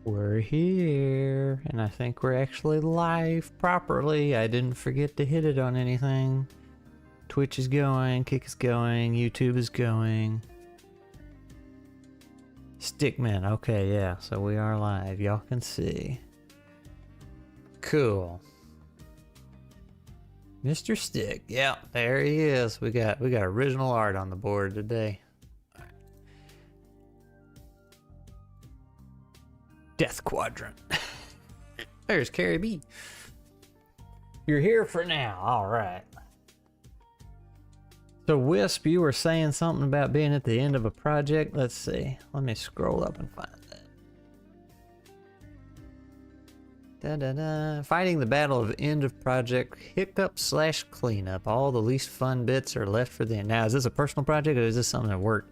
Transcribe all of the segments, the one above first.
We're here, and I think we're actually live properly. I didn't forget to hit it on anything. Twitch is going, Kick is going, YouTube is going. Stickman, okay, yeah, so we are live. Y'all can see. Cool. Mr. Stick, yeah, there he is. We got original art on the board today. Death Quadrant. There's Carrie B. You're here for now. All right. So Wisp, you were saying something about being at the end of a project. Let's see. Let me scroll up and find that. Da-da-da. Fighting the battle of end of project hiccup / cleanup. All the least fun bits are left for the end. Now, is this a personal project or is this something at work?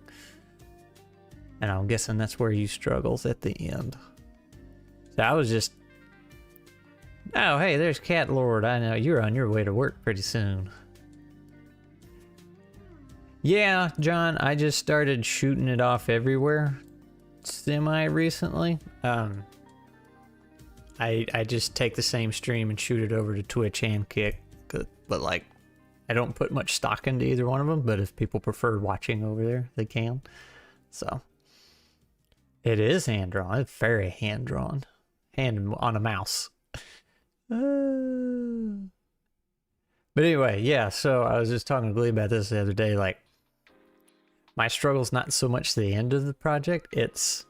And I'm guessing that's where you struggles at the end. So I was just... Oh, hey, there's Cat Lord. I know you're on your way to work pretty soon. Yeah, John, I just started shooting it off everywhere semi-recently. I just take the same stream and shoot it over to Twitch and Kick. But, like, I don't put much stock into either one of them, but if people prefer watching over there, they can. So, it is hand-drawn. It's very hand-drawn. Hand on a mouse. But anyway, yeah, so I was just talking to Glee about this the other day. Like, my struggle's not so much the end of the project, it's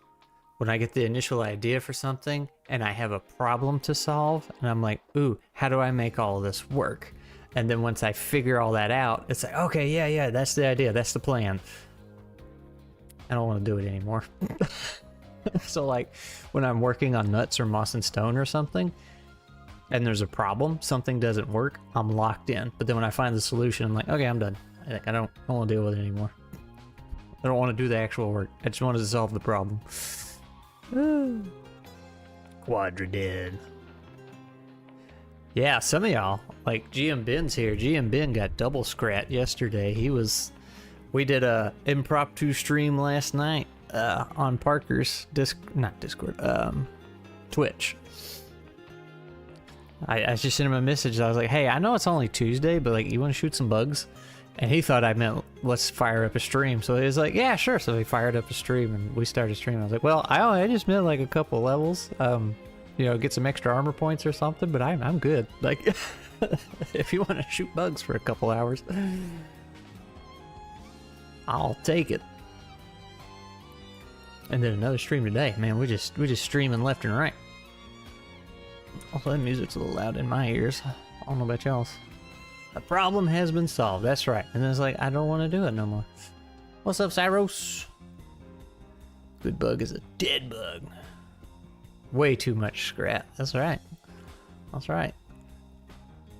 when I get the initial idea for something and I have a problem to solve, and I'm like, ooh, how do I make all of this work? And then once I figure all that out, it's like, okay, yeah, that's the idea, that's the plan. I don't want to do it anymore. So like when I'm working on Nuts or Moss and Stone or something, and there's a problem, something doesn't work, I'm locked in. But then when I find the solution, I'm like, okay, I'm done. I don't want to deal with it anymore. I don't want to do the actual work. I just wanted to solve the problem. Quadra dead. Yeah, some of y'all, like GM Ben's here. GM Ben got double scrat yesterday. We did a impromptu stream last night on Parker's Twitch. I just sent him a message. I was like, hey, I know it's only Tuesday, but like, you want to shoot some bugs? And he thought I meant, let's fire up a stream. So he was like, yeah, sure. So he fired up a stream and we started streaming. I was like, well, I just meant like a couple levels, you know, get some extra armor points or something, but I'm good. Like, if you want to shoot bugs for a couple hours, I'll take it. And then another stream today. Man, we're just streaming left and right. Also, that music's a little loud in my ears. I don't know about y'all's. The problem has been solved. That's right. And then it's like, I don't want to do it no more. What's up, Cyros? Good bug is a dead bug. Way too much scrap. That's right. That's right.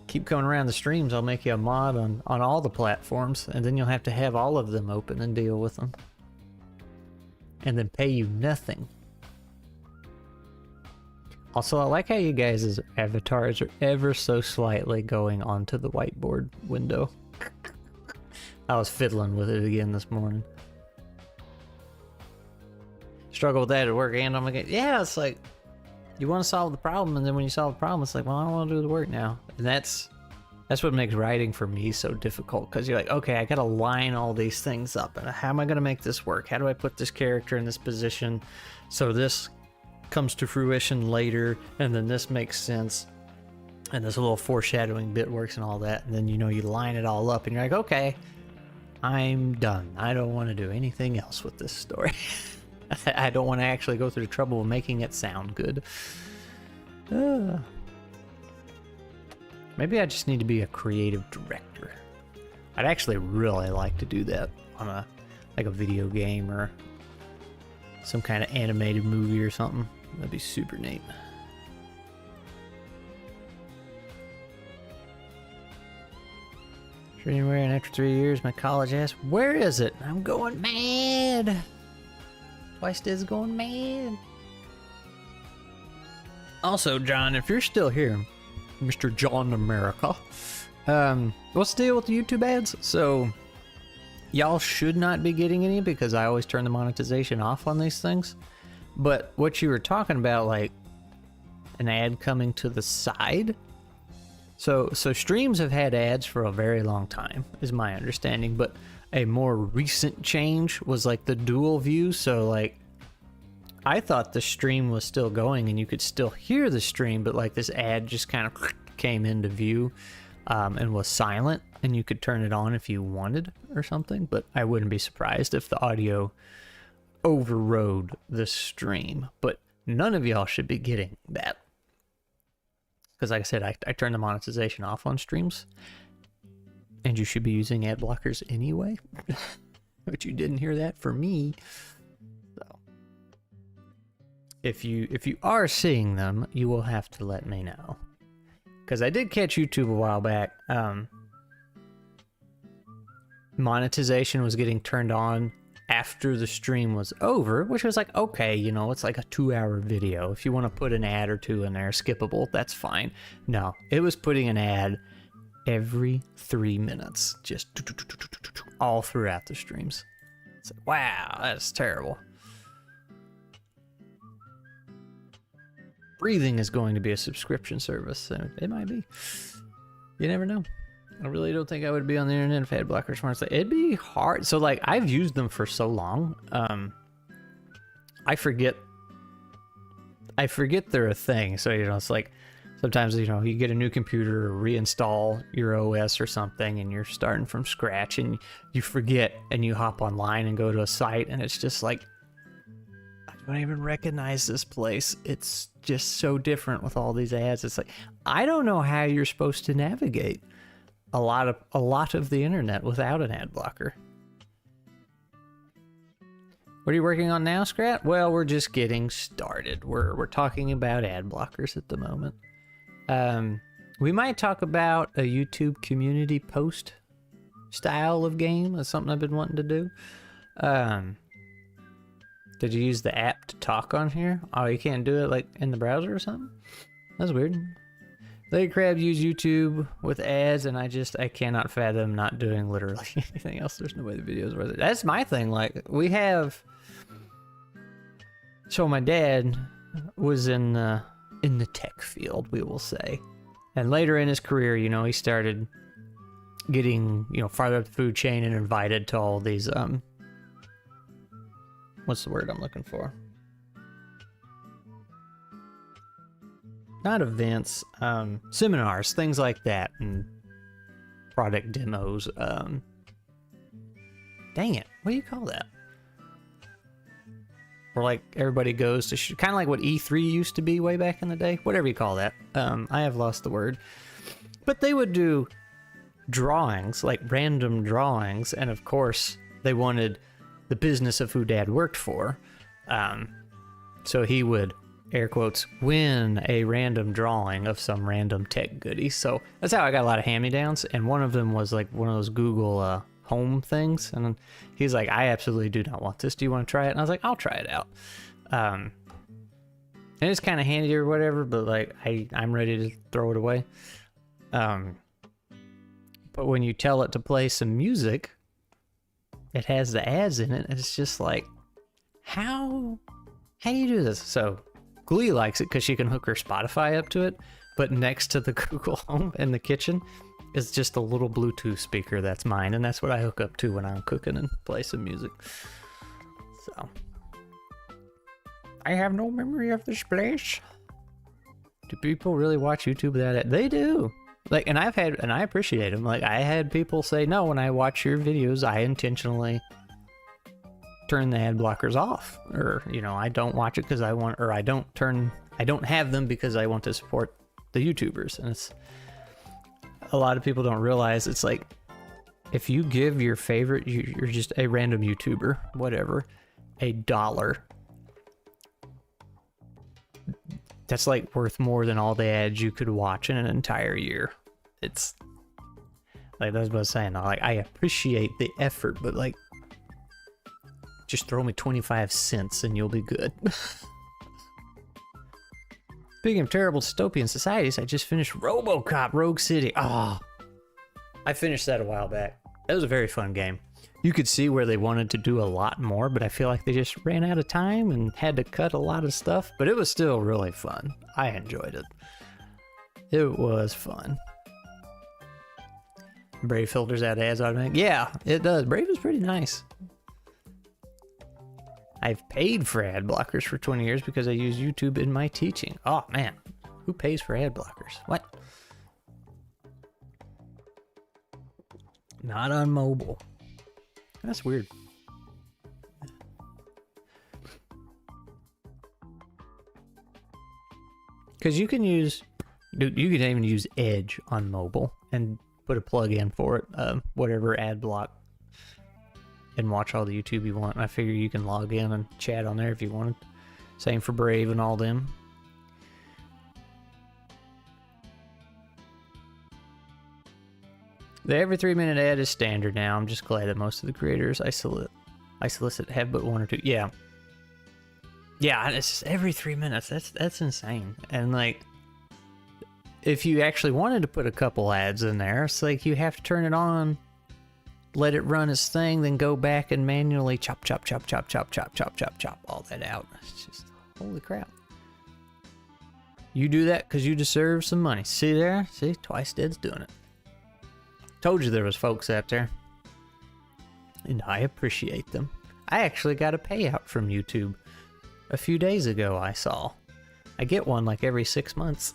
Keep coming around the streams. I'll make you a mod on all the platforms, and then you'll have to have all of them open and deal with them. And then pay you nothing. Also, I like how you guys' avatars are ever so slightly going onto the whiteboard window. I was fiddling with it again this morning. Struggle with that at work and on my game. Yeah, it's like, you want to solve the problem, and then when you solve the problem, it's like, well, I don't want to do the work now. And that's what makes writing for me so difficult, because you're like, okay, I gotta line all these things up, and how am I gonna make this work? How do I put this character in this position so this comes to fruition later, and then this makes sense, and this little foreshadowing bit works and all that, and then, you know, you line it all up and you're like, okay, I'm done. I don't want to do anything else with this story. I don't want to actually go through the trouble of making it sound good. Maybe I just need to be a creative director. I'd actually really like to do that on a video game or some kind of animated movie or something. That'd be super neat. Anywhere, and after 3 years, my college asked, where is it? I'm going mad. Twice Did's going mad. Also, John, if you're still here, Mr. John America, what's the deal with the YouTube ads? So, y'all should not be getting any because I always turn the monetization off on these things. But what you were talking about, like an ad coming to the side. So streams have had ads for a very long time, is my understanding, but a more recent change was like the dual view. So like I thought the stream was still going and you could still hear the stream, but like this ad just kind of came into view and was silent, and you could turn it on if you wanted or something, but I wouldn't be surprised if the audio overrode the stream. But none of y'all should be getting that. Because like I said, I turn the monetization off on streams, and you should be using ad blockers anyway. But you didn't hear that from me. So if you are seeing them, you will have to let me know. Because I did catch YouTube a while back. Monetization was getting turned on after the stream was over, which was like, okay, you know, it's like a 2-hour video. If you want to put an ad or two in there, skippable, that's fine. No, it was putting an ad every 3 minutes, just all throughout the streams. It's like, wow, that's terrible. Breathing is going to be a subscription service, so it might be. You never know. I really don't think I would be on the internet if ad blockers weren't. It'd be hard. So like I've used them for so long. I forget they're a thing. So, you know, it's like sometimes, you know, you get a new computer or reinstall your OS or something and you're starting from scratch and you forget and you hop online and go to a site and it's just like, I don't even recognize this place. It's just so different with all these ads. It's like, I don't know how you're supposed to navigate a lot of the internet without an ad blocker. What are you working on now, Scrat? Well, we're just getting started. We're talking about ad blockers at the moment. We might talk about a YouTube community post style of game. That's something I've been wanting to do. Did you use the app to talk on here? Oh, you can't do it like in the browser or something? That's weird. Lady Crab use YouTube with ads, and I cannot fathom not doing literally anything else. There's no way the videos are worth it. That's my thing. Like, we have... So my dad was in the tech field, we will say. And later in his career, you know, he started getting, you know, farther up the food chain and invited to all these, what's the word I'm looking for? Not events, seminars, things like that, and product demos. Dang it, what do you call that? Where like everybody goes to kind of like what E3 used to be way back in the day, whatever you call that. I have lost the word, but they would do drawings, like random drawings, and of course they wanted the business of who Dad worked for, so he would, air quotes, win a random drawing of some random tech goodie. So that's how I got a lot of hand-me-downs, and one of them was like one of those Google home things, and he's like, I absolutely do not want this. Do you want to try it? And I was like, I'll try it out. And it's kind of handy or whatever, but like I'm ready to throw it away. But when you tell it to play some music, it has the ads in it, and it's just like, how do you do this? So Glee likes it because she can hook her Spotify up to it, but next to the Google Home in the kitchen is just a little Bluetooth speaker that's mine, and that's what I hook up to when I'm cooking and play some music. So I have no memory of this place. Do people really watch YouTube without it? They do. Like, and I appreciate them. Like, I had people say, no, when I watch your videos, I intentionally turn the ad blockers off, or, you know, I don't watch it because I want, or I don't have them because I want to support the YouTubers. And it's, a lot of people don't realize, it's like, if you give your favorite, you're just a random YouTuber, whatever, $1, that's like worth more than all the ads you could watch in an entire year. It's like, that's what I was saying. Like, I appreciate the effort, but like, just throw me 25 cents and you'll be good. Speaking of terrible dystopian societies, I just finished RoboCop Rogue City. Oh, I finished that a while back. That was a very fun game. you could see where they wanted to do a lot more, but I feel like they just ran out of time and had to cut a lot of stuff. But it was still really fun. I enjoyed it. It was fun. Brave filters out ads automatic. Yeah, it does. Brave is pretty nice. I've paid for ad blockers for 20 years because I use YouTube in my teaching. Oh man, who pays for ad blockers? What? Not on mobile. That's weird. Because you can use, you can even use Edge on mobile and put a plug in for it, whatever ad block, and watch all the YouTube you want. And I figure you can log in and chat on there if you wanted. Same for Brave and all them. The every 3-minute ad is standard now. I'm just glad that most of the creators I solicit have but 1 or 2. Yeah. Yeah, it's just every 3 minutes. That's insane. And like, if you actually wanted to put a couple ads in there, it's like you have to turn it on, let it run its thing, then go back and manually chop all that out. It's just, holy crap. You do that because you deserve some money. See there? See? Twice Dead's doing it. Told you there was folks out there. And I appreciate them. I actually got a payout from YouTube a few days ago, I saw. I get one like every 6 months.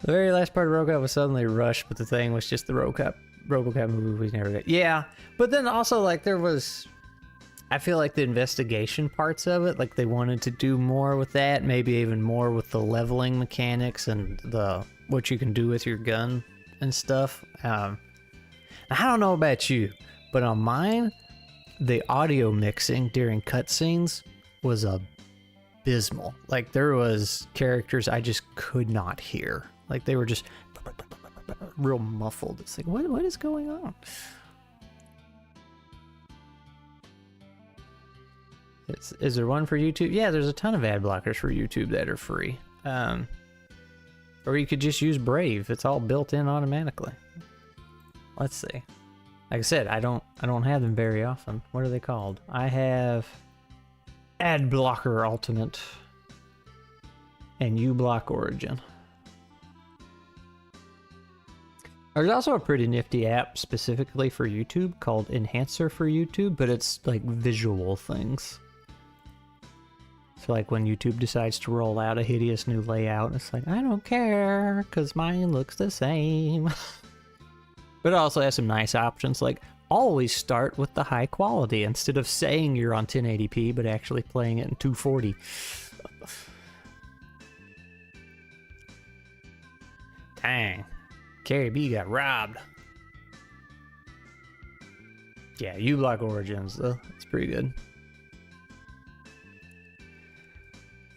The very last part of RoboCop was suddenly rushed, but the thing was just the RoboCop movie we never got. Yeah, but then also like there was, I feel like the investigation parts of it, like they wanted to do more with that, maybe even more with the leveling mechanics and the what you can do with your gun and stuff. I don't know about you, but on mine, the audio mixing during cutscenes was abysmal. Like there was characters I just could not hear. Like they were just real muffled. It's like, what is going on? Is there one for YouTube? Yeah, there's a ton of ad blockers for YouTube that are free. Or you could just use Brave. It's all built in automatically. Let's see. Like I said, I don't have them very often. What are they called? I have Ad Blocker Ultimate and uBlock Origin. There's also a pretty nifty app specifically for YouTube called Enhancer for YouTube, but it's like visual things. So like when YouTube decides to roll out a hideous new layout, it's like, I don't care, because mine looks the same. But it also has some nice options, like always start with the high quality instead of saying you're on 1080p, but actually playing it in 240. Dang. Carrie B got robbed. Yeah, uBlock Origins, though. It's pretty good.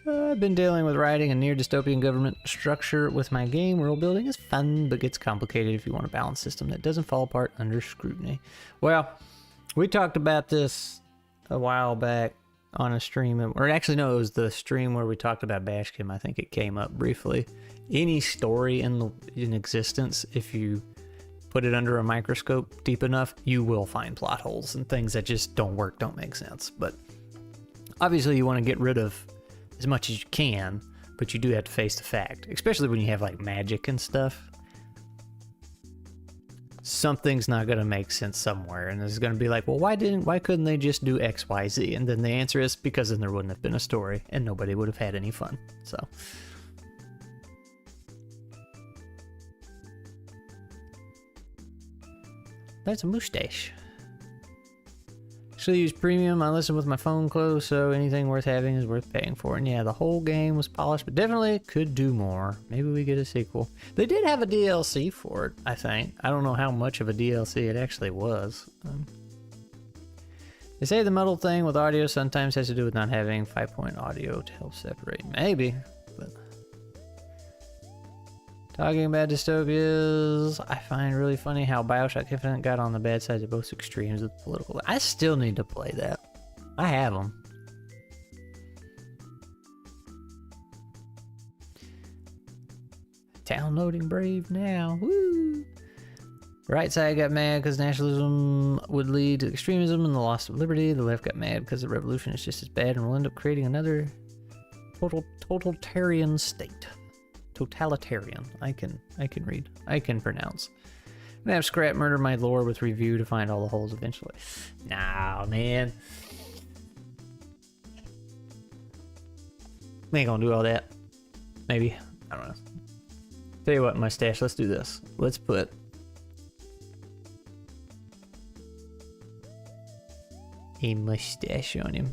I've been dealing with writing a near dystopian government structure with my game. World building is fun, but gets complicated if you want a balanced system that doesn't fall apart under scrutiny. Well, we talked about this a while back on a stream, or actually no, it was the stream where we talked about Bashkim. I think it came up briefly. Any story in existence, if you put it under a microscope deep enough, you will find plot holes and things that just don't work, don't make sense. But obviously you want to get rid of as much as you can, but you do have to face the fact, especially when you have like magic and stuff. Something's not going to make sense somewhere, and it's going to be like, well, why couldn't they just do X, Y, Z? And then the answer is because then there wouldn't have been a story and nobody would have had any fun. So that's a mustache. Still use premium. I listen with my phone closed, so anything worth having is worth paying for. And yeah, the whole game was polished, but definitely could do more. Maybe we get a sequel. They did have a DLC for it, I think. I don't know how much of a DLC it actually was. They say the muddle thing with audio sometimes has to do with not having 5-point audio to help separate. Maybe, but talking about dystopias, I find really funny how Bioshock Infinite got on the bad sides of both extremes with political. I still need to play that. I have them. Downloading Brave now. Woo! The right side got mad because nationalism would lead to extremism and the loss of liberty. The left got mad because the revolution is just as bad and will end up creating another totalitarian state. Totalitarian. I can read. I can pronounce. I'm gonna have Scrap murder my lore with review to find all the holes eventually. Nah, man. We ain't gonna do all that. Maybe. I don't know. Tell you what, mustache, let's do this. Let's put a mustache on him.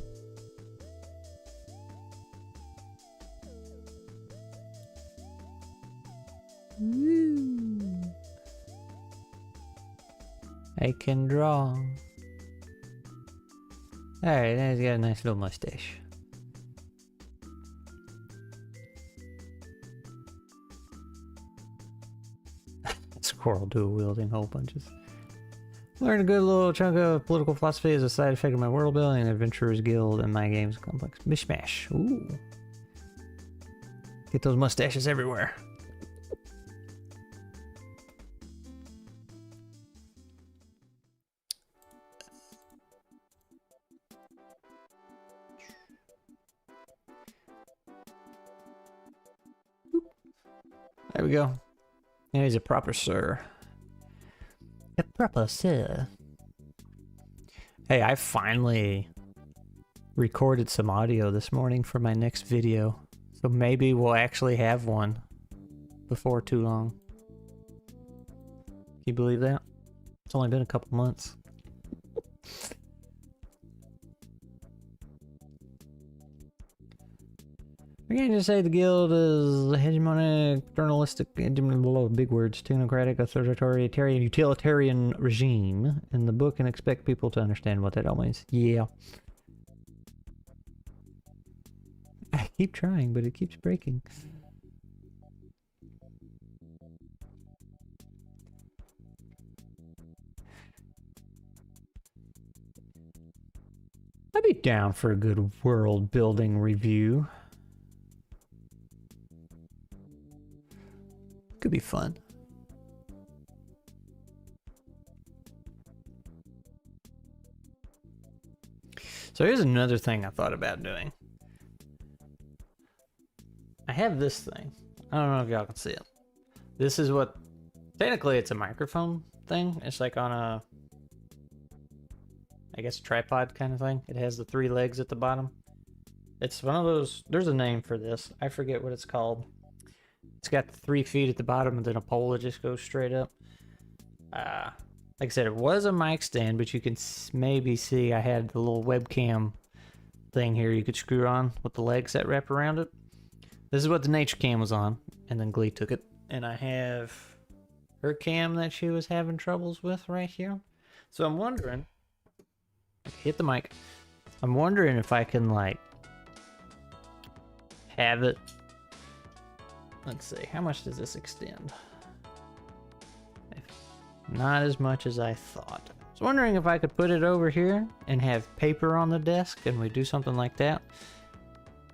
Woo. I can draw. Alright, now he's got a nice little mustache. Squirrel dual wielding hole punches. Learn a good little chunk of political philosophy as a side effect of my world building and Adventurers Guild and my games complex. Mishmash. Ooh. Get those mustaches everywhere. There we go. Now he's a proper sir. A proper sir. Hey, I finally recorded some audio this morning for my next video. So maybe we'll actually have one before too long. Can you believe that? It's only been a couple months. I can't just say the guild is hegemonic, journalistic, big words, technocratic, authoritarian, utilitarian regime in the book and expect people to understand what that all means. Yeah. I keep trying, but it keeps breaking. I'd be down for a good world building review. Could be fun. So here's another thing I thought about doing. I have this thing. I don't know if y'all can see it. This is what, technically it's a microphone thing. It's like on a, I guess, tripod kind of thing. It has the 3 legs at the bottom. It's one of those, there's a name for this. I forget what it's called. It's got the 3 feet at the bottom and then a pole that just goes straight up. Like I said, it was a mic stand, but you can maybe see I had the little webcam thing here you could screw on with the legs that wrap around it. This is what the nature cam was on, and then Glee took it. And I have her cam that she was having troubles with right here. So I'm wondering, hit the mic. I'm wondering if I can like have it. Let's see, how much does this extend? Not as much as I thought. I was wondering if I could put it over here and have paper on the desk and we do something like that.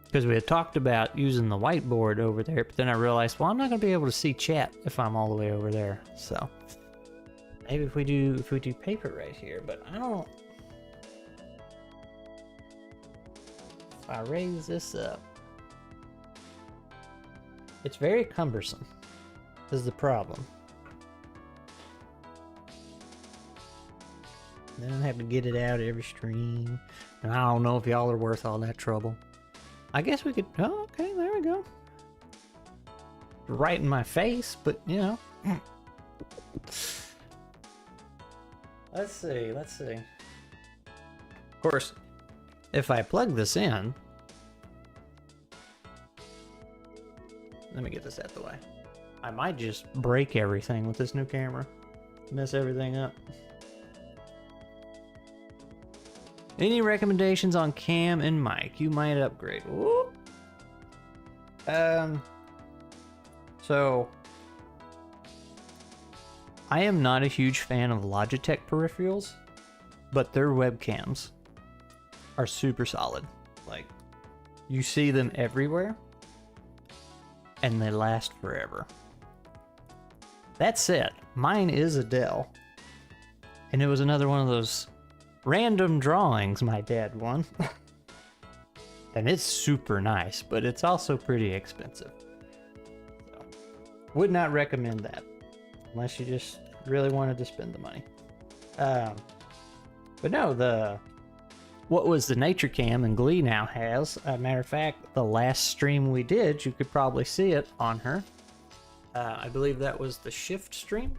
Because we had talked about using the whiteboard over there, but then I realized, well, I'm not going to be able to see chat if I'm all the way over there. So maybe if we do paper right here, but I don't. If I raise this up, it's very cumbersome, is the problem. Then I have to get it out every stream. And I don't know if y'all are worth all that trouble. I guess we could, oh, okay, there we go. Right in my face, but you know. Let's see. Of course, if I plug this in, let me get this out the way. I might just break everything with this new camera. Mess everything up. Any recommendations on cam and mic? You might upgrade. Whoop. So I am not a huge fan of Logitech peripherals, but their webcams are super solid. Like, you see them everywhere and they last forever. That said, mine is a Dell. And it was another one of those random drawings my dad won. And it's super nice, but it's also pretty expensive. So, would not recommend that unless you just really wanted to spend the money. But no, what was the Nature Cam and Glee now has. As a matter of fact, the last stream we did, you could probably see it on her. I believe that was the Shift stream.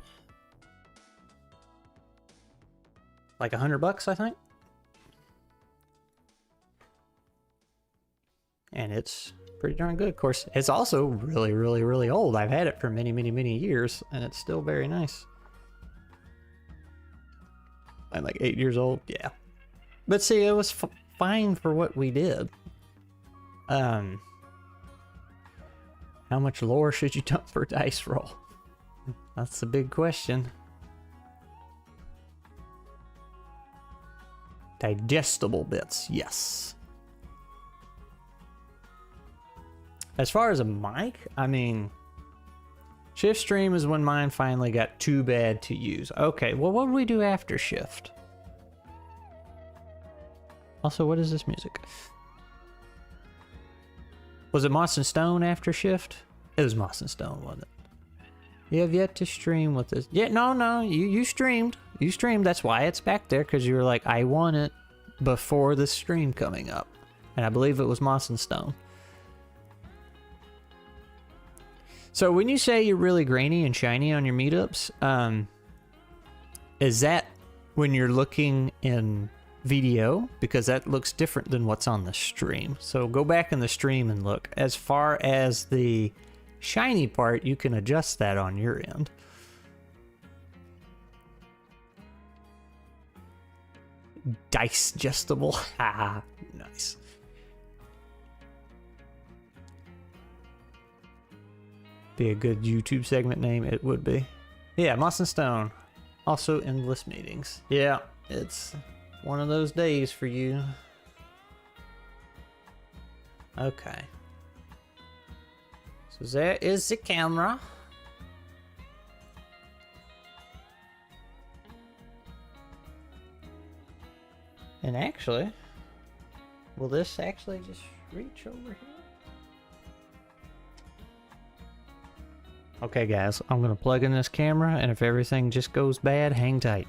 Like $100, I think. And it's pretty darn good. Of course, it's also really, really, really old. I've had it for many, many, many years, and it's still very nice. I'm like 8 years old, yeah. But see, it was fine for what we did. How much lore should you dump for a dice roll? That's the big question. Digestible bits, yes. As far as a mic, I mean, Shift stream is when mine finally got too bad to use. Okay, well, what did we do after Shift? Also, what is this music? Was it Moss and Stone after Shift? It was Moss and Stone, wasn't it? You have yet to stream with this. Yeah, no, you streamed. You streamed, that's why it's back there, because you were like, I want it before the stream coming up. And I believe it was Moss and Stone. So when you say you're really grainy and shiny on your meetups, is that when you're looking in video? Because that looks different than what's on the stream. So go back in the stream and look. As far as the shiny part, you can adjust that on your end. Digestible. Haha, nice. Be a good YouTube segment name, it would be. Yeah, Moss and Stone. Also endless meetings. Yeah, it's one of those days for you. Okay. So there is the camera. And actually, will this actually just reach over here? Okay guys, I'm gonna plug in this camera, and if everything just goes bad, hang tight.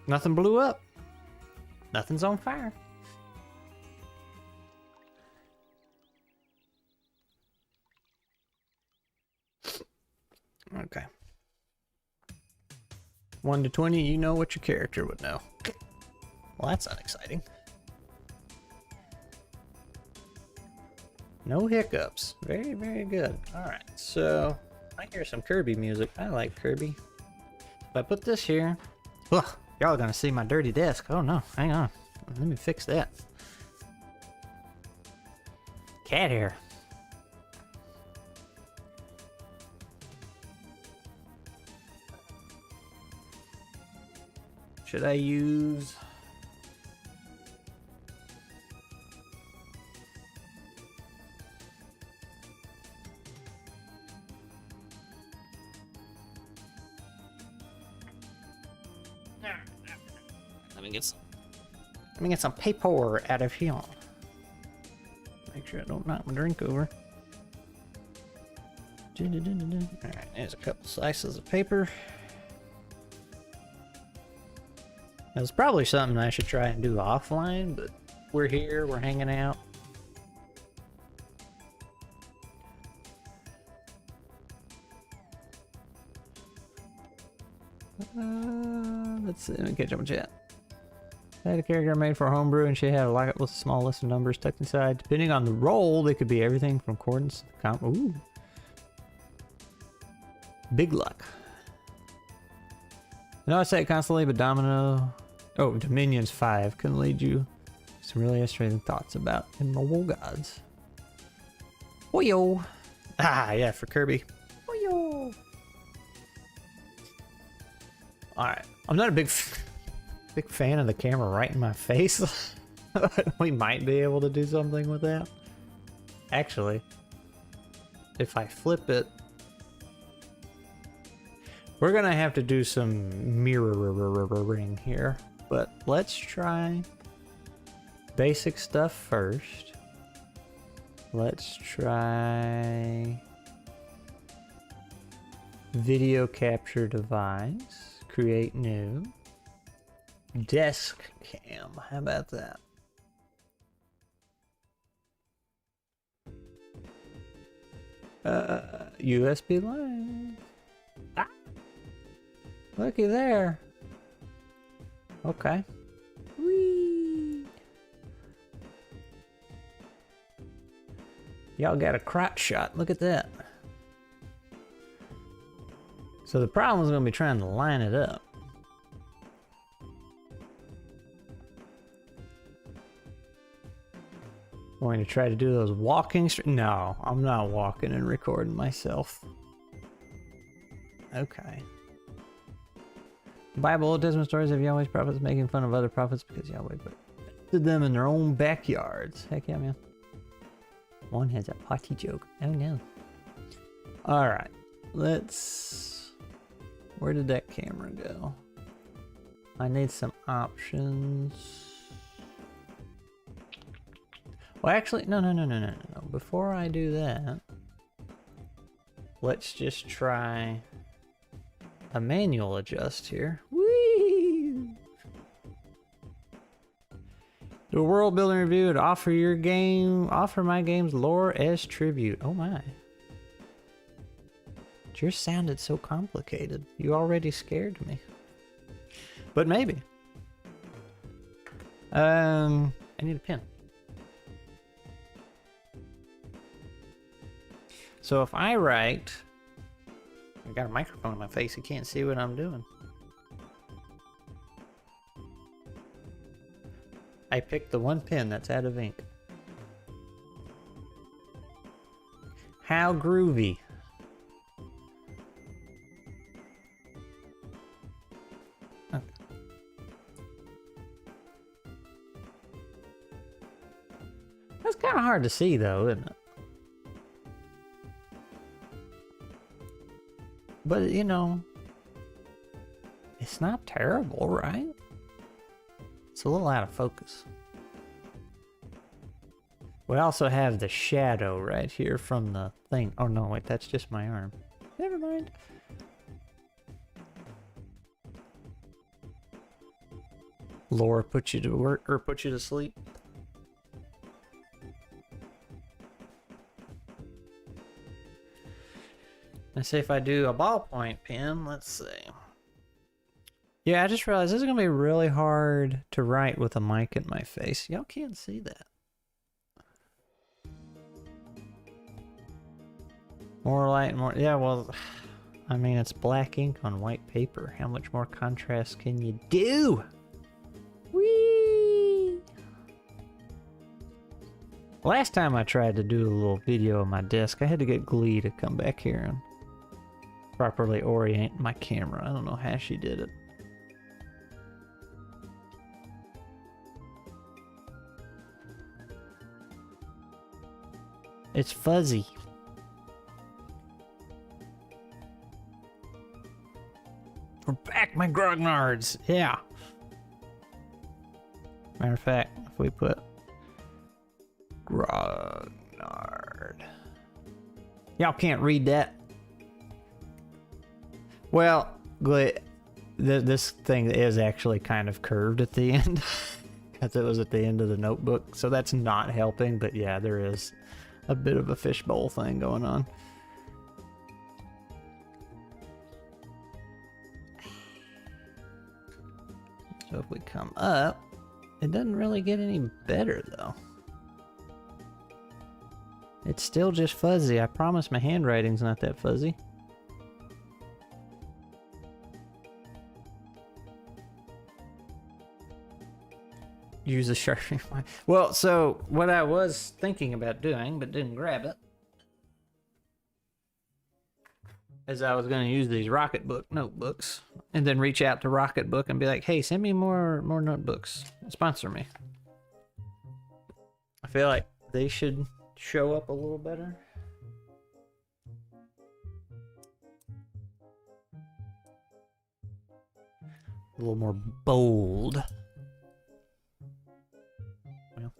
Nothing blew up. Nothing's on fire. Okay. 1 to 20, you know what your character would know. Well, that's unexciting. No hiccups. Very, very good. Alright, so I hear some Kirby music. I like Kirby. If I put this here... Ugh, y'all are gonna see my dirty desk. Oh no, hang on. Let me fix that. Cat hair. Should I use... Let me get some paper out of here. Make sure I don't knock my drink over. Alright, there's a couple slices of paper. That's probably something I should try and do offline, but we're here, we're hanging out. Let's see, let me catch up with chat. I had a character made for homebrew, and she had a locket with a small list of numbers tucked inside. Depending on the role, they could be everything from accordance to ooh. Big luck. I know I say it constantly, but Domino... Oh, Dominion's 5 can lead you to some really interesting thoughts about immobile gods. Oyo! Ah, yeah, for Kirby. Oyo! All right. I'm not a big fan of the camera right in my face. We might be able to do something with that. Actually, if I flip it, we're gonna have to do some mirroring here, but let's try basic stuff first. Let's try video capture device, create new, desk cam. How about that? USB line. Ah! Looky there. Okay. Whee! Y'all got a crotch shot. Look at that. So the problem is going to be trying to line it up. Going to try to do those walking. No, I'm not walking and recording myself. Okay. Bible, Old Testament stories of Yahweh's prophets making fun of other prophets because Yahweh put them in their own backyards. Heck yeah, man. One has a potty joke. Oh no. Alright. Let's... Where did that camera go? I need some options. Well, actually, no. Before I do that, let's just try a manual adjust here. Whee! Do a world building review and offer my game's lore as tribute. Oh my. Yours sounded so complicated. You already scared me. But maybe. I need a pen. So if I write, I got a microphone in my face, you can't see what I'm doing. I picked the one pen that's out of ink. How groovy. Okay. That's kind of hard to see though, isn't it? But, you know, it's not terrible, right? It's a little out of focus. We also have the shadow right here from the thing. Oh no, wait, that's just my arm. Never mind. Lore put you to work, or put you to sleep. Let's see if I do a ballpoint pen. Let's see. Yeah, I just realized this is going to be really hard to write with a mic in my face. Y'all can't see that. More light, more... Yeah, well, I mean, it's black ink on white paper. How much more contrast can you do? Whee! Last time I tried to do a little video on my desk, I had to get Glee to come back here and properly orient my camera. I don't know how she did it. It's fuzzy. We're back, my grognards. Yeah. Matter of fact, if we put grognard. Y'all can't read that. Well, this thing is actually kind of curved at the end because it was at the end of the notebook, so that's not helping, but yeah, there is a bit of a fishbowl thing going on. So if we come up, it doesn't really get any better though. It's still just fuzzy. I promise my handwriting's not that fuzzy. Use a Sharpie. Well, so what I was thinking about doing, but didn't grab it, as I was going to use these Rocketbook notebooks and then reach out to Rocketbook and be like, hey, send me more notebooks. Sponsor me. I feel like they should show up a little better. A little more bold. Well.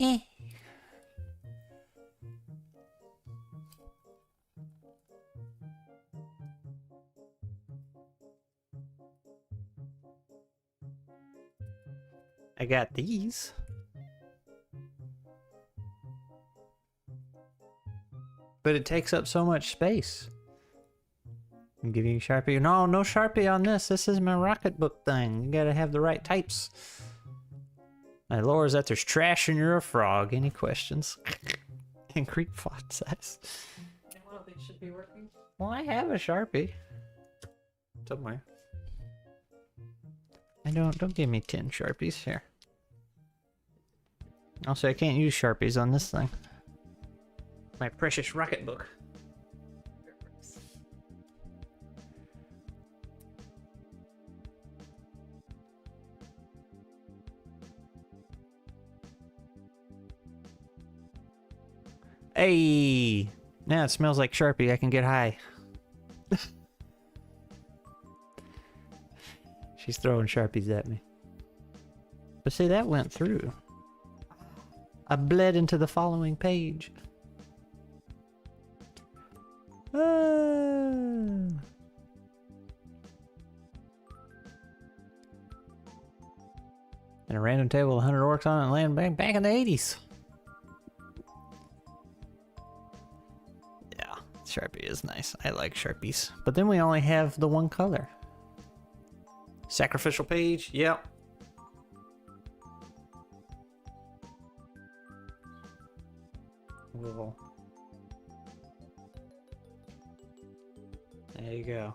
Eh. I got these. But it takes up so much space. I'm giving you Sharpie. No, no Sharpie on this. This is my Rocketbook thing. You gotta have the right types. My lore is that there's trash and you're a frog. Any questions? Increase font size. One of these should be working. Well, I have a Sharpie. Somewhere. Don't give me 10 Sharpies here. Also, I can't use Sharpies on this thing. My precious Rocketbook. Hey! Now it smells like Sharpie. I can get high. She's throwing Sharpies at me. But see, that went through. I bled into the following page. And a random table with 100 orcs on it and land back in the 80s. Yeah, Sharpie is nice. I like Sharpies. But then we only have the one color. Sacrificial page, yep. We'll... There you go.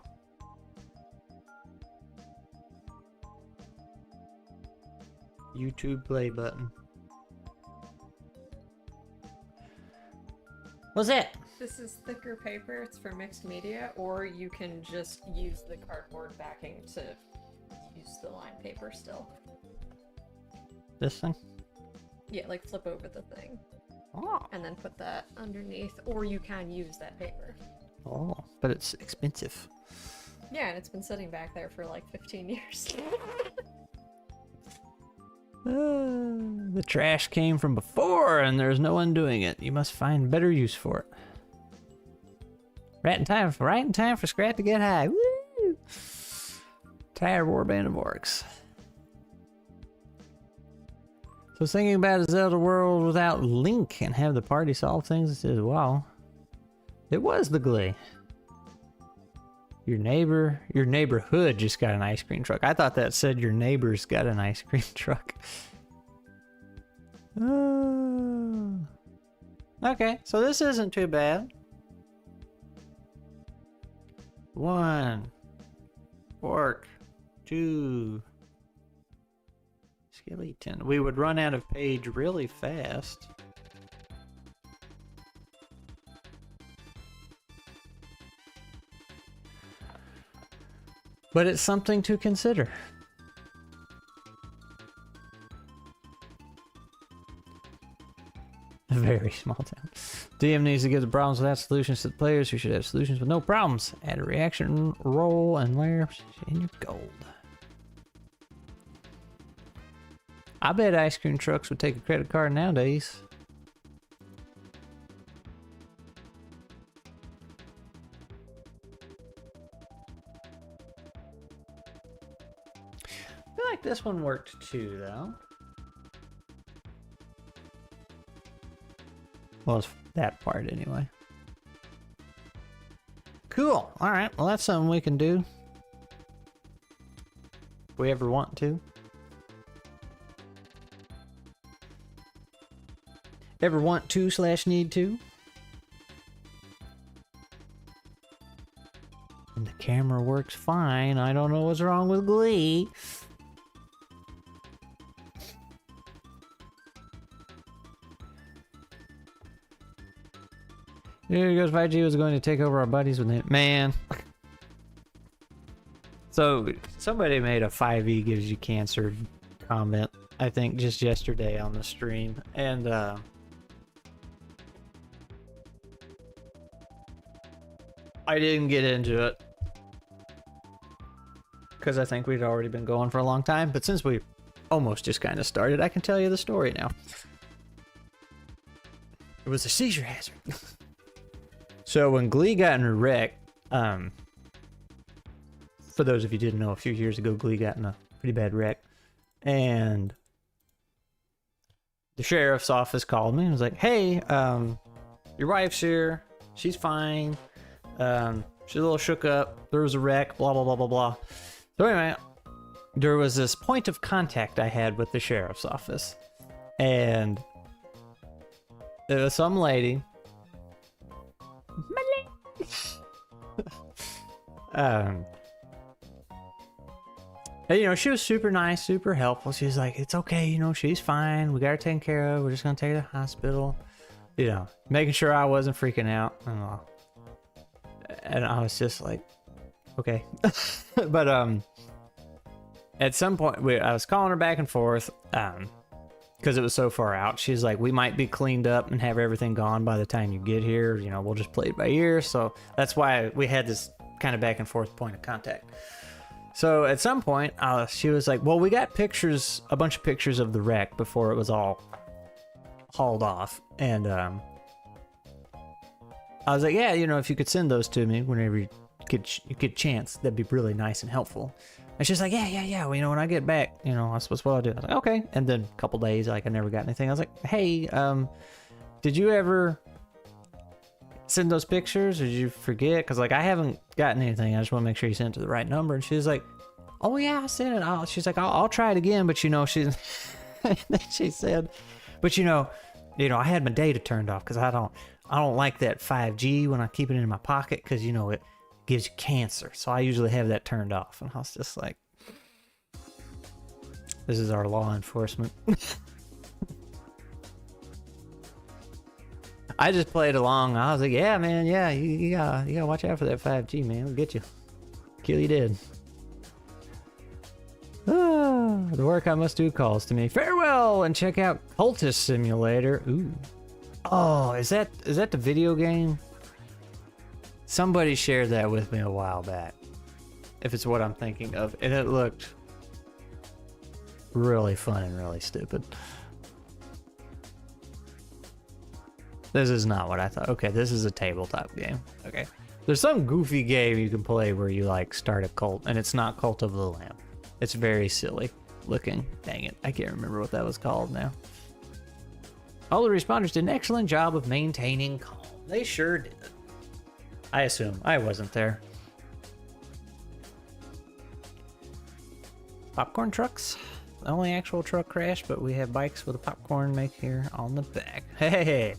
YouTube play button. What's that? This is thicker paper. It's for mixed media, or you can just use the cardboard backing to use the lined paper still. This thing? Yeah, like flip over the thing. Oh. And then put that underneath, or you can use that paper. Oh, but it's expensive. Yeah, and it's been sitting back there for like 15 years. The trash came from before and there's no undoing it. You must find better use for it. Right in time for Scrat to get high. Woo! Tired warband of orcs. So thinking about a Zelda world without Link and have the party solve things, it says, wow. It was the Glee. Your neighborhood just got an ice cream truck. I thought that said your neighbor's got an ice cream truck. Okay, so this isn't too bad. 1 orc, 2 skeleton. We would run out of page really fast. But it's something to consider. A very small town. DM needs to give the problems without solutions to the players who should have solutions with no problems. Add a reaction roll and layer in your gold. I bet ice cream trucks would take a credit card nowadays. I feel like this one worked too, though. Well, it's that part anyway. Cool. All right. Well, that's something we can do. If we ever want to. Ever want to / need to. And the camera works fine. I don't know what's wrong with Glee. Here goes 5G was going to take over our buddies with it. Man. So, somebody made a 5e gives you cancer comment, I think, just yesterday on the stream. And, I didn't get into it. Because I think we'd already been going for a long time. But since we almost just kind of started, I can tell you the story now. It was a seizure hazard. So when Glee got in a wreck, for those of you who didn't know, a few years ago, Glee got in a pretty bad wreck. And the sheriff's office called me and was like, hey, your wife's here. She's fine. She's a little shook up. There was a wreck, blah, blah, blah, blah, blah. So anyway, there was this point of contact I had with the sheriff's office. And there was some lady. And, you know, she was super nice, super helpful. She was like, it's okay, you know, she's fine. We got her taken care of. We're just going to take her to the hospital. You know, making sure I wasn't freaking out. And I was just like, okay. But at some point, I was calling her back and forth because it was so far out. She's like, we might be cleaned up and have everything gone by the time you get here. You know, we'll just play it by ear. So that's why we had this kind of back and forth point of contact. So at some point, she was like, well, we got pictures, a bunch of pictures of the wreck before it was all hauled off. And I was like, yeah, you know, if you could send those to me whenever you get a chance, that'd be really nice and helpful. And she's like, yeah. Well, you know, when I get back, you know, that's what I'll do. I was like, okay. And then a couple days, like, I never got anything. I was like, hey, did you ever send those pictures, or did you forget? Because, like, I haven't gotten anything. I just want to make sure you sent it to the right number. And she was like, oh yeah, I sent it. She's like, I'll try it again. But you know, she said, but you know, I had my data turned off because I don't like that 5G when I keep it in my pocket, because you know it gives you cancer. So I usually have that turned off. And I was just like, this is our law enforcement. I just played along. I was like, yeah, man, yeah, you gotta watch out for that 5G, man. It'll get you. Kill you dead. The work I must do calls to me. Farewell, and check out Cultist Simulator. Ooh. Oh, is that the video game? Somebody shared that with me a while back. If it's what I'm thinking of. And it looked really fun and really stupid. This is not what I thought. Okay, this is a tabletop game. Okay. There's some goofy game you can play where you like start a cult, and it's not Cult of the Lamb. It's very silly looking. Dang it. I can't remember what that was called now. All the responders did an excellent job of maintaining calm. They sure did. I assume. I wasn't there. Popcorn trucks. The only actual truck crashed, but we have bikes with a popcorn maker on the back. Hey!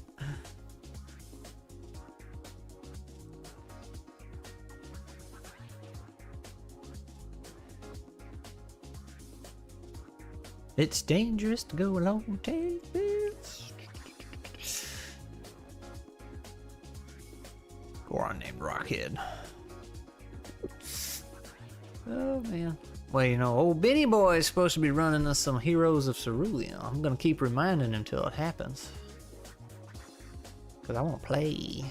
It's dangerous to go alone. Take this. Goron named Rockhead. Oh man. Well, you know, old Benny Boy is supposed to be running us some Heroes of Cerulean. I'm gonna keep reminding him till it happens. Cause I want to play.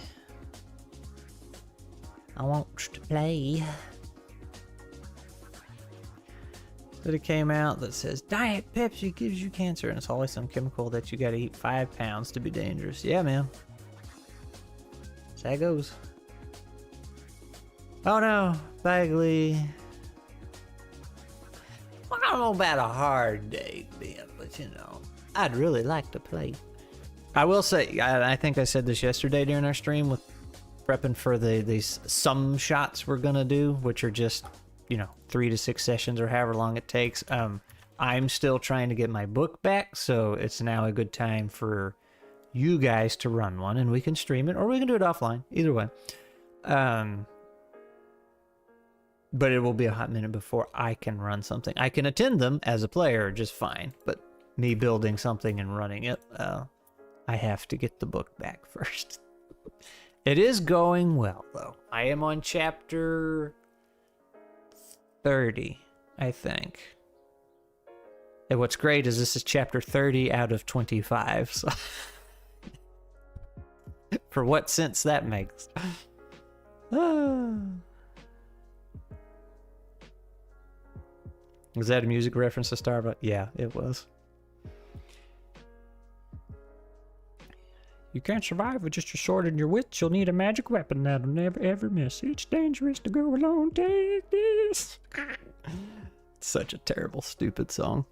I want to play. But it came out that says Diet Pepsi gives you cancer, and it's always some chemical that you gotta eat 5 pounds to be dangerous. Yeah, man. That's how it goes. Oh no, Bagley. Well, I don't know about a hard day, Ben, but you know, I'd really like to play. I will say, I think I said this yesterday during our stream with prepping for these sum shots we're gonna do, which are just, you know, 3 to 6 sessions or however long it takes. I'm still trying to get my book back, so it's now a good time for you guys to run one, and we can stream it or we can do it offline. Either way. But it will be a hot minute before I can run something. I can attend them as a player just fine, but me building something and running it, I have to get the book back first. It is going well, though. I am on chapter 30, I think. And what's great is this is chapter 30 out of 25. So for what sense that makes. Was that a music reference to Starbucks? Yeah, it was. You can't survive with just your sword and your wits. You'll need a magic weapon that'll never ever miss. It's dangerous to go alone. Take this. Such a terrible, stupid song.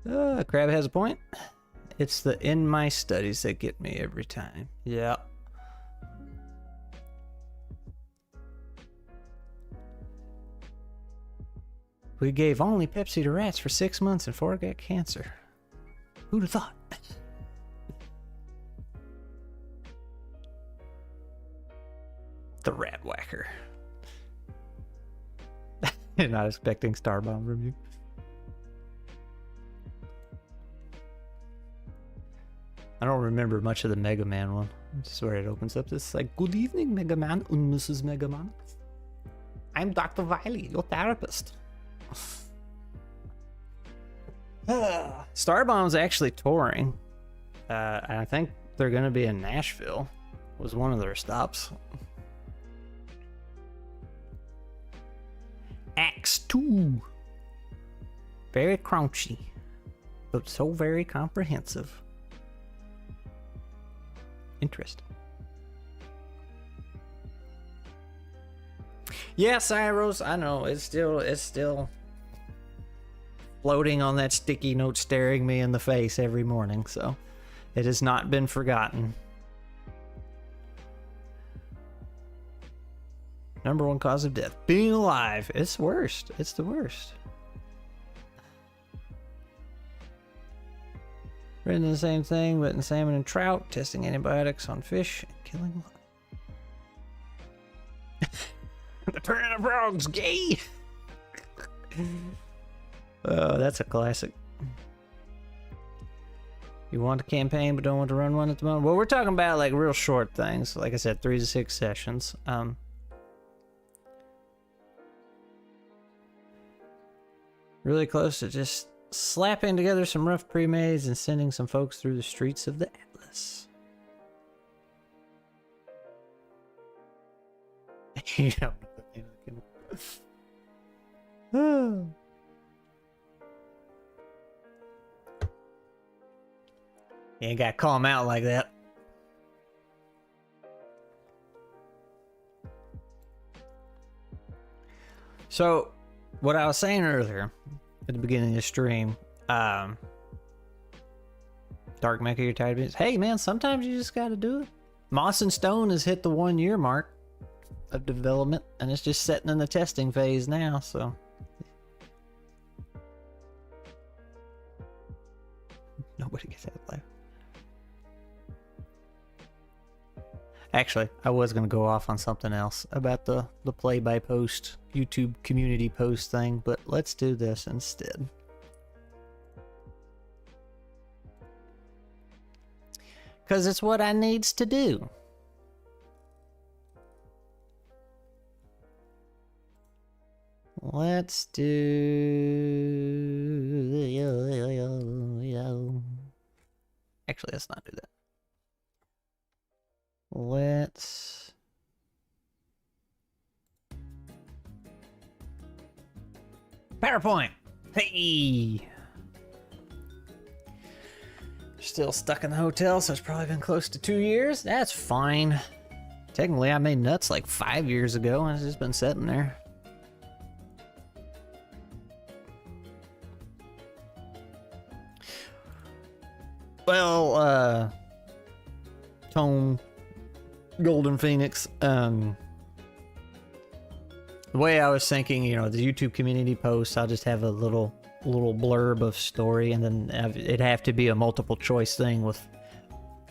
Crab has a point. It's the in my studies that get me every time. Yeah. We gave only Pepsi to rats for 6 months and 4 got cancer. Who'd have thought? The rat whacker. Not expecting Starbomb from you. I don't remember much of the Mega Man one. This is where it opens up. It's like, good evening, Mega Man and Mrs. Mega Man. I'm Dr. Wily, your therapist. Starbomb's actually touring. I think they're going to be in Nashville. Was one of their stops. Acts 2. Very crunchy, but so very comprehensive. Interesting. Yeah, Cyros, I know it's still floating on that sticky note, staring me in the face every morning. So it has not been forgotten. #1 cause of death: being alive. It's worst. It's the worst. Written the same thing, but in salmon and trout, testing antibiotics on fish and killing. The turn of frogs, gay. Oh, that's a classic. You want a campaign but don't want to run one at the moment? Well, we're talking about like real short things. Like I said, 3 to 6 sessions. Really close to just slapping together some rough pre-mades and sending some folks through the streets of the Atlas. You know. Oh. You ain't gotta call him out like that. So, what I was saying earlier at the beginning of the stream, Dark Mecha, you're tired of it. Hey man, sometimes you just gotta do it. Moss and Stone has hit the 1 year mark of development, and it's just sitting in the testing phase now, so. Nobody gets that life. Actually, I was going to go off on something else about the play-by-post YouTube community post thing, but let's do this instead. Because it's what I needs to do. Let's do... Actually, let's not do that. Let's... PowerPoint! Hey! Still stuck in the hotel, so it's probably been close to 2 years. That's fine. Technically, I made nuts like 5 years ago, and it's just been sitting there. Well, Tone, Golden Phoenix, the way I was thinking, you know, the YouTube community posts, I'll just have a little blurb of story, and then it'd have to be a multiple choice thing with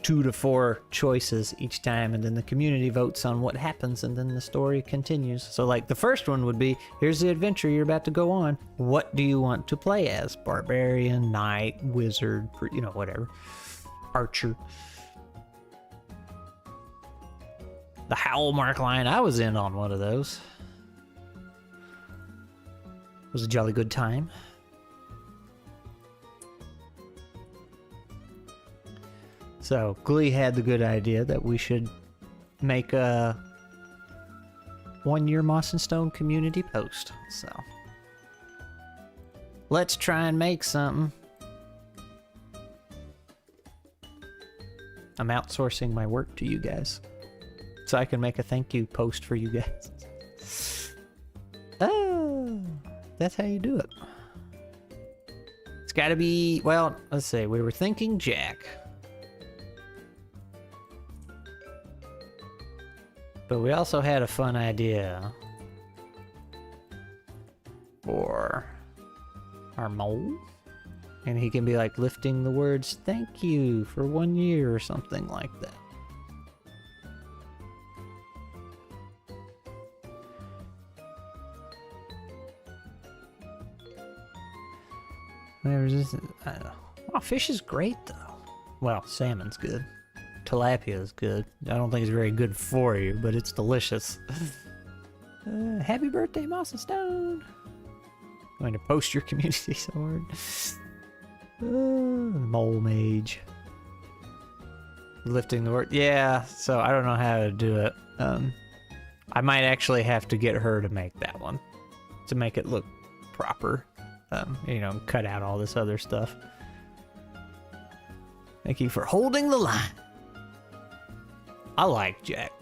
2 to 4 choices each time, and then the community votes on what happens, and then the story continues. So like the first one would be, here's the adventure you're about to go on. What do you want to play as? Barbarian, knight, wizard, you know, whatever. Archer. The Howl Mark line, I was in on one of those. It was a jolly good time. So Glee had the good idea that we should make a 1-year Moss and Stone community post. So let's try and make something. I'm outsourcing my work to you guys, so I can make a thank you post for you guys. Oh, that's how you do it. It's got to be, well, let's see. We were thinking Jack. But we also had a fun idea for our mole. And he can be like lifting the words, thank you for 1 year or something like that. Whatever this is, I don't know. Oh, fish is great though. Well, salmon's good. Tilapia is good. I don't think it's very good for you, but it's delicious. Happy birthday, Moss and Stone! I'm going to post your community sword. Mole mage. Lifting the word. Yeah, so I don't know how to do it. I might actually have to get her to make that one to make it look proper. You know, cut out all this other stuff. Thank you for holding the line. I like Jack.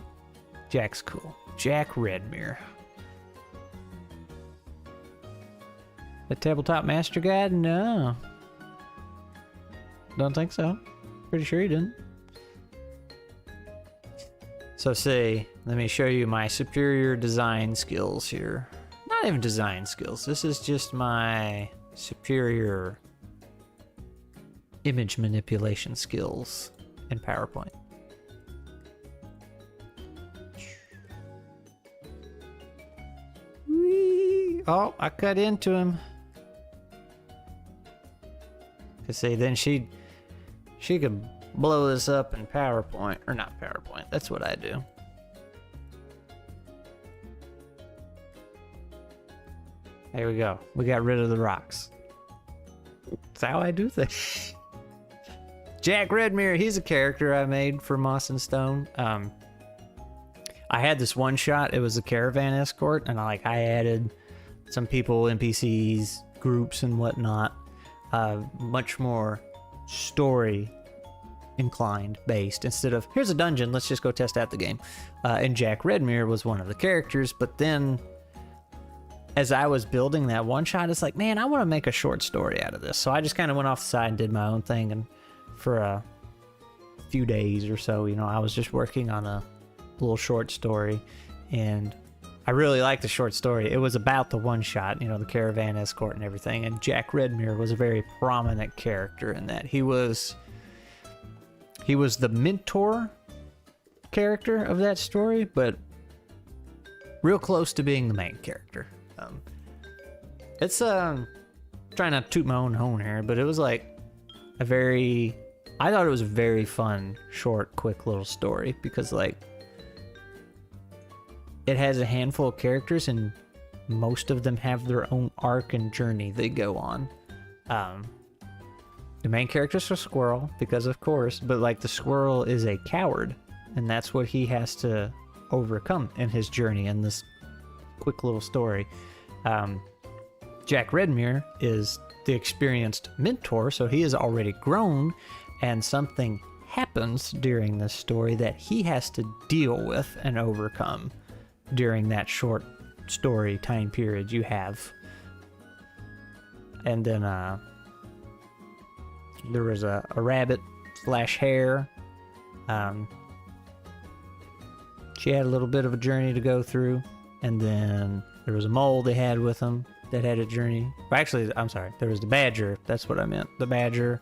Jack's cool. Jack Redmere. The Tabletop Master Guide? No. Don't think so. Pretty sure he didn't. So see, let me show you my superior design skills here. Not even design skills. This is just my superior image manipulation skills in PowerPoint. Whee! Oh, I cut into him. Cause see, then she could blow this up in PowerPoint, or not PowerPoint. That's what I do. There we go. We got rid of the rocks. That's how I do things. Jack Redmere, he's a character I made for Moss and Stone. I had this one shot. It was a caravan escort, and I added some people, NPCs, groups, and whatnot. Much more story inclined based instead of here's a dungeon, let's just go test out the game. And Jack Redmere was one of the characters, but then as I was building that one shot, it's like, man, I want to make a short story out of this. So I just kind of went off the side and did my own thing, and for a few days or so, you know, I was just working on a little short story, and I really liked the short story. It was about the one shot, you know, the caravan escort and everything, and Jack Redmere was a very prominent character in that. He was the mentor character of that story, but real close to being the main character. It's trying not to toot my own horn here, but it was like I thought it was a very fun, short, quick little story, because like it has a handful of characters and most of them have their own arc and journey they go on. The main character's a squirrel, because of course, but like the squirrel is a coward, and that's what he has to overcome in his journey in this quick little story. Jack Redmere is the experienced mentor, so he is already grown, and something happens during this story that he has to deal with and overcome during that short story time period you have. And then there was a rabbit / hare. She had a little bit of a journey to go through, and then there was a mole they had with them that had a journey. Well, actually, I'm sorry, there was the badger. That's what I meant. The badger.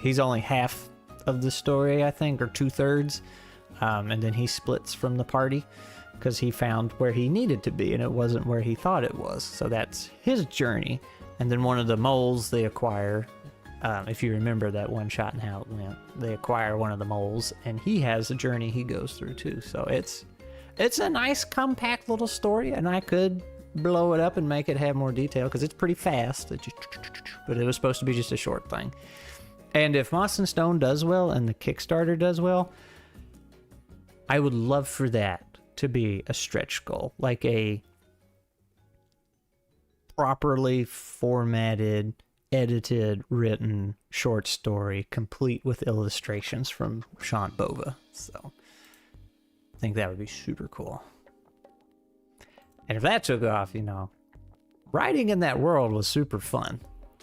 He's only half of the story, I think, or 2/3. And then he splits from the party because he found where he needed to be and it wasn't where he thought it was. So that's his journey. And then one of the moles they acquire, if you remember that one shot and how it went, they acquire one of the moles and he has a journey he goes through too. So it's a nice compact little story, and I could blow it up and make it have more detail because it's pretty fast. But it was supposed to be just a short thing. And if Moss and Stone does well and the Kickstarter does well, I would love for that to be a stretch goal, like a properly formatted, edited, written short story, complete with illustrations from Sean Bova. So I think that would be super cool. And if that took off, you know, writing in that world was super fun.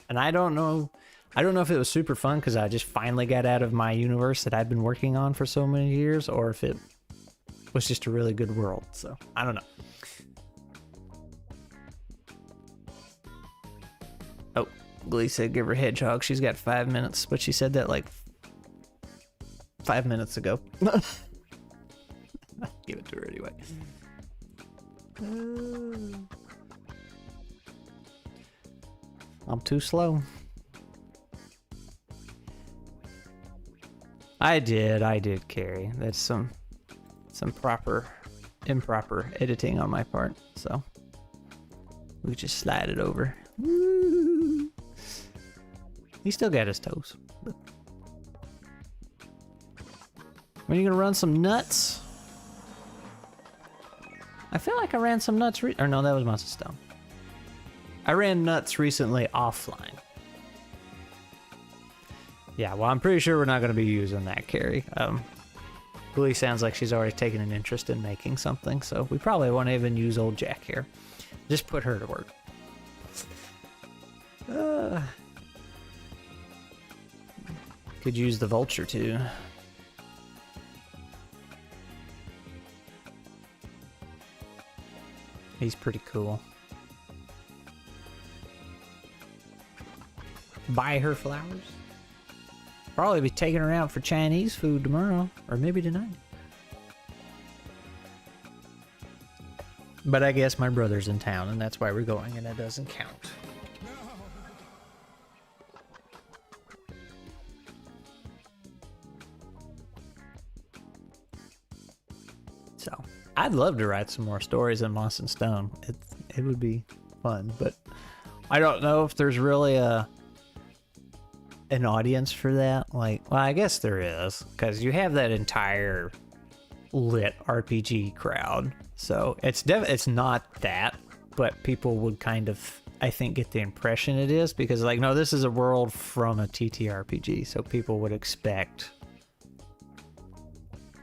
And I don't know if it was super fun because I just finally got out of my universe that I've been working on for so many years, or if it was just a really good world. So I don't know. Oh, Glee said give her hedgehog. She's got 5 minutes, but she said that like 5 minutes ago. Give it to her anyway. I'm too slow. I did, Carrie. That's some improper editing on my part, so we just slide it over. Woo. He still got his toes. But... When are you gonna run some nuts? I feel like I ran some nuts or no, that was Monster Stone. I ran nuts recently offline. Yeah, well, I'm pretty sure we're not going to be using that, Carrie. Glee sounds like she's already taken an interest in making something, so we probably won't even use old Jack here. Just put her to work. Could use the vulture, too. He's pretty cool. Buy her flowers. Probably be taking her out for Chinese food tomorrow, or maybe tonight. But I guess my brother's in town, and that's why we're going, and that doesn't count. So, I'd love to write some more stories in Moss and Stone. It would be fun, but I don't know if there's really an audience for that. Like, well, I guess there is, because you have that entire lit RPG crowd. So it's not that, but people would kind of, I think, get the impression it is, because like, no, this is a world from a TTRPG, so people would expect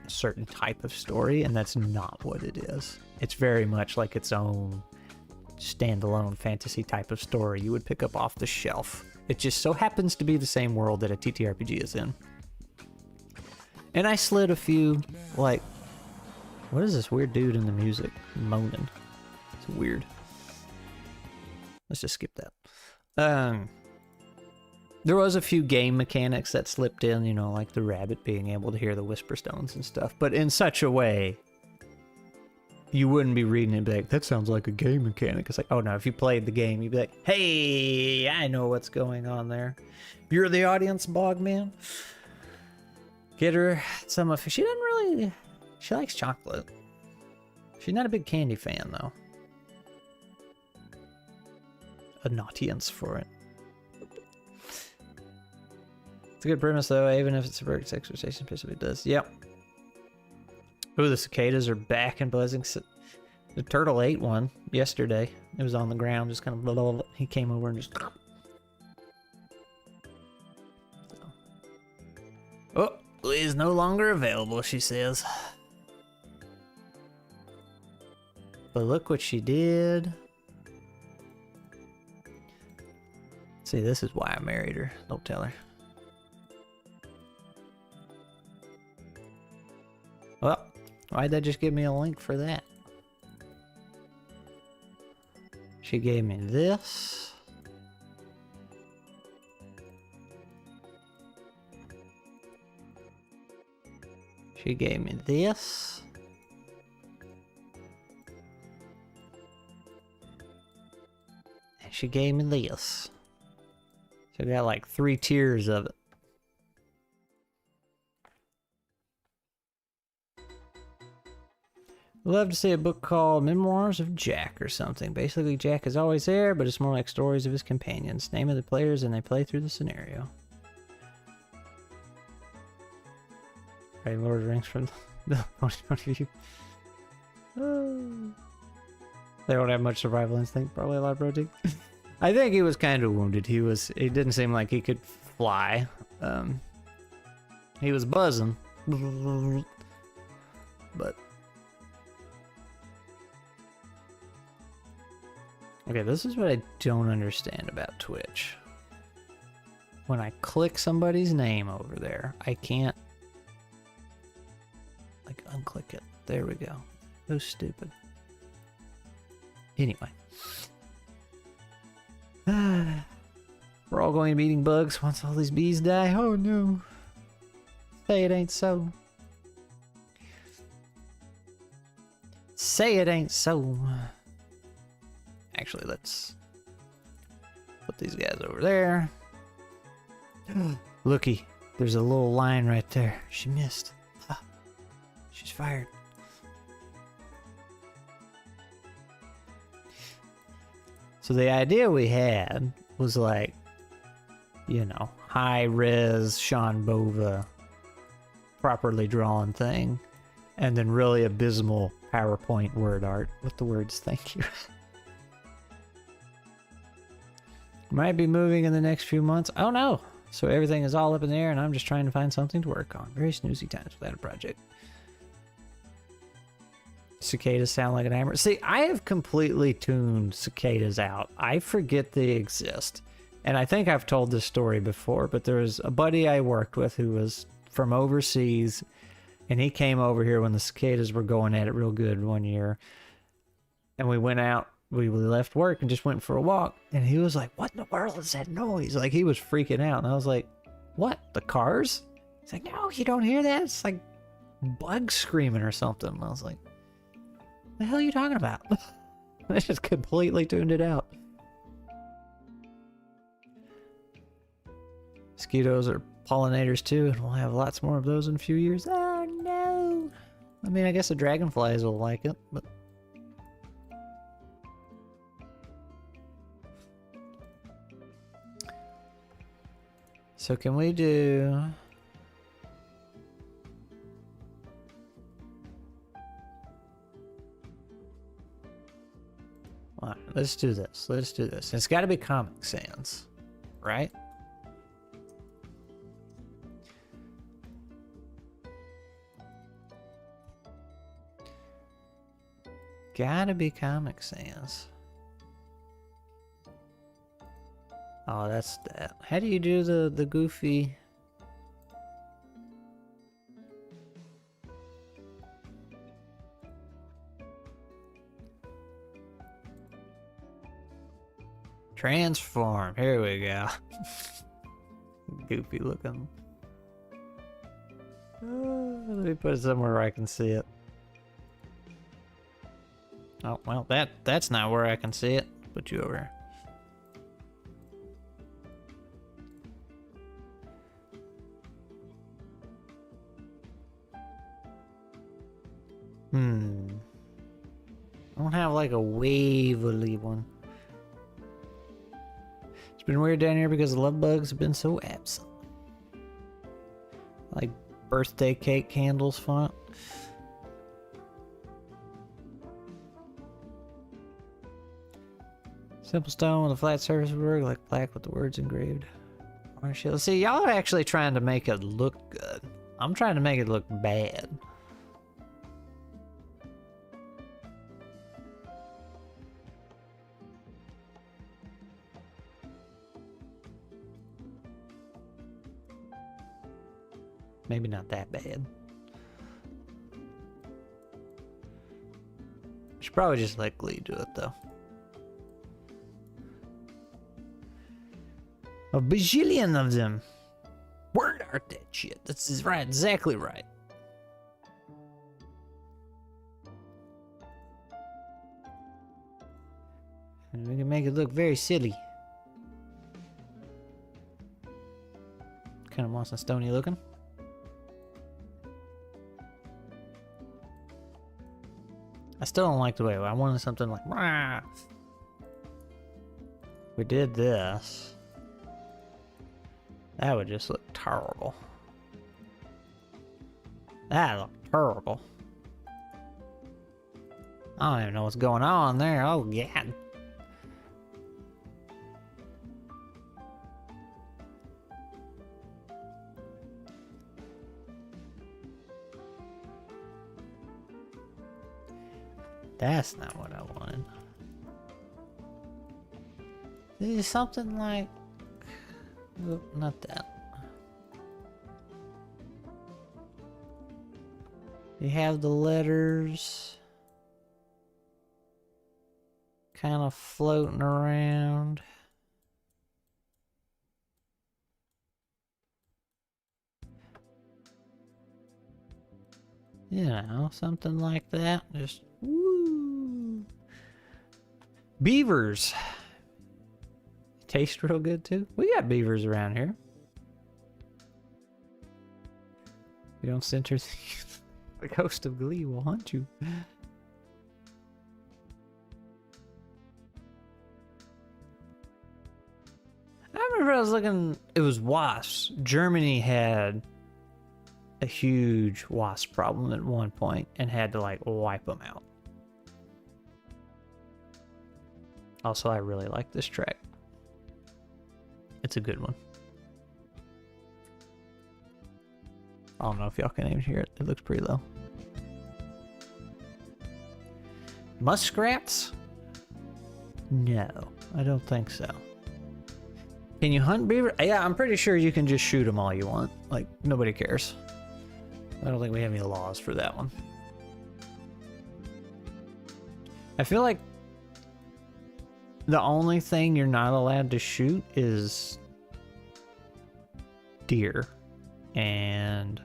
a certain type of story, and that's not what it is. It's very much like its own standalone fantasy type of story you would pick up off the shelf. It just so happens to be the same world that a TTRPG is in. And I slid a few, like, what is this weird dude in the music moaning? It's weird. Let's just skip that. There was a few game mechanics that slipped in, you know, like the rabbit being able to hear the whisper stones and stuff, but in such a way you wouldn't be reading it and be like, that sounds like a game mechanic. It's like, oh no, if you played the game, you'd be like, hey, I know what's going on there. You're the audience, Bogman. Get her some of, she doesn't really, she likes chocolate. She's not a big candy fan though. An audience for it. It's a good premise though, even if it's a bird's expectation, it does. Yep. Ooh, the cicadas are back and buzzing. The turtle ate one yesterday. It was on the ground, just kind of blah, blah, blah. He came over and just... Oh, Lee's no longer available, she says. But look what she did. See, this is why I married her. Don't tell her. Well, why'd that just give me a link for that? She gave me this. She gave me this. And she gave me this. So I got like 3 tiers of it. Love to see a book called Memoirs of Jack or something. Basically, Jack is always there, but it's more like stories of his companions. Name of the players, and they play through the scenario. Right, Lord of the Rings from the point of view. They don't have much survival instinct. Probably a lot of protein. I think he was kind of wounded. He didn't seem like he could fly. He was buzzing. But... Okay, this is what I don't understand about Twitch. When I click somebody's name over there, I can't, like, unclick it. There we go. So stupid. Anyway. We're all going to be eating bugs once all these bees die. Oh no. Say it ain't so. Say it ain't so. Actually, let's put these guys over there. Looky, there's a little line right there. She missed. Ah, she's fired. So the idea we had was like, you know, high-res Sean Bova, properly drawn thing, and then really abysmal PowerPoint word art with the words "thank you." Might be moving in the next few months. Oh no! So everything is all up in the air, and I'm just trying to find something to work on. Very snoozy times without a project. Cicadas sound like an hammer. See, I have completely tuned cicadas out. I forget they exist. And I think I've told this story before, but there was a buddy I worked with who was from overseas, and he came over here when the cicadas were going at it real good one year. And we went out. We left work and just went for a walk, and he was like, "What in the world is that noise?" Like, he was freaking out, and I was like, "What? The cars?" He's like, "No, you don't hear that? It's like bugs screaming or something." And I was like, "What the hell are you talking about?" I just completely tuned it out. Mosquitoes are pollinators too, and we'll have lots more of those in a few years. Oh no! I mean, I guess the dragonflies will like it, but... So can we do... Alright, let's do this. Let's do this. It's got to be Comic Sans, right? Gotta be Comic Sans. Oh, that's that. How do you do the goofy? Transform. Here we go. Goofy looking. Let me put it somewhere where I can see it. Oh, well, that's not where I can see it. Put you over here. I don't have like a wavily one. It's been weird down here because the love bugs have been so absent. Like birthday cake candles font. Simple stone with a flat surface would work, like black with the words engraved. Orange shield. See, y'all are actually trying to make it look good. I'm trying to make it look bad. Maybe not that bad. Should probably just let Glee do it though. A bajillion of them. Word art that shit. This is right, exactly right. We can make it look very silly. Kind of moss and stony looking. I still don't like the way I wanted something like. Rah! We did this. That would just look terrible. That looked terrible. I don't even know what's going on there. Oh, God. That's not what I wanted. This is something like... Oop, not that. You have the letters kind of floating around. You know, something like that. Just woo. Beavers. Taste real good too. We got beavers around here. You don't center the ghost of Glee will haunt you. I remember I was looking, it was wasps. Germany had a huge wasp problem at one point and had to like wipe them out. Also, I really like this track. It's a good one. I don't know if y'all can even hear it. It looks pretty low. Muskrats? No, I don't think so. Can you hunt beaver? Yeah, I'm pretty sure you can just shoot them all you want. Like, nobody cares. I don't think we have any laws for that one. I feel like the only thing you're not allowed to shoot is deer. And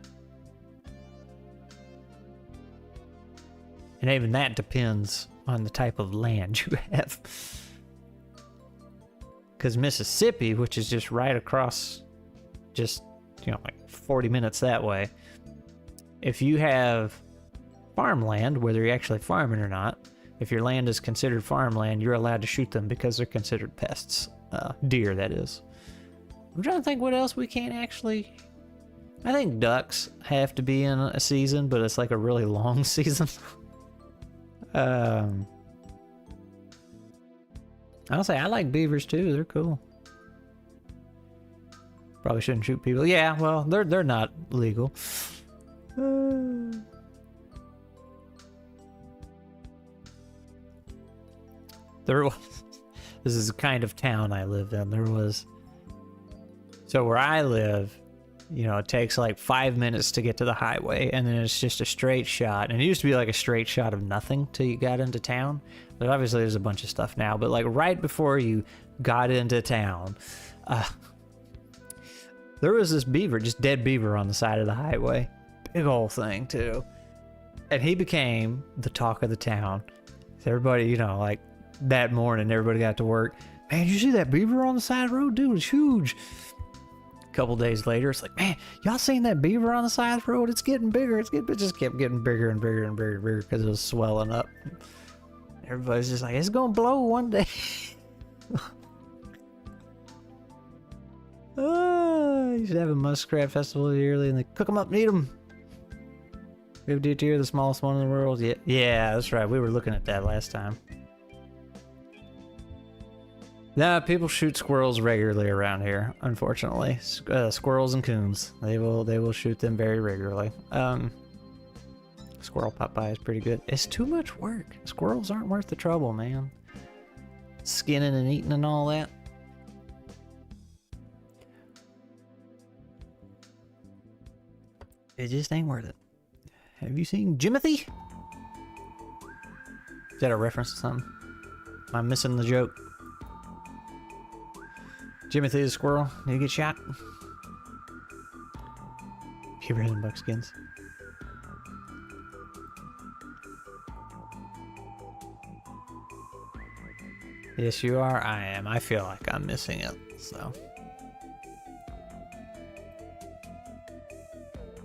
even that depends on the type of land you have. Because Mississippi, which is just right across, just, you know, like 40 minutes that way, if you have farmland, whether you're actually farming or not, if your land is considered farmland, you're allowed to shoot them because they're considered pests. Deer, that is. I'm trying to think what else we can't actually... I think ducks have to be in a season, but it's like a really long season. I'll say I like beavers too. They're cool. Probably shouldn't shoot people. Yeah, well, they're not legal. There was... This is the kind of town I lived in. There was... So where I live, you know, it takes like 5 minutes to get to the highway, and then it's just a straight shot. And it used to be like a straight shot of nothing till you got into town. But obviously there's a bunch of stuff now. But like right before you got into town, there was this beaver, just dead beaver on the side of the highway. Big old thing too. And he became the talk of the town. So everybody, you know, like that morning, everybody got to work. Man, you see that beaver on the side of the road? Dude, it's huge. A couple days later, it's like, man, y'all seen that beaver on the side of the road? It's getting bigger. It just kept getting bigger and bigger and bigger and bigger because it was swelling up. Everybody's just like, it's gonna blow one day. You should have a muskrat festival yearly, and they cook them up and eat them. We have deer, the smallest one in the world. Yeah, that's right. We were looking at that last time. Nah, people shoot squirrels regularly around here, unfortunately. Squirrels and coons. They will shoot them very regularly. Squirrel pot pie is pretty good. It's too much work. Squirrels aren't worth the trouble, man. Skinning and eating and all that. It just ain't worth it. Have you seen Jimothy? Is that a reference to something? Am I missing the joke? Jimothy the squirrel. Did he get shot? Beaver and buckskins. Yes, you are. I am. I feel like I'm missing it, so.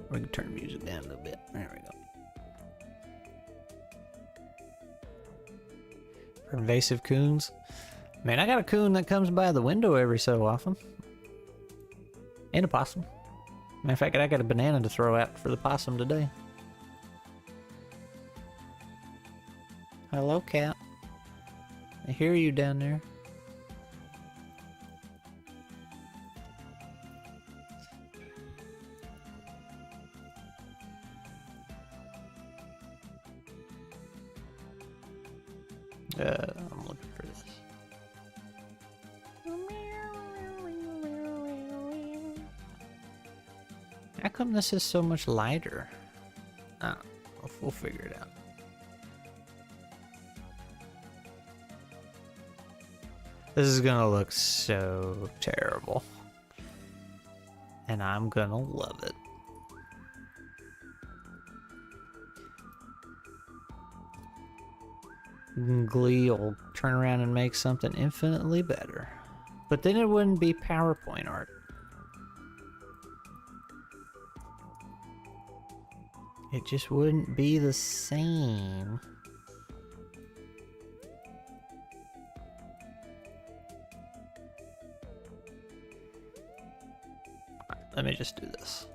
We can turn the music down a little bit. There we go. Invasive coons. Man, I got a coon that comes by the window every so often. And a possum. Matter of fact, I got a banana to throw out for the possum today. Hello, cat. I hear you down there. I'm looking for this. How come this is so much lighter? Oh, we'll figure it out. This is gonna look so terrible. And I'm gonna love it. Glee will turn around and make something infinitely better. But then it wouldn't be PowerPoint art. It just wouldn't be the same. Let me just do this.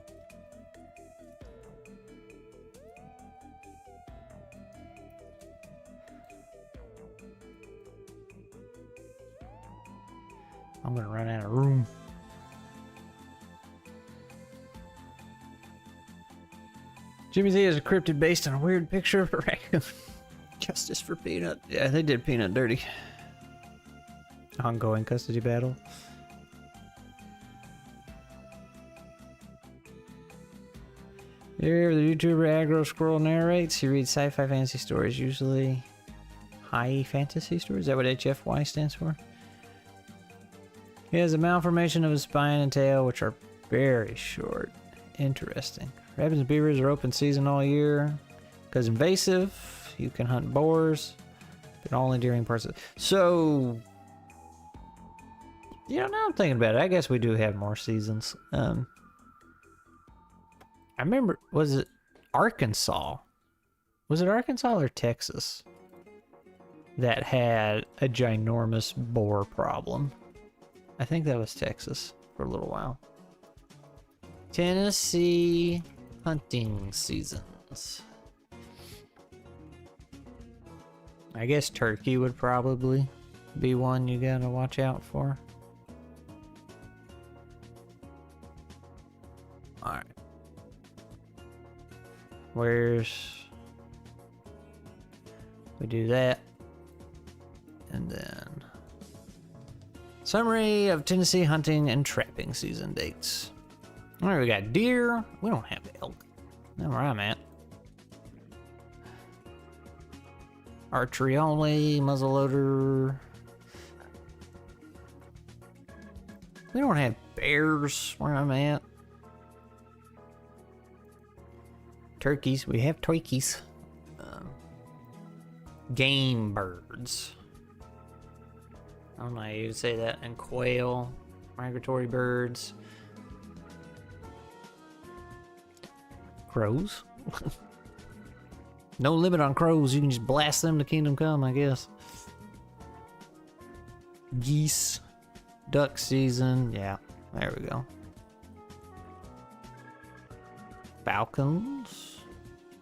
I'm gonna run out of room. Jimmy Z is a cryptid based on a weird picture of a raccoon. Justice for Peanut. Yeah, they did Peanut dirty. Ongoing custody battle. Here, the YouTuber Aggro Squirrel narrates. He reads sci-fi fantasy stories, usually high fantasy stories. Is that what HFY stands for? He has a malformation of his spine and tail, which are very short. Interesting. Rabbits and beavers are open season all year. Because invasive, you can hunt boars, but only during parts of... So, you know, now I'm thinking about it. I guess we do have more seasons. I remember, was it Arkansas? Was it Arkansas or Texas that had a ginormous boar problem? I think that was Texas for a little while. Tennessee hunting seasons. I guess turkey would probably be one you gotta watch out for. Alright. We do that. And then summary of Tennessee hunting and trapping season dates. Alright, we got deer. We don't have elk. That's where I'm at. Archery only, muzzleloader. We don't have bears where I'm at. Turkeys, we have turkeys. Game birds. I don't know how you say that. And quail, migratory birds. Crows. No limit on crows. You can just blast them to kingdom come, I guess. Geese. Duck season. Yeah, there we go. Falcons.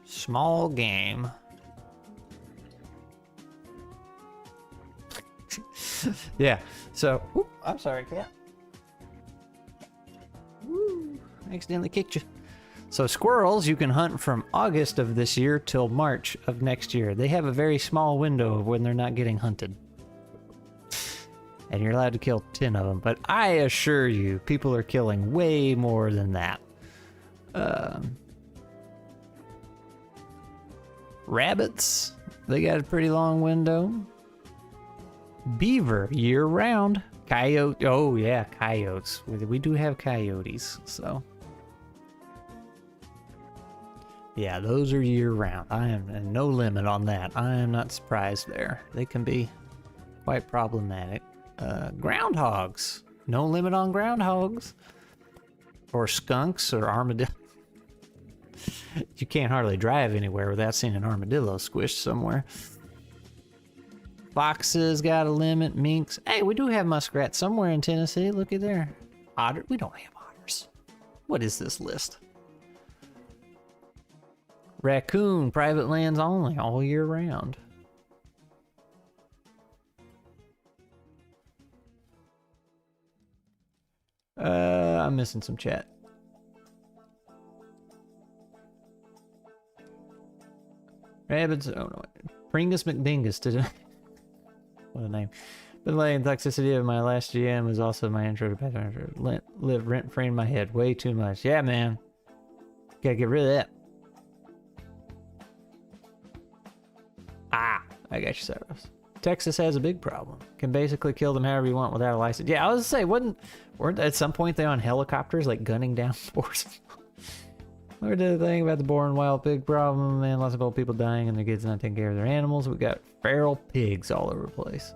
Small game. Yeah, so... Whoop, I'm sorry, cat. Woo, I accidentally kicked you. So squirrels you can hunt from August of this year till March of next year. They have a very small window of when they're not getting hunted. And you're allowed to kill 10 of them. But I assure you, people are killing way more than that. Rabbits, they got a pretty long window. Beaver, year-round. Coyote, oh yeah, coyotes. We do have coyotes, so... Yeah, those are year-round. I am no limit on that. I am not surprised there. They can be quite problematic. Groundhogs. No limit on groundhogs. Or skunks or armadillo. You can't hardly drive anywhere without seeing an armadillo squished somewhere. Foxes got a limit. Minks. Hey, we do have muskrats somewhere in Tennessee. Looky there. Otter. We don't have otters. What is this list? Raccoon. Private lands only. All year round. I'm missing some chat. Rabbits. Oh no. Pringus McDingus. What a name. The laying toxicity of my last GM is also my intro to Pathfinder. Live rent free in my head. Way too much. Yeah, man. Gotta get rid of that. Ah, I got you, Saros. Texas has a big problem. Can basically kill them however you want without a license. Yeah, I was gonna say, weren't at some point they on helicopters like gunning down boars? Or did the thing about the boar and wild pig problem, man? Lots of old people dying and their kids not taking care of their animals. We got feral pigs all over the place.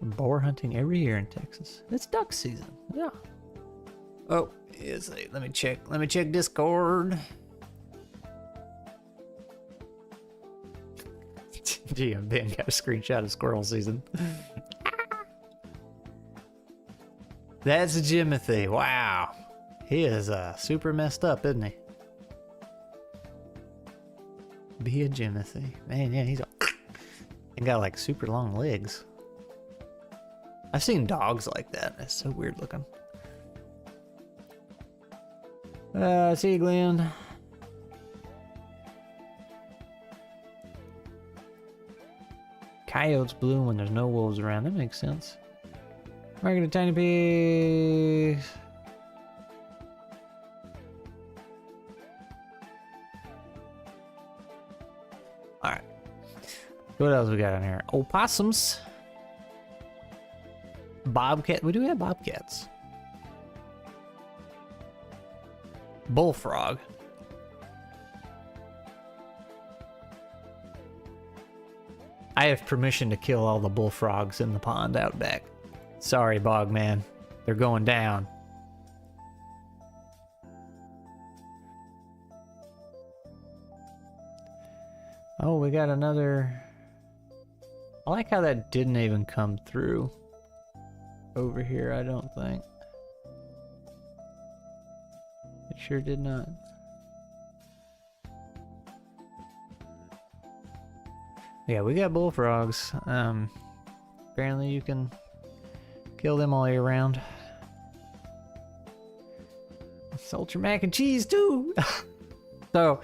Boar hunting every year in Texas. It's duck season. Yeah. Oh, let me check. Let me check Discord. Gee, Ben got a screenshot of squirrel season. That's Jimothy. Wow. He is super messed up, isn't he? Be a Jimothy. Man, yeah, he's and got like super long legs. I've seen dogs like that. That's so weird looking. See you, Glenn. Coyotes bloom when there's no wolves around. That makes sense. Market a tiny pigs. Alright. What else we got on here? Opossums. Bobcat. We do have bobcats. Bullfrog. I have permission to kill all the bullfrogs in the pond out back. Sorry, Bogman. They're going down. Oh, we got another... I like how that didn't even come through over here, I don't think. It sure did not. Yeah, we got bullfrogs. Apparently you can kill them all year round. Salt your mac and cheese too! So,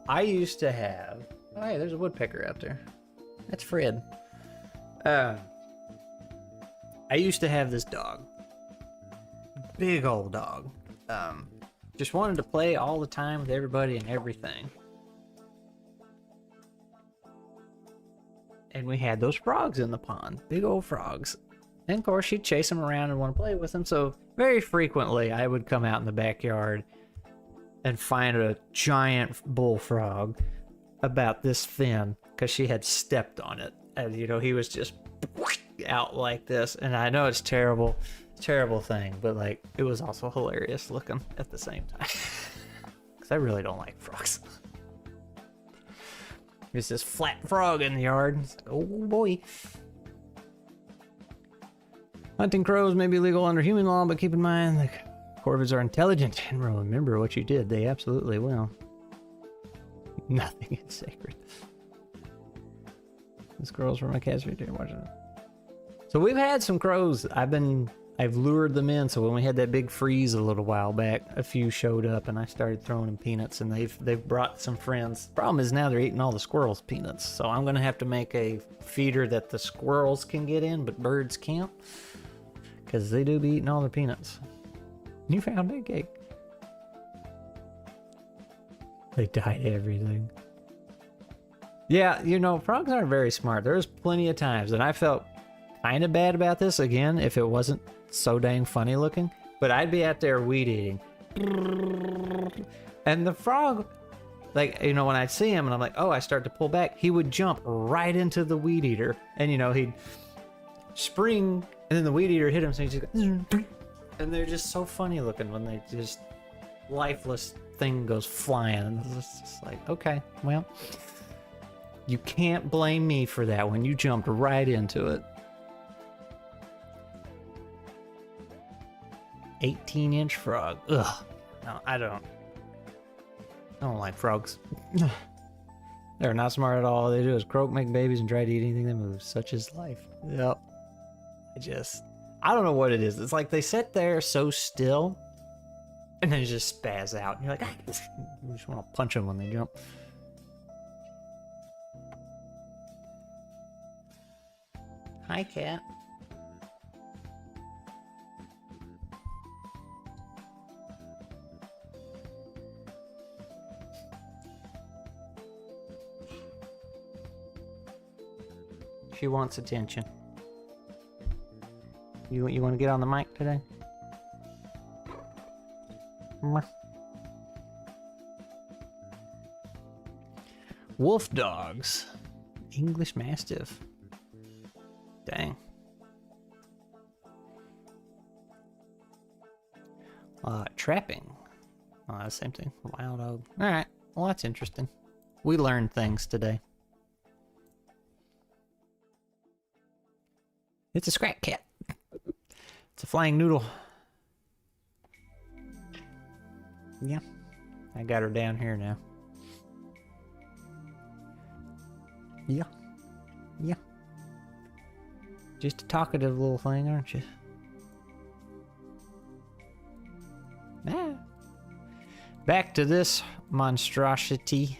I used to have... Oh, hey, there's a woodpecker out there. That's Fred. I used to have this dog. Big old dog. Just wanted to play all the time with everybody and everything. And we had those frogs in the pond. Big old frogs. And of course, she'd chase them around and want to play with them. So very frequently, I would come out in the backyard and find a giant bullfrog about this thin because she had stepped on it. And, you know, he was just out like this. And I know it's terrible thing, but like, it was also hilarious looking at the same time. Because I really don't like frogs. There's this flat frog in the yard. It's like, oh boy. Hunting crows may be legal under human law, but keep in mind the corvids are intelligent and will remember what you did. They absolutely will. Nothing is sacred. This girl's from my cat's right there watching it. So we've had some crows. I've lured them in, so when we had that big freeze a little while back, a few showed up and I started throwing them peanuts and they've brought some friends. Problem is now they're eating all the squirrels' peanuts, so I'm gonna have to make a feeder that the squirrels can get in, but birds can't. Because they do be eating all the peanuts. You found that cake. They dyed everything. Yeah, you know, frogs aren't very smart. There's plenty of times, and I felt kind of bad about this, again, if it wasn't so dang funny looking. But I'd be out there weed eating. And the frog Like, you know, when I see him and I'm like, oh, I start to pull back, he would jump right into the weed eater. And, you know, he'd spring, and then the weed eater hit him, so he's just, and they're just so funny looking when they just lifeless thing goes flying. And it's just like, okay, well, you can't blame me for that when you jumped right into it. 18-inch frog. Ugh. No, I don't like frogs. They're not smart at all. All they do is croak, make babies, and try to eat anything that moves. Such is life. Yep. I don't know what it is. It's like they sit there so still, and then just spaz out. And you're like, you just want to punch them when they jump. Hi, cat. She wants attention. You want to get on the mic today? Wolf dogs. English Mastiff. Dang. Trapping. Oh, same thing. Wild dog. Alright. Well, that's interesting. We learned things today. It's a scrap cat. It's a flying noodle. Yeah. I got her down here now. Yeah. Yeah. Just a talkative little thing, aren't you? Ah. Back to this monstrosity.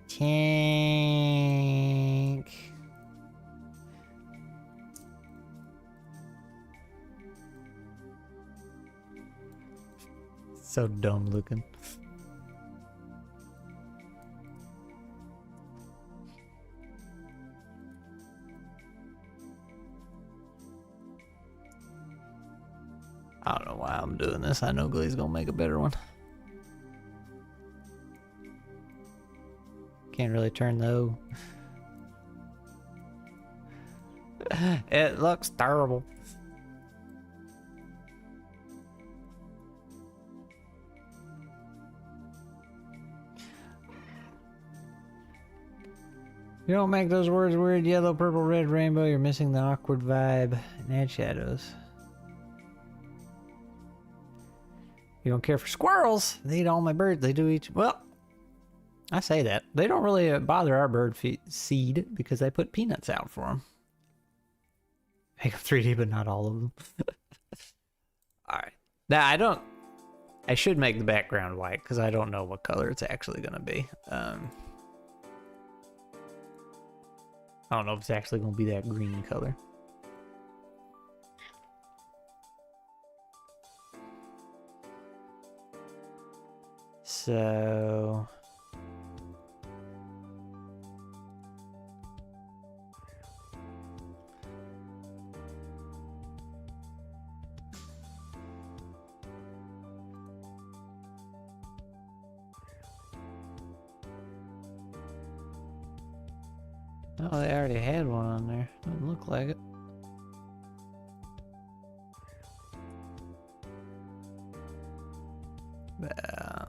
Tank. So dumb looking. I don't know why I'm doing this. I know Glee's gonna make a better one. Can't really turn the O. It looks terrible. You don't make those words weird. Yellow, purple, red, rainbow. You're missing the awkward vibe and add shadows. You don't care for squirrels. They eat all my birds. They do each. Well, I say that. They don't really bother our bird seed because I put peanuts out for them. Make them 3D, but not all of them. Alright. Now, I should make the background white because I don't know what color it's actually going to be. I don't know if it's actually going to be that green color. So... Oh, they already had one on there. Doesn't look like it. But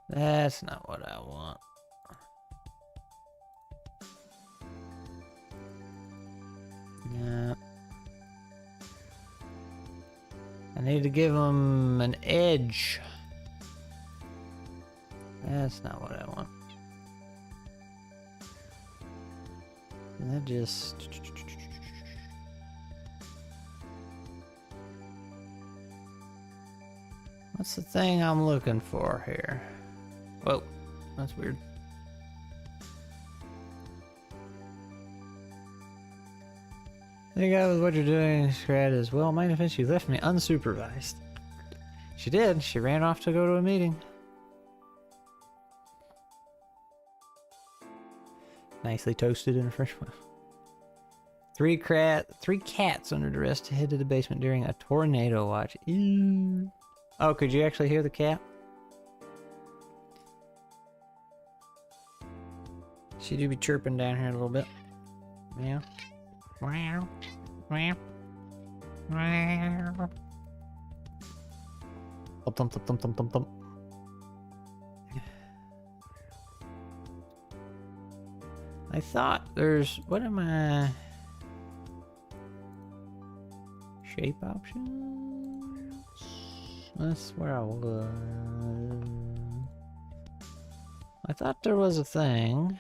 that's not what I want. Yeah. I need to give them an edge. That's not what I want. And that just... What's the thing I'm looking for here? Whoa, that's weird. I think I was what you're doing, Scrat, is well, my defense, she left me unsupervised. She did. She ran off to go to a meeting. Nicely toasted in a fresh one. Three cats under duress to head to the basement during a tornado watch. Ew. Oh, could you actually hear the cat? She do be chirping down here a little bit. Meow. Meow. Meow. Meow. Thump, thump, thump, thump, thump, thump. I thought there's... What am I... Shape options? That's where I was. I thought there was a thing.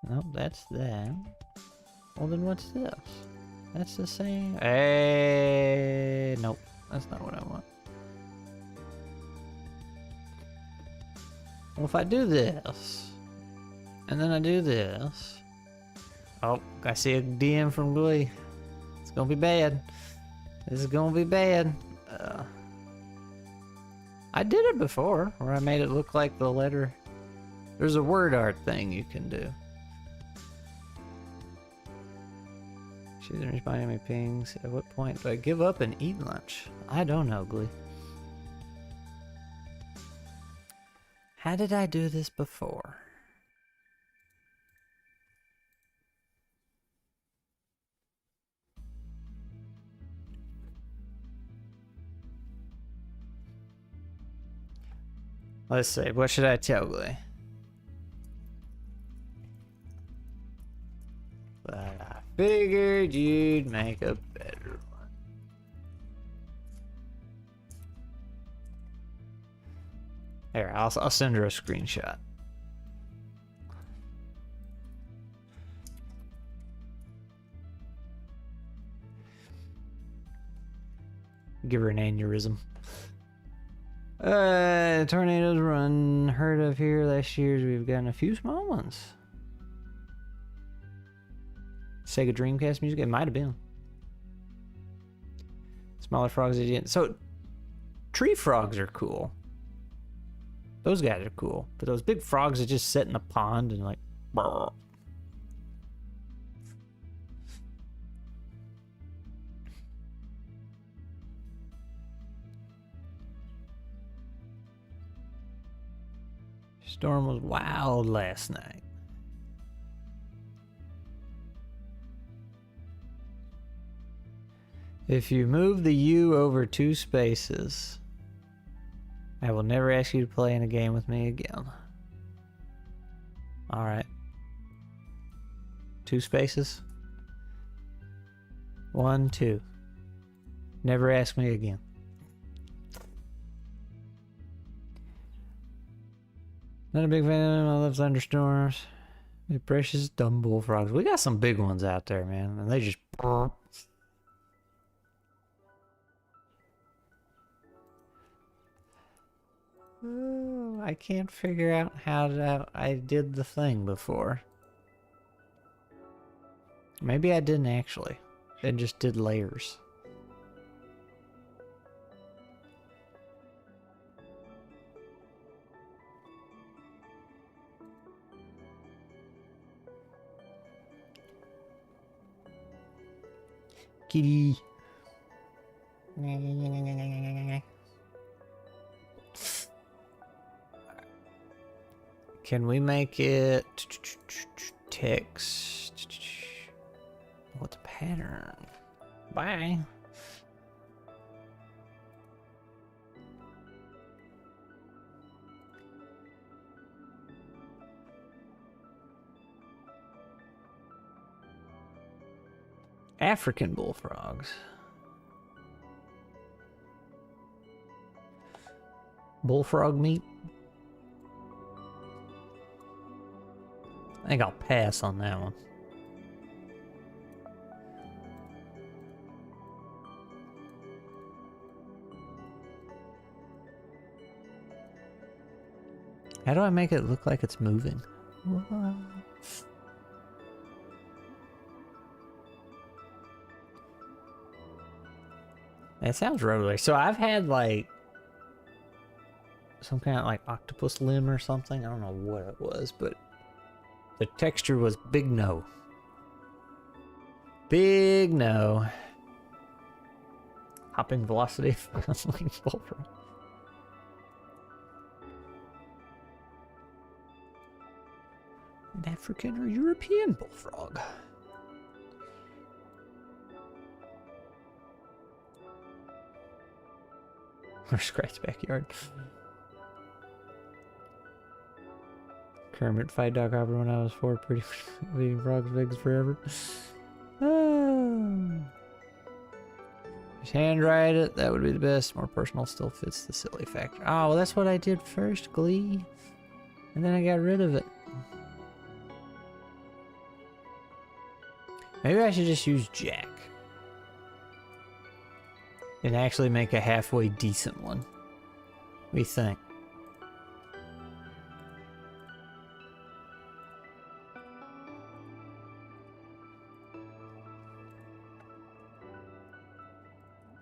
Nope, that's that. Well, then what's this? That's the same. Hey, nope, that's not what I want. Well, if I do this, and then I do this. Oh, I see a DM from Glee. It's gonna be bad. This is gonna be bad. I did it before, where I made it look like the letter. There's a word art thing you can do. She isn't responding to my pings. At what point do I give up and eat lunch? I don't know, Glee. How did I do this before? Let's see, what should I tell Glee? But I figured you'd make a better one. Here, I'll send her a screenshot. Give her an aneurysm. Tornadoes were unheard of here last year. We've gotten a few small ones. Sega Dreamcast music? It might have been. Smaller frogs again. So, tree frogs are cool. Those guys are cool. But those big frogs that just sit in a pond and like... Brr. Storm was wild last night. If you move the U over 2 spaces, I will never ask you to play in a game with me again. Alright. 2 spaces. 1, 2. Never ask me again. Not a big fan of them. I love thunderstorms. The precious dumb bullfrogs. We got some big ones out there, man. And they just... Oh, I can't figure out how I did the thing before. Maybe I didn't actually. I just did layers. Kitty. Can we make it text? What's a pattern? Bye. African bullfrogs. Bullfrog meat? I think I'll pass on that one. How do I make it look like it's moving? What? That sounds roleplay. So I've had like some kind of like octopus limb or something. I don't know what it was, but the texture was big no. Big no. Hopping velocity. Bullfrog. An African or European bullfrog. Or Scratch backyard. Kermit fight Dog Hopper when I was 4, pretty leading frogs legs forever. Oh. Just handwrite it, that would be the best. More personal still fits the silly factor. Oh, well, that's what I did first, Glee. And then I got rid of it. Maybe I should just use Jack. And actually make a halfway decent one. What do you think?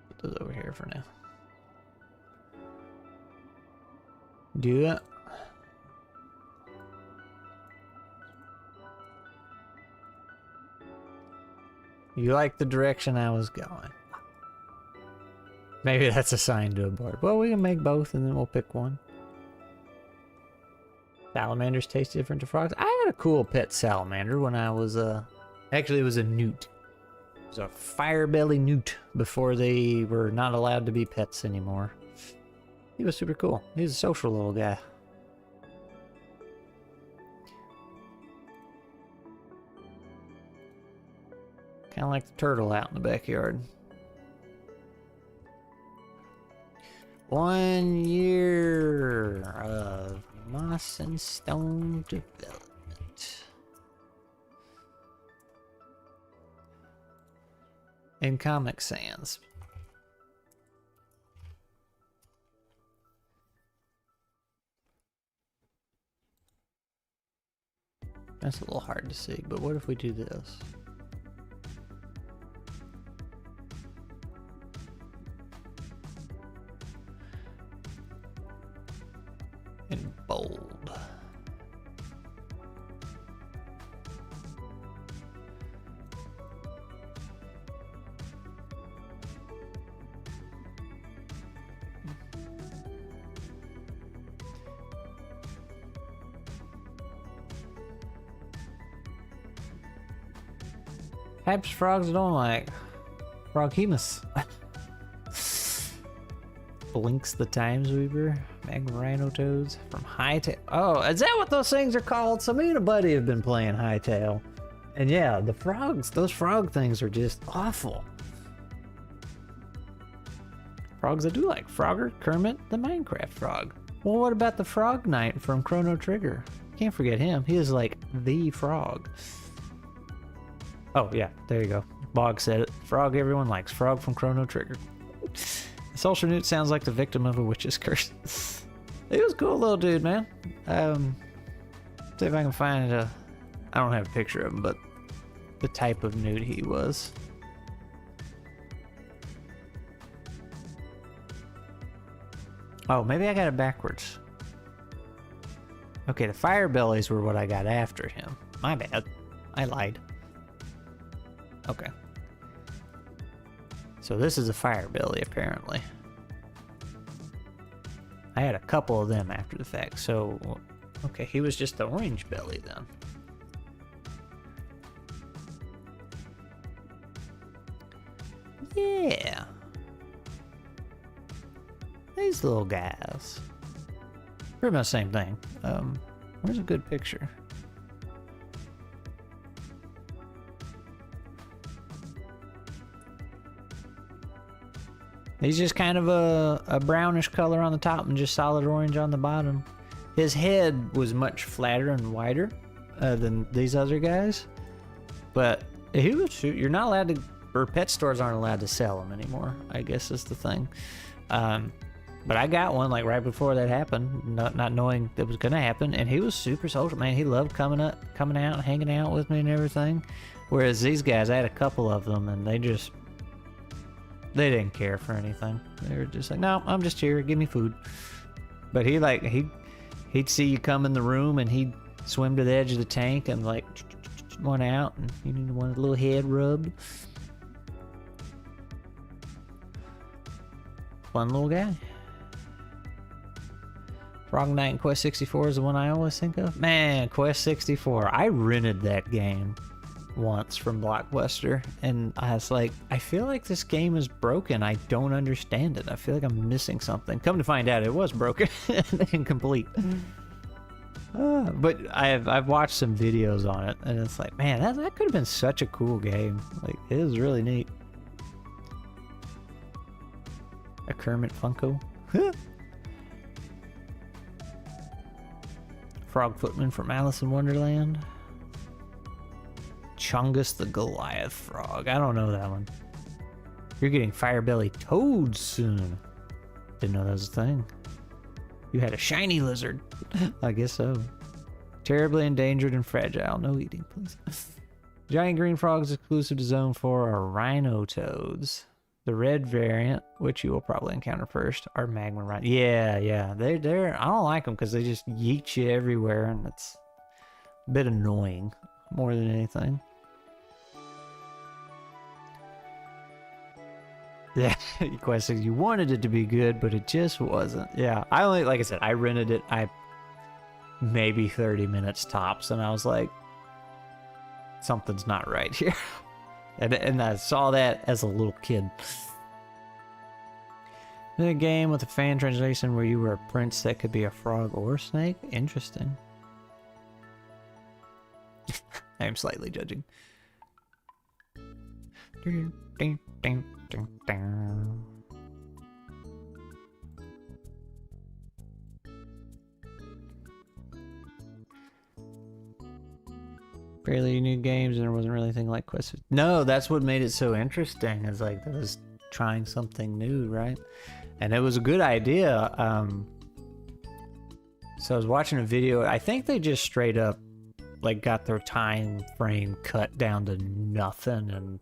Put those over here for now. Do it. You like the direction I was going. Maybe that's a sign to abort. Well, we can make both and then we'll pick one. Salamanders taste different to frogs. I had a cool pet salamander when I was, actually it was a newt. It was a fire-belly newt before they were not allowed to be pets anymore. He was super cool. He was a social little guy. Kind of like the turtle out in the backyard. 1 year of moss and stone development. In Comic Sans. That's a little hard to see, but what if we do this? In bold. Types of frogs I don't like. Froghemus. Blinks the Times Weaver. Magma Rhino Toads from Hightail. Oh, is that what those things are called? So me and a buddy have been playing Hightail. And yeah, the frogs, those frog things are just awful. Frogs I do like. Frogger, Kermit, the Minecraft frog. Well, what about the Frog Knight from Chrono Trigger? Can't forget him. He is like the frog. Oh yeah, there you go. Bog said it. Frog everyone likes. Frog from Chrono Trigger. The Social Newt sounds like the victim of a witch's curse. He was a cool little dude, man. See if I can find a... I don't have a picture of him, but the type of newt he was. Oh, maybe I got it backwards. Okay, the fire bellies were what I got after him. My bad. I lied. Okay. So this is a fire belly, apparently. I had a couple of them after the fact, so... Okay, he was just the orange belly then. Yeah. These little guys. Pretty much the same thing. Where's a good picture? He's just kind of a brownish color on the top and just solid orange on the bottom. His head was much flatter and wider than these other guys. But he was, you're not allowed to, or pet stores aren't allowed to sell them anymore, I guess is the thing. But I got one like right before that happened, not knowing that was gonna happen, and he was super social, man. He loved coming out and hanging out with me and everything. Whereas these guys, I had a couple of them, and they didn't care for anything. They were just like, no, I'm just here, give me food. But he'd see you come in the room and he'd swim to the edge of the tank and like one out and you need one little head rubbed. Fun little guy. Frog Knight and Quest 64 is the one I always think of. Man, Quest 64. I rented that game once from Blockbuster, and I was like, I feel like this game is broken. I don't understand it. I feel like I'm missing something. Come to find out, it was broken and incomplete. But I've watched some videos on it, and it's like, man, that could have been such a cool game. Like, it was really neat. A Kermit Funko. Frog Footman from Alice in Wonderland. Chungus the Goliath Frog. I don't know that one. You're getting Firebelly Toads soon. Didn't know that was a thing. You had a shiny lizard. I guess so. Terribly endangered and fragile. No eating, please. Giant green frogs exclusive to Zone 4 are Rhino Toads. The red variant, which you will probably encounter first, are Magma Rhino. Yeah. They're I don't like them because they just yeet you everywhere, and it's a bit annoying more than anything. Yeah, Quest says you wanted it to be good, but it just wasn't. Yeah, like I said, I rented it. Maybe 30 minutes tops, and I was like, something's not right here. And I saw that as a little kid. A game with a fan translation where you were a prince that could be a frog or snake? Interesting. I am slightly judging. Barely new games, and there wasn't really anything like Quest. No, that's what made it so interesting. Is like it was trying something new, right? And it was a good idea. So I was watching a video. I think they just straight up like got their time frame cut down to nothing, and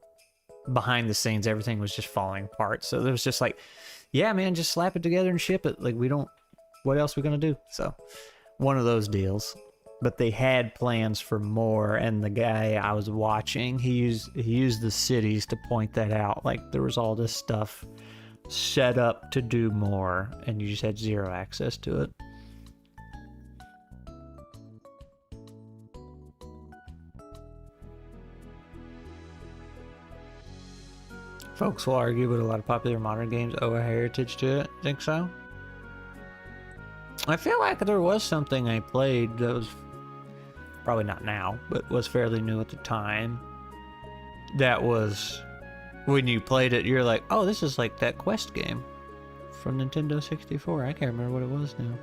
behind the scenes everything was just falling apart. So there was just like, yeah, man, just slap it together and ship it. Like we don't. What else are we gonna do? So one of those deals. But they had plans for more, and the guy I was watching, he used the cities to point that out. Like there was all this stuff set up to do more, and you just had zero access to it. Folks will argue, but a lot of popular modern games owe a heritage to it. Think so? I feel like there was something I played that was probably not now, but was fairly new at the time. That was, when you played it, you're like, oh, this is like that Quest game from Nintendo 64. I can't remember what it was now.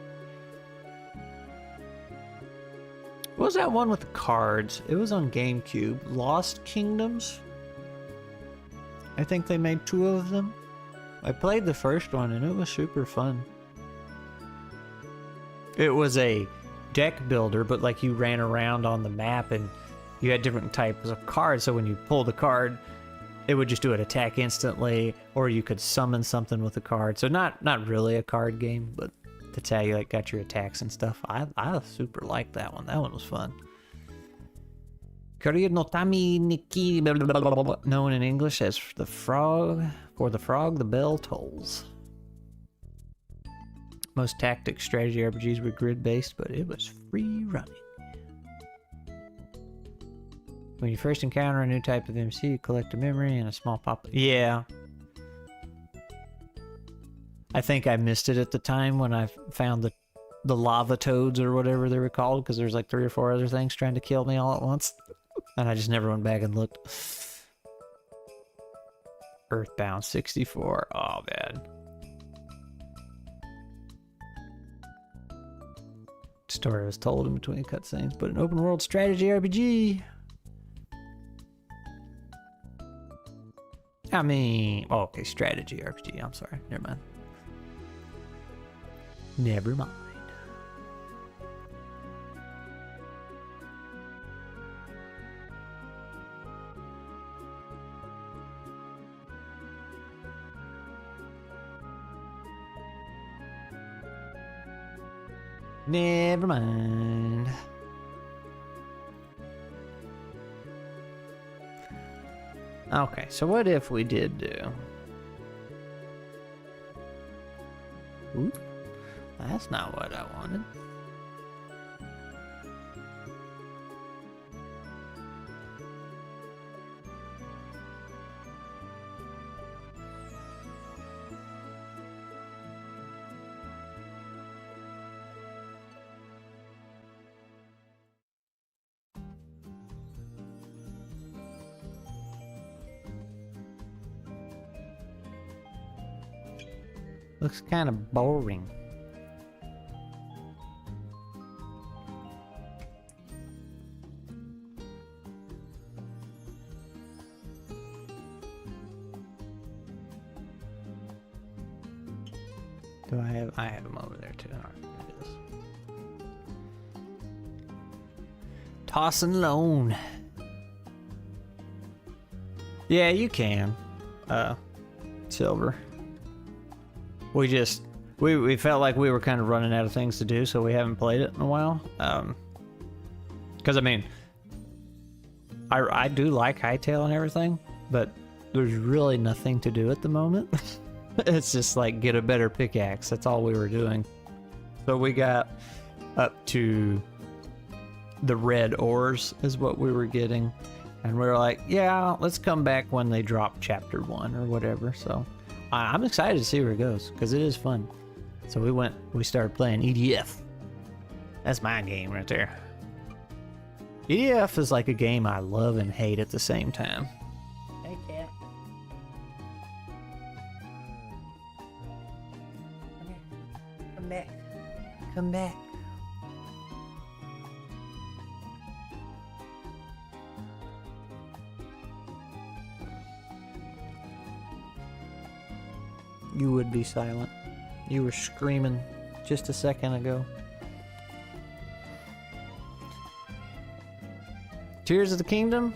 What was that one with the cards? It was on GameCube. Lost Kingdoms? I think they made 2 of them. I played the first one and it was super fun. It was a deck builder, but like you ran around on the map and you had different types of cards. So when you pull the card, it would just do an attack instantly, or you could summon something with the card. So not really a card game, but that's how you like got your attacks and stuff. I super liked that one. That one was fun. Korean no Tami Niki, known in English as the frog. For the frog, the bell tolls. Most tactics strategy RPGs were grid-based, but it was free running. When you first encounter a new type of MC, you collect a memory and a small pop. Yeah. I think I missed it at the time when I found the lava toads or whatever they were called, because there's like 3 or 4 other things trying to kill me all at once. And I just never went back and looked. Earthbound 64. Oh, man. Story was told in between cutscenes, but an open world strategy RPG. I mean, oh, okay, strategy RPG. I'm sorry. Never mind. Never mind. Never mind. Okay, so what if we did do... Oop, that's not what I wanted. Looks kind of boring. Do I have? I have them over there too. All right, there it is. Toss and loan. Yeah, you can. Silver. We felt like we were kind of running out of things to do, so we haven't played it in a while. Because I mean, I do like Hightail and everything, but there's really nothing to do at the moment. It's just like get a better pickaxe. That's all we were doing. So we got up to the red ores is what we were getting, and we were like, yeah, let's come back when they drop chapter 1 or whatever. So I'm excited to see where it goes because it is fun. So we started playing EDF. That's my game right there. EDF is like a game I love and hate at the same time. Hey, cat. Come back. Come back. You would be silent. You were screaming just a second ago. Tears of the Kingdom?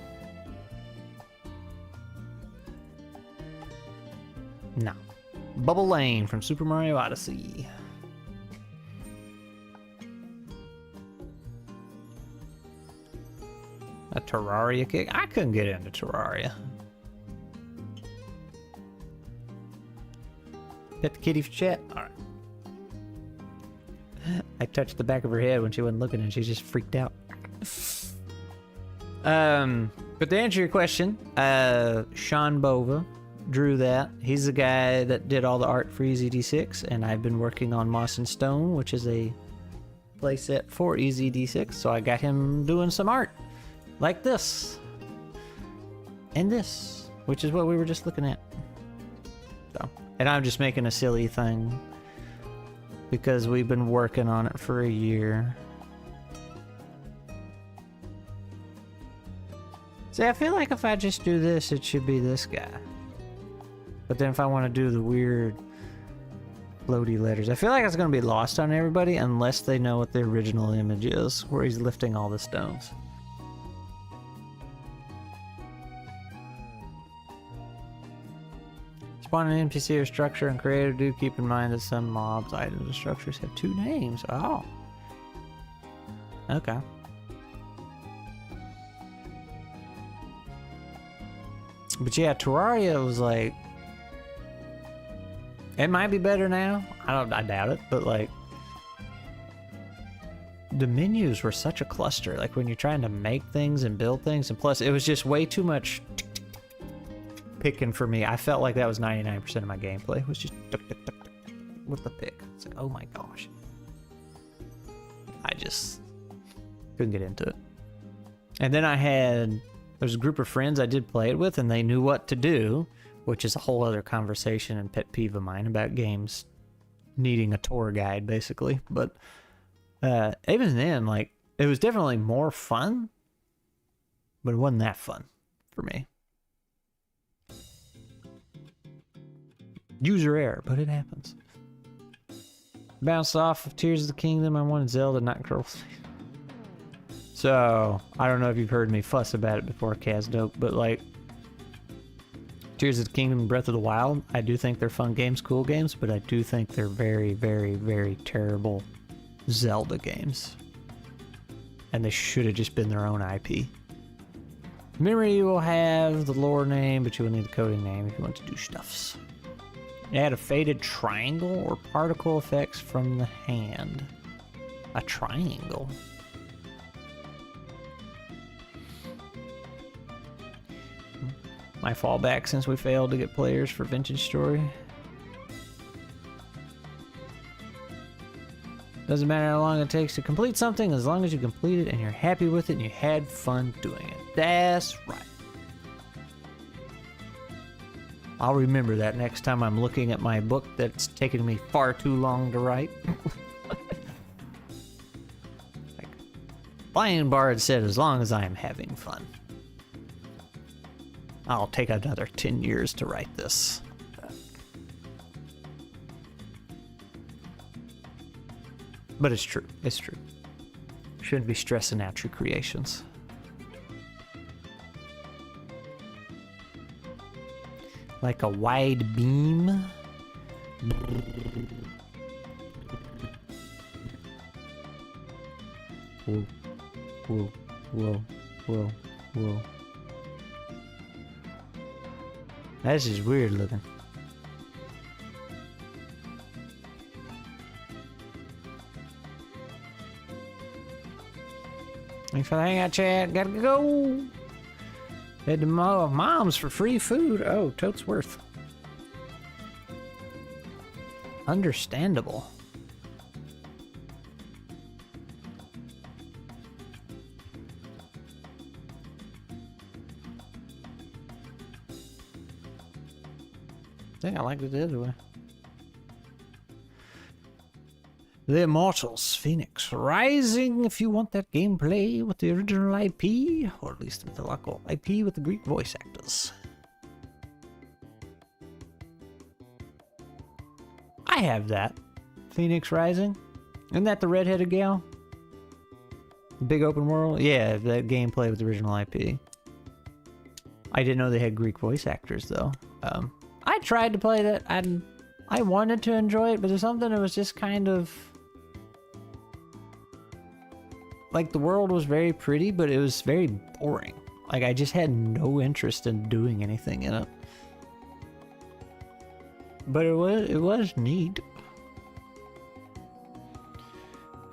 No. Bubble Lane from Super Mario Odyssey. A Terraria kick? I couldn't get into Terraria. Pet the kitty for chat? Alright. I touched the back of her head when she wasn't looking and she just freaked out. But to answer your question, Sean Bova drew that. He's the guy that did all the art for EZD6, and I've been working on Moss and Stone, which is a playset for EZD6, so I got him doing some art. Like this. And this, which is what we were just looking at. So, and I'm just making a silly thing because we've been working on it for a year. See, I feel like if I just do this, it should be this guy. But then if I want to do the weird floaty letters, I feel like it's going to be lost on everybody unless they know what the original image is, where he's lifting all the stones. Spawn an NPC or structure and creator. Do keep in mind that some mobs, items, and structures have 2 names. Oh. Okay. But yeah, Terraria was like... It might be better now. I doubt it, but like... The menus were such a cluster. Like when you're trying to make things and build things, and plus it was just way too much picking for me. I felt like that was 99% of my gameplay. It was just with the pick. It's like, oh my gosh. I just couldn't get into it. And then there's a group of friends I did play it with, and they knew what to do, which is a whole other conversation and pet peeve of mine about games needing a tour guide, basically. But even then, like, it was definitely more fun, but it wasn't that fun for me. User error, but it happens. Bounced off of Tears of the Kingdom. I wanted Zelda, not Girls. So, I don't know if you've heard me fuss about it before, Kazdope, but like, Tears of the Kingdom and Breath of the Wild, I do think they're fun games, cool games, but I do think they're very, very, very terrible Zelda games. And they should have just been their own IP. Memory will have the lore name, but you will need the coding name if you want to do stuffs. Add a faded triangle or particle effects from the hand. A triangle. My fallback since we failed to get players for Vintage Story. Doesn't matter how long it takes to complete something, as long as you complete it and you're happy with it and you had fun doing it. That's right. I'll remember that next time I'm looking at my book that's taken me far too long to write. Like, Flying Bard said, as long as I'm having fun. I'll take another 10 years to write this. But it's true. It's true. Shouldn't be stressing out your creations. Like a wide beam. Whoa, whoa, whoa, whoa, whoa. That's just weird looking. Thanks for the hangout, chat. Gotta go. Head to Mom's for free food. Oh, totes worth. Understandable. I think I liked it the other way. The Immortals, Phoenix Rising, if you want that gameplay with the original IP, or at least with the local IP with the Greek voice actors. I have that. Phoenix Rising. Isn't that the redheaded gal? Big open world? Yeah, that gameplay with the original IP. I didn't know they had Greek voice actors, though. I tried to play that. I wanted to enjoy it, but there's something that was just kind of... Like, the world was very pretty, but it was very boring. Like, I just had no interest in doing anything in it. But it was neat.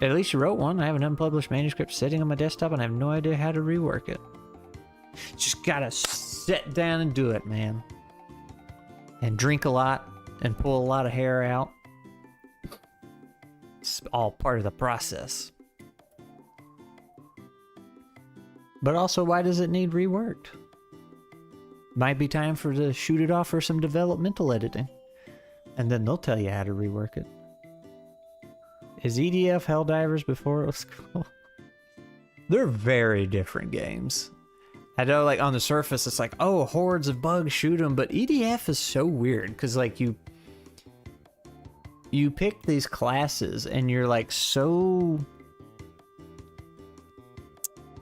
At least you wrote one. I have an unpublished manuscript sitting on my desktop, and I have no idea how to rework it. Just gotta sit down and do it, man. And drink a lot, and pull a lot of hair out. It's all part of the process. But also, why does it need reworked? Might be time for to shoot it off for some developmental editing. And then they'll tell you how to rework it. Is EDF Helldivers before it was cool? They're very different games. I know, like, on the surface, it's like, oh, hordes of bugs, shoot them. But EDF is so weird, because, like, you pick these classes, and you're, like, so...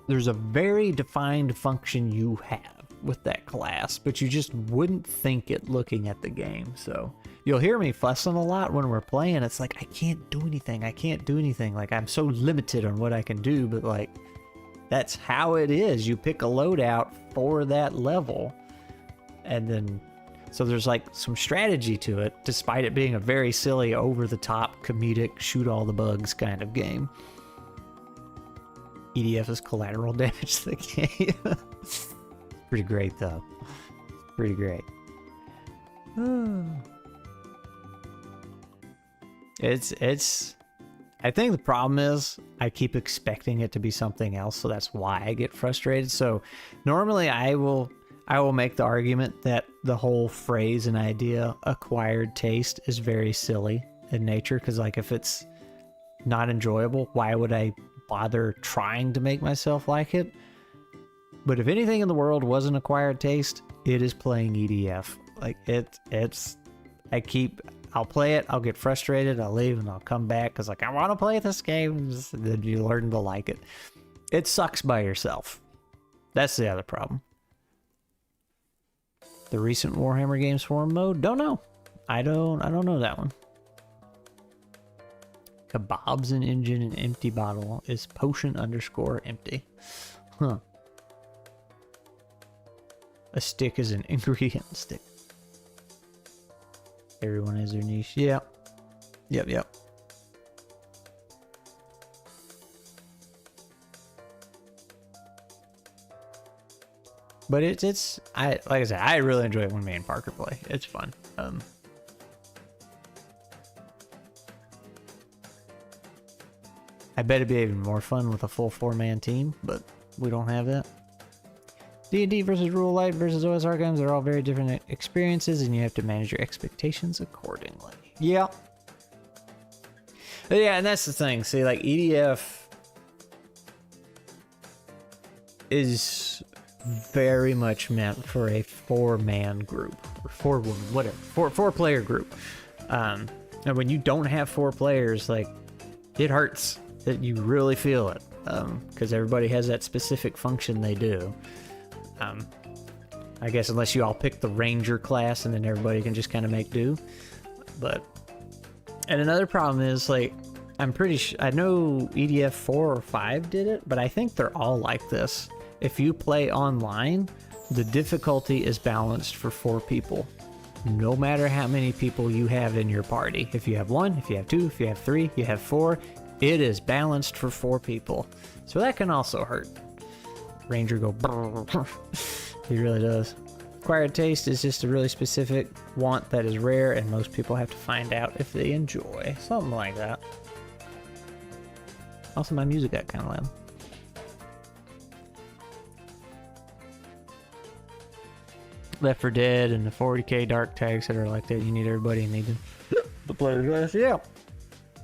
There's a very defined function you have with that class, but you just wouldn't think it looking at the game. So you'll hear me fussing a lot when we're playing. It's like, I can't do anything. I can't do anything. Like, I'm so limited on what I can do, but like, that's how it is. You pick a loadout for that level. And then, so there's like some strategy to it, despite it being a very silly, over the top, comedic, shoot all the bugs kind of game. EDF is collateral damage to the game. Pretty great, though. Pretty great. It's. I think the problem is I keep expecting it to be something else, so that's why I get frustrated. So normally I will make the argument that the whole phrase and idea acquired taste is very silly in nature, because like if it's not enjoyable, why would I bother trying to make myself like it? But if anything in the world was an acquired taste, it is playing EDF. Like I'll play it, I'll get frustrated, I'll leave, and I'll come back because like I want to play this game. And then you learn to like it. It sucks by yourself. That's the other problem. The recent Warhammer Games Forum mode? Don't know. I don't know that one. Kebabs and engine and empty bottle is potion underscore empty. Huh. A stick is an ingredient stick. Everyone has their niche. Yep. Yep. But it's like I said, I really enjoy it when me and Parker play. It's fun. I bet it'd be even more fun with a full 4-man team, but we don't have that. D&D versus Rule Light versus OSR games are all very different experiences, and you have to manage your expectations accordingly. Yeah. Yeah, and that's the thing. See, like, EDF is very much meant for a 4-man group. Or 4-woman, whatever. 4-player group. And when you don't have 4 players, like, it hurts. That you really feel it. Because everybody has that specific function they do. I guess unless you all pick the ranger class and then everybody can just kind of make do. But, and another problem is, like, I'm pretty sure, I know EDF 4 or 5 did it, but I think they're all like this. If you play online, the difficulty is balanced for 4 people. No matter how many people you have in your party. If you have 1, if you have 2, if you have 3, you have 4, it is balanced for 4 people. So that can also hurt. Ranger go he really does. Acquired taste is just a really specific want that is rare and most people have to find out if they enjoy. Something like that. Also, my music got kind of loud. Left 4 Dead and the 40k dark tags that are like that, you need everybody and need to play the glass. Yeah.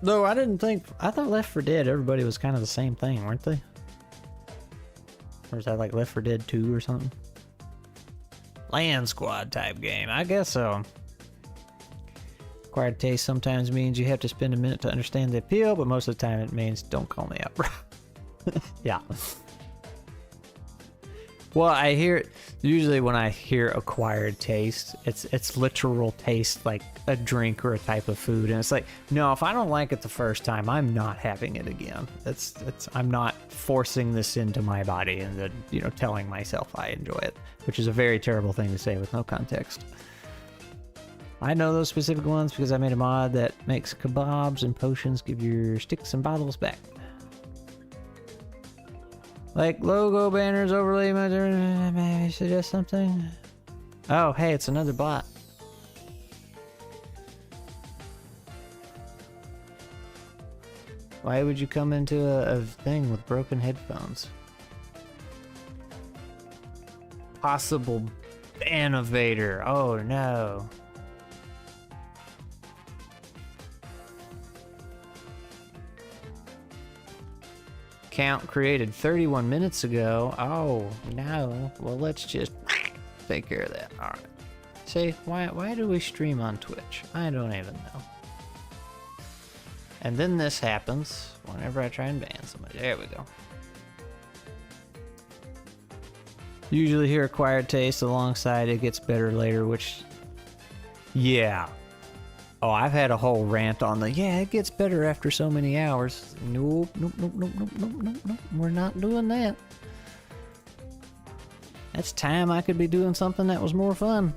Though I thought Left 4 Dead, everybody was kind of the same thing, weren't they? Or is that like Left 4 Dead 2 or something? Land squad type game, I guess so. Acquired taste sometimes means you have to spend a minute to understand the appeal, but most of the time it means don't call me up. Yeah. Well, I hear usually when I hear acquired taste, it's literal taste like a drink or a type of food, and it's like, no, if I don't like it the first time, I'm not having it again. I'm not forcing this into my body and then, you know, telling myself I enjoy it, which is a very terrible thing to say with no context. I know those specific ones because I made a mod that makes kebabs and potions give your sticks and bottles back. Like logo banners, overlay, may I suggest something? Oh, hey, it's another bot. Why would you come into a thing with broken headphones? Possible ban evader. Oh no. Count created 31 minutes ago. Oh no. Well, let's just take care of that. All right. See, why do we stream on Twitch? I don't even know. And then this happens whenever I try and ban somebody. There we go. Usually hear acquired taste alongside it gets better later, which, yeah. Oh, I've had a whole rant on the, yeah, it gets better after so many hours. Nope. We're not doing that. That's time I could be doing something that was more fun.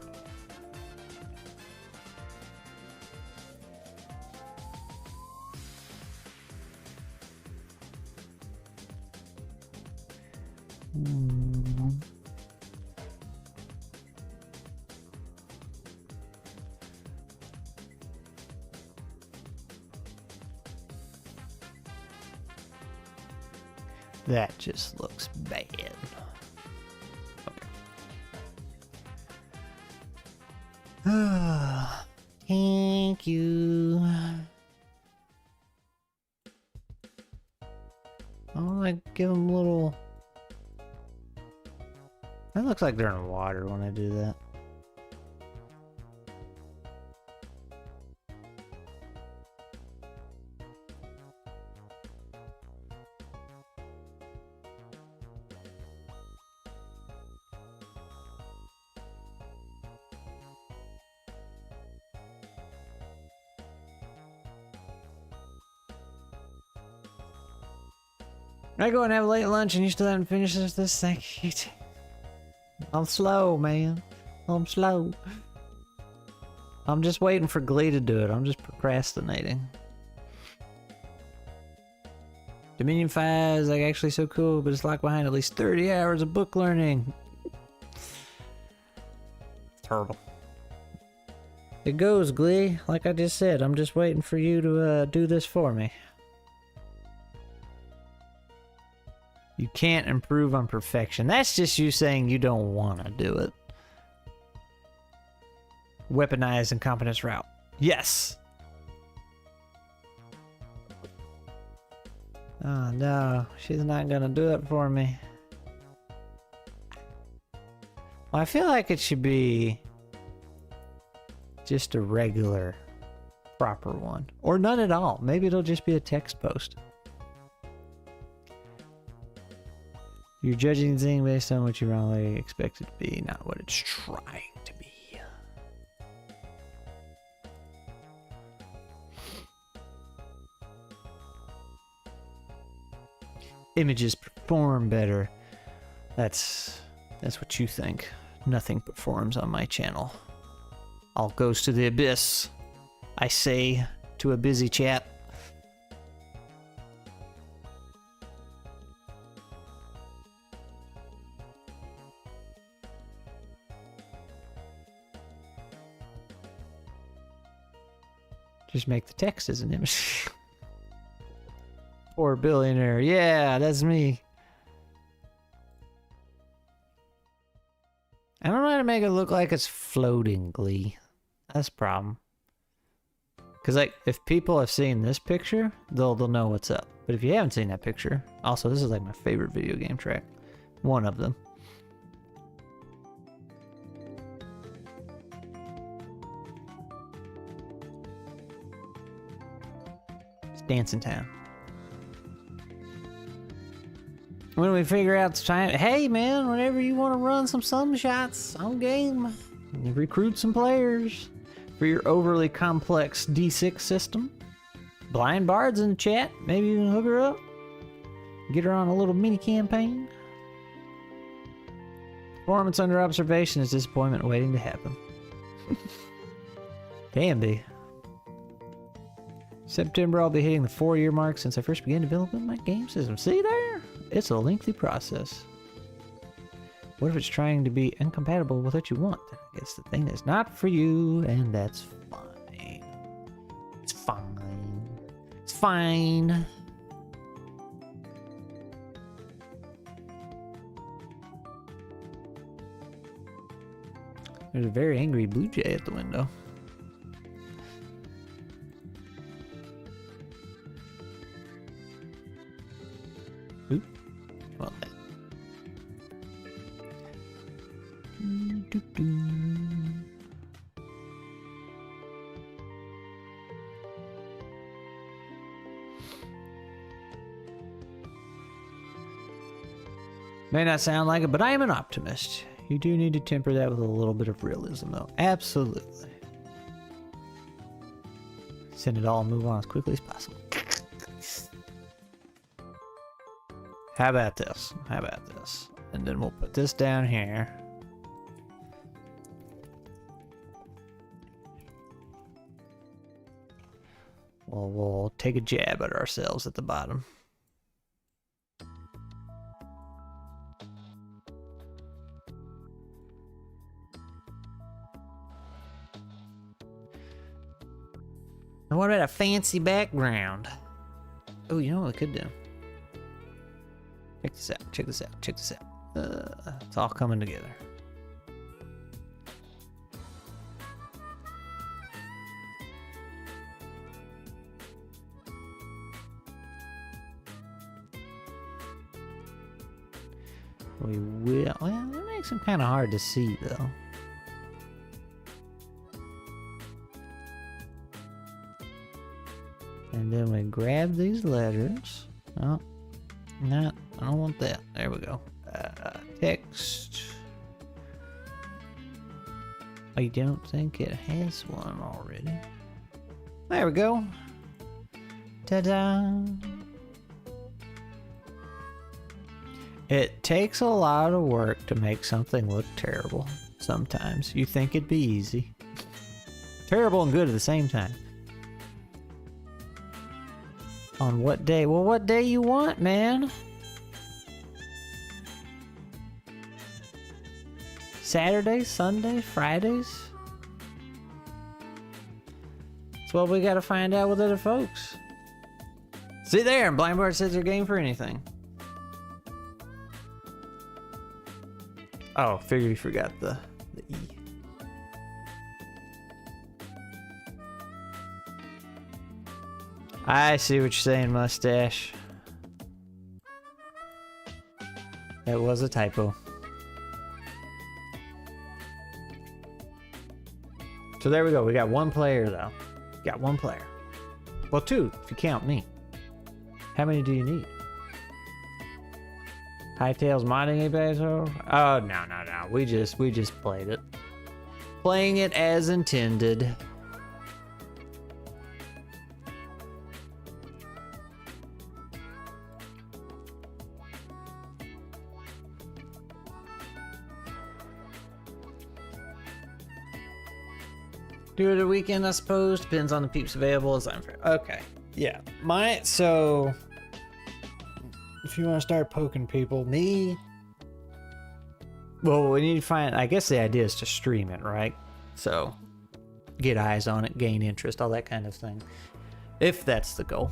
That just looks bad. Okay. Thank you. I'll like give them a little. That looks like they're in water when I do that. I go and have a late lunch and you still haven't finished this thing. I'm slow, man. I'm slow. I'm just waiting for Glee to do it. I'm just procrastinating. Dominion 5 is like actually so cool, but it's locked behind at least 30 hours of book learning. Terrible. It goes, Glee. Like I just said, I'm just waiting for you to do this for me. You can't improve on perfection. That's just you saying you don't want to do it. Weaponized incompetence route. Yes. Oh no, she's not gonna do it for me. Well, I feel like it should be just a regular, proper one. Or none at all. Maybe it'll just be a text post. You're judging the thing based on what you wrongly expect it to be, not what it's trying to be. Images perform better. That's what you think. Nothing performs on my channel. All goes to the abyss, I say to a busy chat. Just make the text as an image. Poor billionaire. Yeah, that's me. I don't know how to make it look like it's floating, Glee. That's a problem. Because, like, if people have seen this picture, they'll know what's up. But if you haven't seen that picture, also, this is like my favorite video game track. One of them. It's dancing time. When we figure out the time, hey man, whenever you want to run some shots on game, you recruit some players for your overly complex D6 system. Blind Bard's in the chat. Maybe you can hook her up. Get her on a little mini campaign. Performance under observation is disappointment waiting to happen. Can be. September, I'll be hitting the 4-year mark since I first began developing my game system. See there? It's a lengthy process. What if it's trying to be incompatible with what you want? I guess the thing is not for you, and that's fine. It's fine. It's fine. There's a very angry blue jay at the window. Oop. Well, may not sound like it, but I am an optimist. You do need to temper that with a little bit of realism, though. Absolutely. Send it all and move on as quickly as possible. How about this? How about this? And then we'll put this down here. Well, we'll take a jab at ourselves at the bottom. And what about a fancy background? Oh, you know what we could do? Check this out, check this out, check this out. It's all coming together. We will, well, it makes them kind of hard to see though. And then we grab these letters. Oh, not, I don't want that. There we go. Text. I don't think it has one already. There we go. Ta-da! It takes a lot of work to make something look terrible. Sometimes you think it'd be easy. Terrible and good at the same time. On what day? Well, what day you want, man? Saturdays, Sundays, Fridays? That's what we gotta find out with other folks. See there, and Blindbard says they're game for anything. Oh, figure you forgot the E. I see what you're saying, Mustache. That was a typo. So there we go. We got one player, though. Got one player. Well, two, if you count me. How many do you need? Hightails modding a so? Oh, no. We just played it. Playing it as intended. Do it a weekend, I suppose. Depends on the peeps available as I'm fair. Okay. Yeah. So if you want to start poking people, well, we need to find, I guess the idea is to stream it, right? So get eyes on it, gain interest, all that kind of thing. If that's the goal.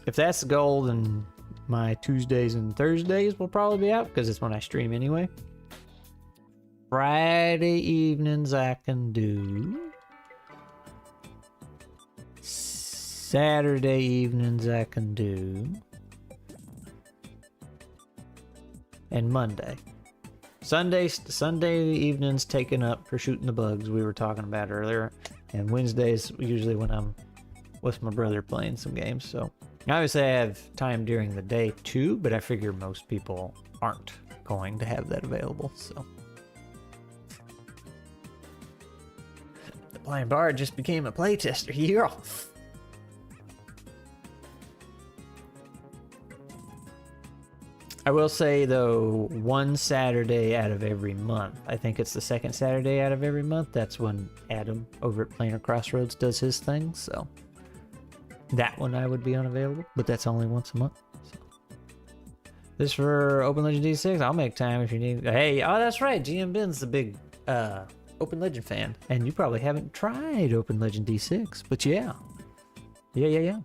If that's the goal, then my Tuesdays and Thursdays will probably be out because it's when I stream anyway. Friday evenings I can do. Saturday evenings I can do. And Monday. Sunday evenings taken up for shooting the bugs we were talking about earlier. And Wednesdays usually when I'm with my brother playing some games. So obviously I have time during the day too, but I figure most people aren't going to have that available, so. The Blind Bard just became a playtester. You're off. I will say though, one Saturday out of every month, I think it's the second Saturday out of every month, that's when Adam over at Planar Crossroads does his thing, so that one I would be unavailable, but that's only once a month. So. This for Open Legend D6, I'll make time if you need. Hey, oh that's right, GM Ben's the big Open Legend fan, and you probably haven't tried Open Legend D6, but yeah. Yeah.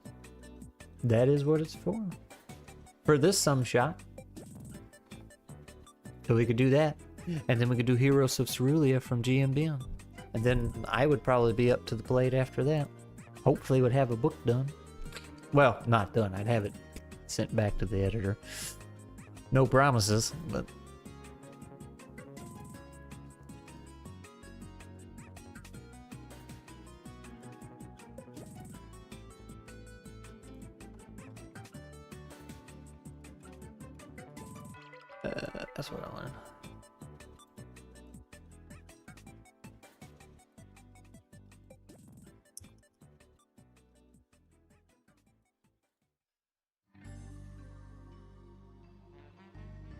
That is what it's for. For this some shot. So we could do that. And then we could do Heroes of Cerulean from GMBN. And then I would probably be up to the plate after that. Hopefully would have a book done. Well, not done. I'd have it sent back to the editor. No promises, but... that's what I learned.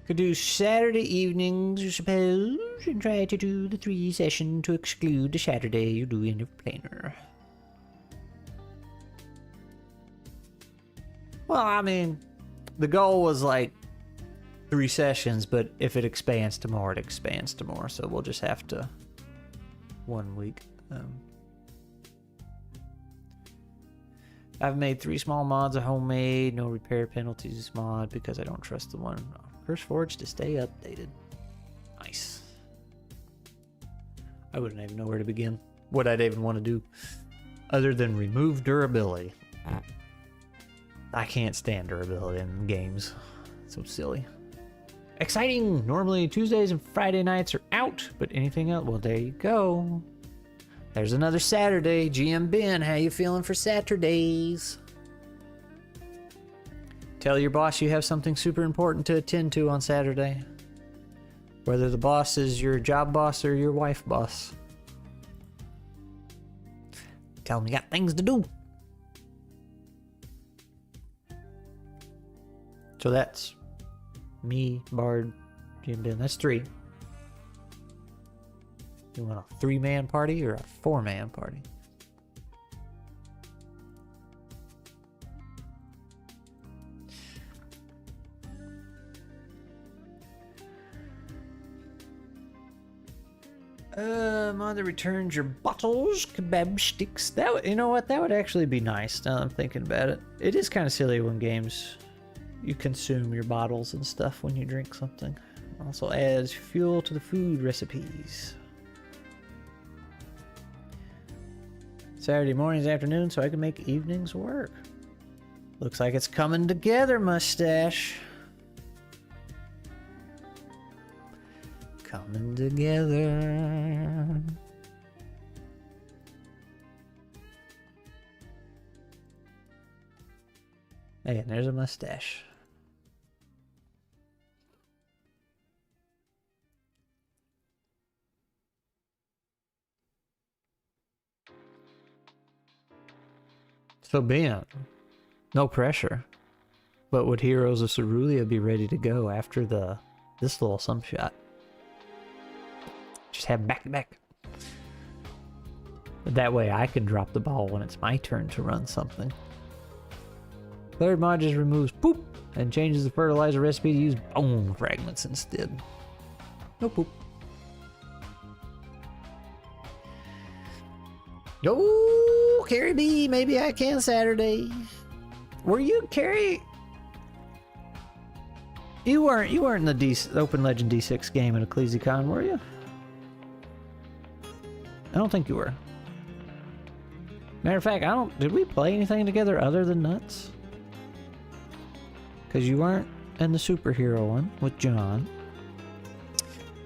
Could do Saturday evenings, I suppose, and try to do the 3 session to exclude the Saturday you do in a planar. Well, I mean, the goal was like 3 sessions, but if it expands to more, it expands to more. So we'll just have to 1 week. I've made 3 small mods, a homemade, no repair penalties mod because I don't trust the one CurseForge to stay updated. Nice. I wouldn't even know where to begin. What I'd even want to do other than remove durability. I can't stand durability in games. So silly. Exciting! Normally Tuesdays and Friday nights are out, but anything else? Well, there you go. There's another Saturday. GM Ben, how you feeling for Saturdays? Tell your boss you have something super important to attend to on Saturday. Whether the boss is your job boss or your wife boss. Tell them you got things to do. So that's me, Bard, Jim, Ben. That's 3. You want a 3-man party or a 4-man party? Mod that returns your bottles, kebab sticks. You know what? That would actually be nice now that I'm thinking about it. It is kind of silly when games you consume your bottles and stuff when you drink something. Also adds fuel to the food recipes. Saturday mornings, afternoons, so I can make evenings work. Looks like it's coming together, mustache. Coming together. Hey, and there's a mustache. So Ben, no pressure. But would Heroes of Cerulean be ready to go after this little sum shot? Just have back to back. That way I can drop the ball when it's my turn to run something. Third mod just removes poop and changes the fertilizer recipe to use bone fragments instead. No poop. Oh, Carrie B, maybe I can Saturday. Were you Carrie? You weren't in the Open Legend D6 game at EcclesiaCon, were you? I don't think you were. Matter of fact, did we play anything together other than Nuts? Because you weren't in the superhero one with John.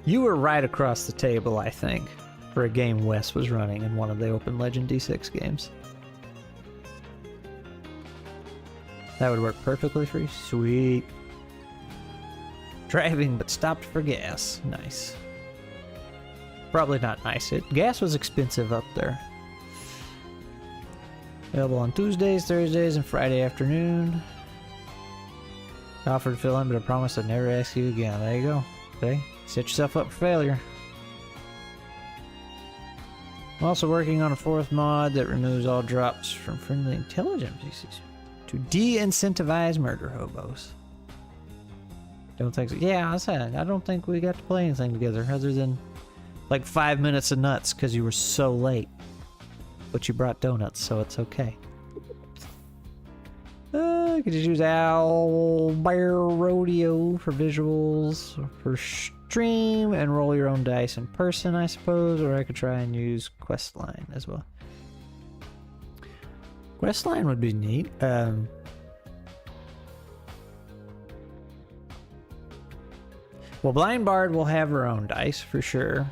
You were right across the table, I think, for a game Wes was running in one of the Open Legend D6 games. That would work perfectly for you. Sweet. Driving but stopped for gas. Nice. Probably not nice. Gas was expensive up there. Available on Tuesdays, Thursdays, and Friday afternoon. Offered to fill in, but I promise I'd never ask you again. There you go. Okay. Set yourself up for failure. I'm also working on a 4th mod that removes all drops from friendly intelligence to de-incentivize murder hobos. Don't think so. Yeah, I said I don't think we got to play anything together other than like 5 minutes of Nuts because you were so late. But you brought donuts, so it's okay. You could just use Owlbear Rodeo for visuals for stream and roll your own dice in person, I suppose. Or I could try and use Questline as well. Questline would be neat. Well, Blind Bard will have her own dice for sure.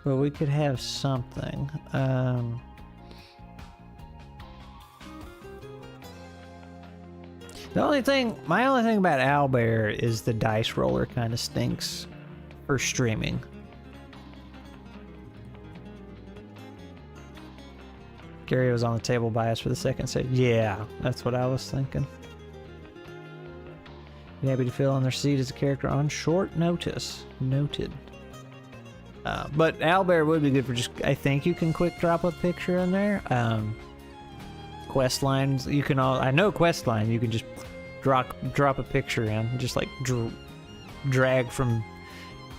But we could have something. My only thing about Owlbear is the dice roller kind of stinks for streaming. Gary was on the table by us for the second set. Yeah, that's what I was thinking. Be happy to fill in their seat as a character on short notice. Noted. But Owlbear would be good for just, I think you can quick drop a picture in there. Quest lines, you can all, I know quest line, you can just drop a picture in, just like drag from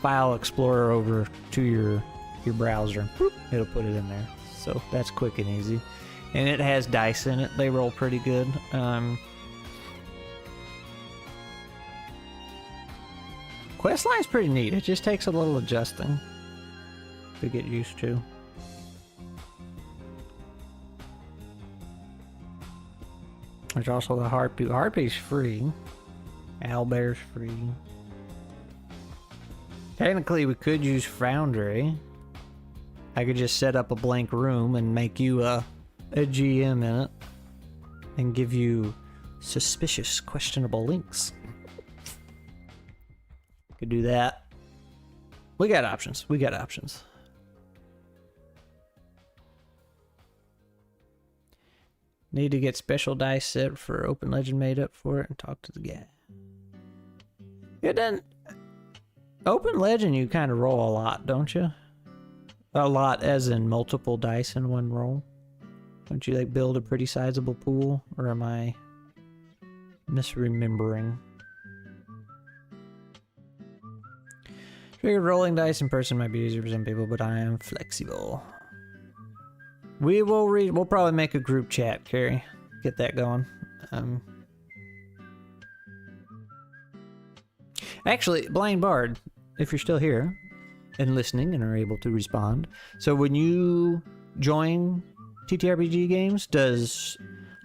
File Explorer over to your browser, and boop, it'll put it in there. So that's quick and easy. And it has dice in it, they roll pretty good. Questline's pretty neat, it just takes a little adjusting to get used to. There's also the Harpy. Harpy's free. Owlbear's free. Technically, we could use Foundry. I could just set up a blank room and make you a GM in it. And give you suspicious, questionable links. Could do that. We got options. We got options. Need to get special dice set for Open Legend made up for it and talk to the guy. It doesn't... Open Legend, you kind of roll a lot, don't you? A lot as in multiple dice in one roll. Don't you like build a pretty sizable pool? Or am I misremembering? Figured rolling dice in person might be easier for some people, but I am flexible. We'll probably make a group chat, Carrie. Get that going. Actually, Blind Bard, if you're still here and listening and are able to respond. So when you join TTRPG games, does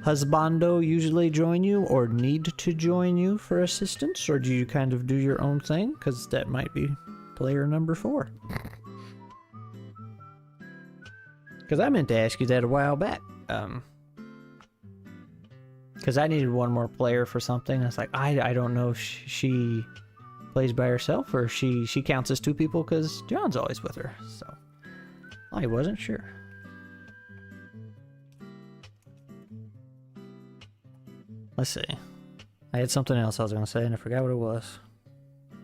Husbando usually join you or need to join you for assistance? Or do you kind of do your own thing? Because that might be player number 4. Because I meant to ask you that a while back. Because I needed one more player for something. I was like, I don't know if she plays by herself or she counts as 2 people because John's always with her. So I wasn't sure. Let's see. I had something else I was going to say and I forgot what it was.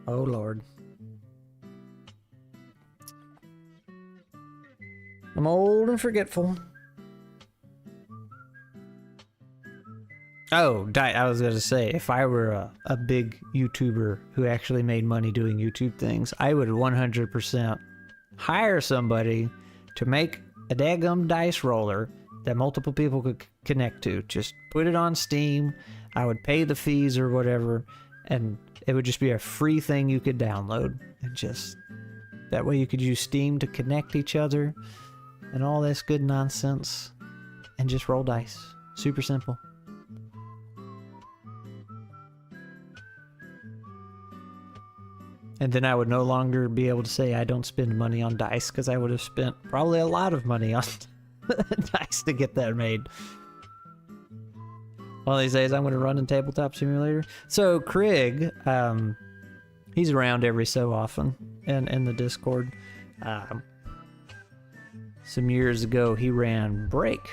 Oh, Lord. I'm old and forgetful. Oh, I was going to say, if I were a big YouTuber who actually made money doing YouTube things, I would 100% hire somebody to make a daggum dice roller that multiple people could connect to. Just put it on Steam. I would pay the fees or whatever, and it would just be a free thing you could download. And just, that way you could use Steam to connect each other and all this good nonsense and just roll dice. Super simple. And then I would no longer be able to say I don't spend money on dice because I would have spent probably a lot of money on dice to get that made. One of these days I'm going to run in Tabletop Simulator. So Craig, he's around every so often in the Discord. Some years ago he ran Break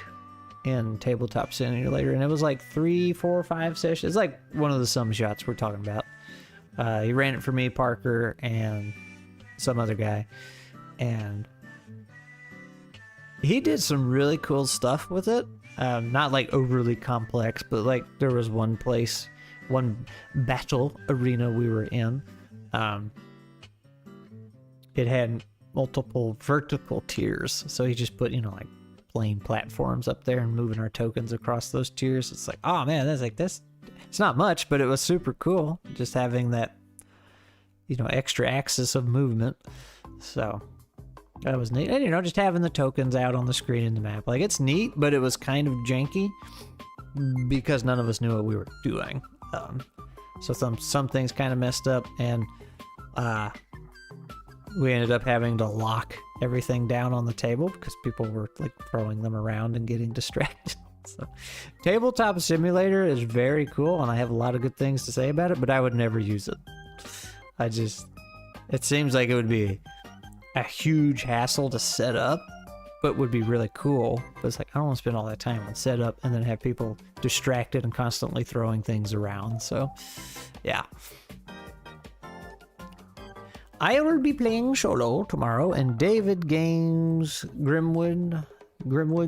in Tabletop Simulator, and it was like 3, 4, 5 sessions. It's like one of the sum shots we're talking about. He ran it for me, Parker, and some other guy. And he did some really cool stuff with it. Not like overly complex, but like there was one battle arena we were in. It had multiple vertical tiers. So he just put, like plain platforms up there and moving our tokens across those tiers. It's like, oh man, that's like this. It's not much, but it was super cool just having that, extra axis of movement. So that was neat. And, just having the tokens out on the screen in the map. Like, it's neat, but it was kind of janky because none of us knew what we were doing. So some things kind of messed up, and we ended up having to lock everything down on the table because people were like throwing them around and getting distracted. So, Tabletop Simulator is very cool, and I have a lot of good things to say about it, but I would never use it. It seems like it would be a huge hassle to set up, but would be really cool. But it's like, I don't want to spend all that time on setup and then have people distracted and constantly throwing things around. So, yeah. I will be playing solo tomorrow, and David Games Grimwood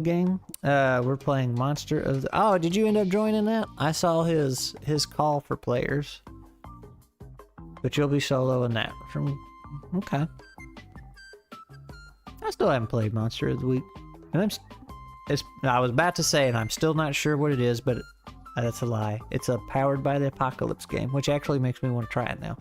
game. We're playing Monster of the... Oh, did you end up joining that? I saw his call for players. But you'll be solo in that. Okay. I still haven't played Monster of the Week. And I was about to say, and I'm still not sure what it is, but that's a lie. It's a Powered by the Apocalypse game, which actually makes me want to try it now.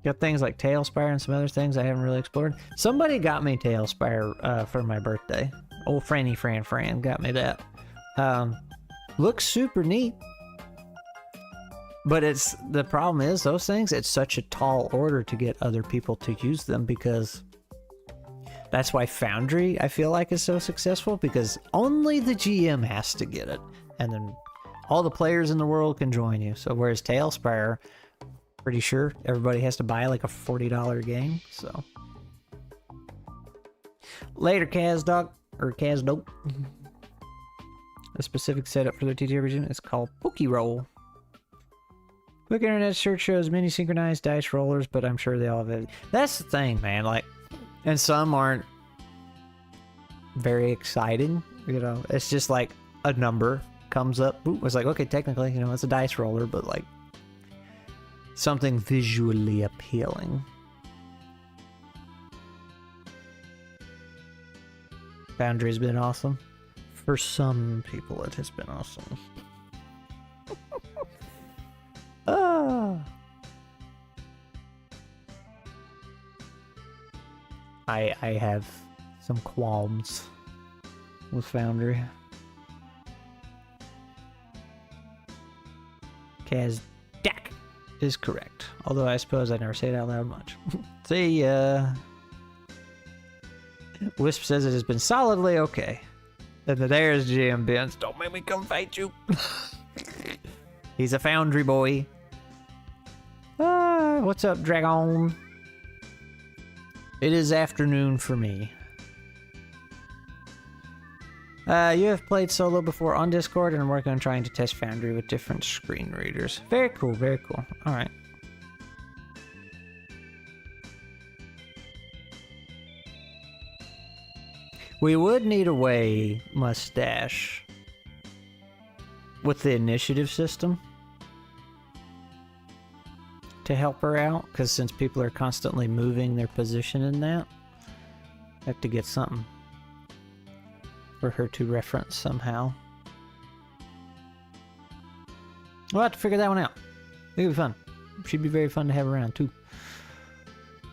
Got things like Tailspire and some other things I haven't really explored. Somebody got me Tailspire for my birthday. Old Franny Fran got me that. Looks super neat. But the problem is, those things, it's such a tall order to get other people to use them, because that's why Foundry, I feel like, is so successful, because only the GM has to get it. And then all the players in the world can join you. So whereas Tailspire, pretty sure everybody has to buy like a $40 game. So later, Kaz Dog, or Kaz Dope. The specific setup for the ttrpg is called Roll. Quick internet search shows many synchronized dice rollers, but I'm sure they all have it. That's the thing, man. Like, and some aren't very exciting. You know, it's just like a number comes up. Ooh, it's like, okay, technically, you know, it's a dice roller, but like something visually appealing. Foundry's been awesome. For some people, it has been awesome. I have some qualms with Foundry. Kazdak is correct. Although I suppose I never say it out loud much. See, Wisp says it has been solidly okay. And there's GM Benz. Don't make me come fight you. He's a Foundry boy. What's up, Dragon? It is afternoon for me. You have played solo before on Discord, and I'm working on trying to test Foundry with different screen readers. Very cool, very cool. Alright. We would need a way, Mustache, with the initiative system to help her out, because since people are constantly moving their position in that, I have to get something for her to reference somehow. We'll have to figure that one out. It'll be fun. She'd be very fun to have around too.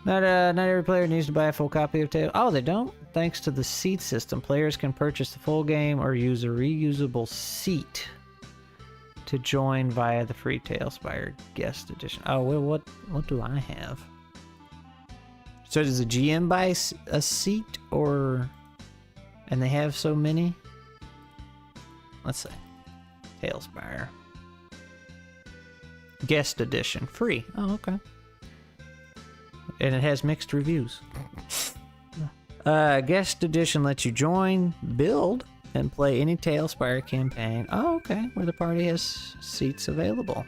Not every player needs to buy a full copy of Tales. Oh, they don't? Thanks to the seat system, players can purchase the full game or use a reusable seat to join via the free Talespire guest edition. Oh, well, what do I have? So does the GM buy a seat, or... and they have so many? Let's see. Talespire. Guest edition. Free. Oh, okay. And it has mixed reviews. Guest edition lets you join, build, and play any Talespire campaign. Oh, okay. Where the party has seats available.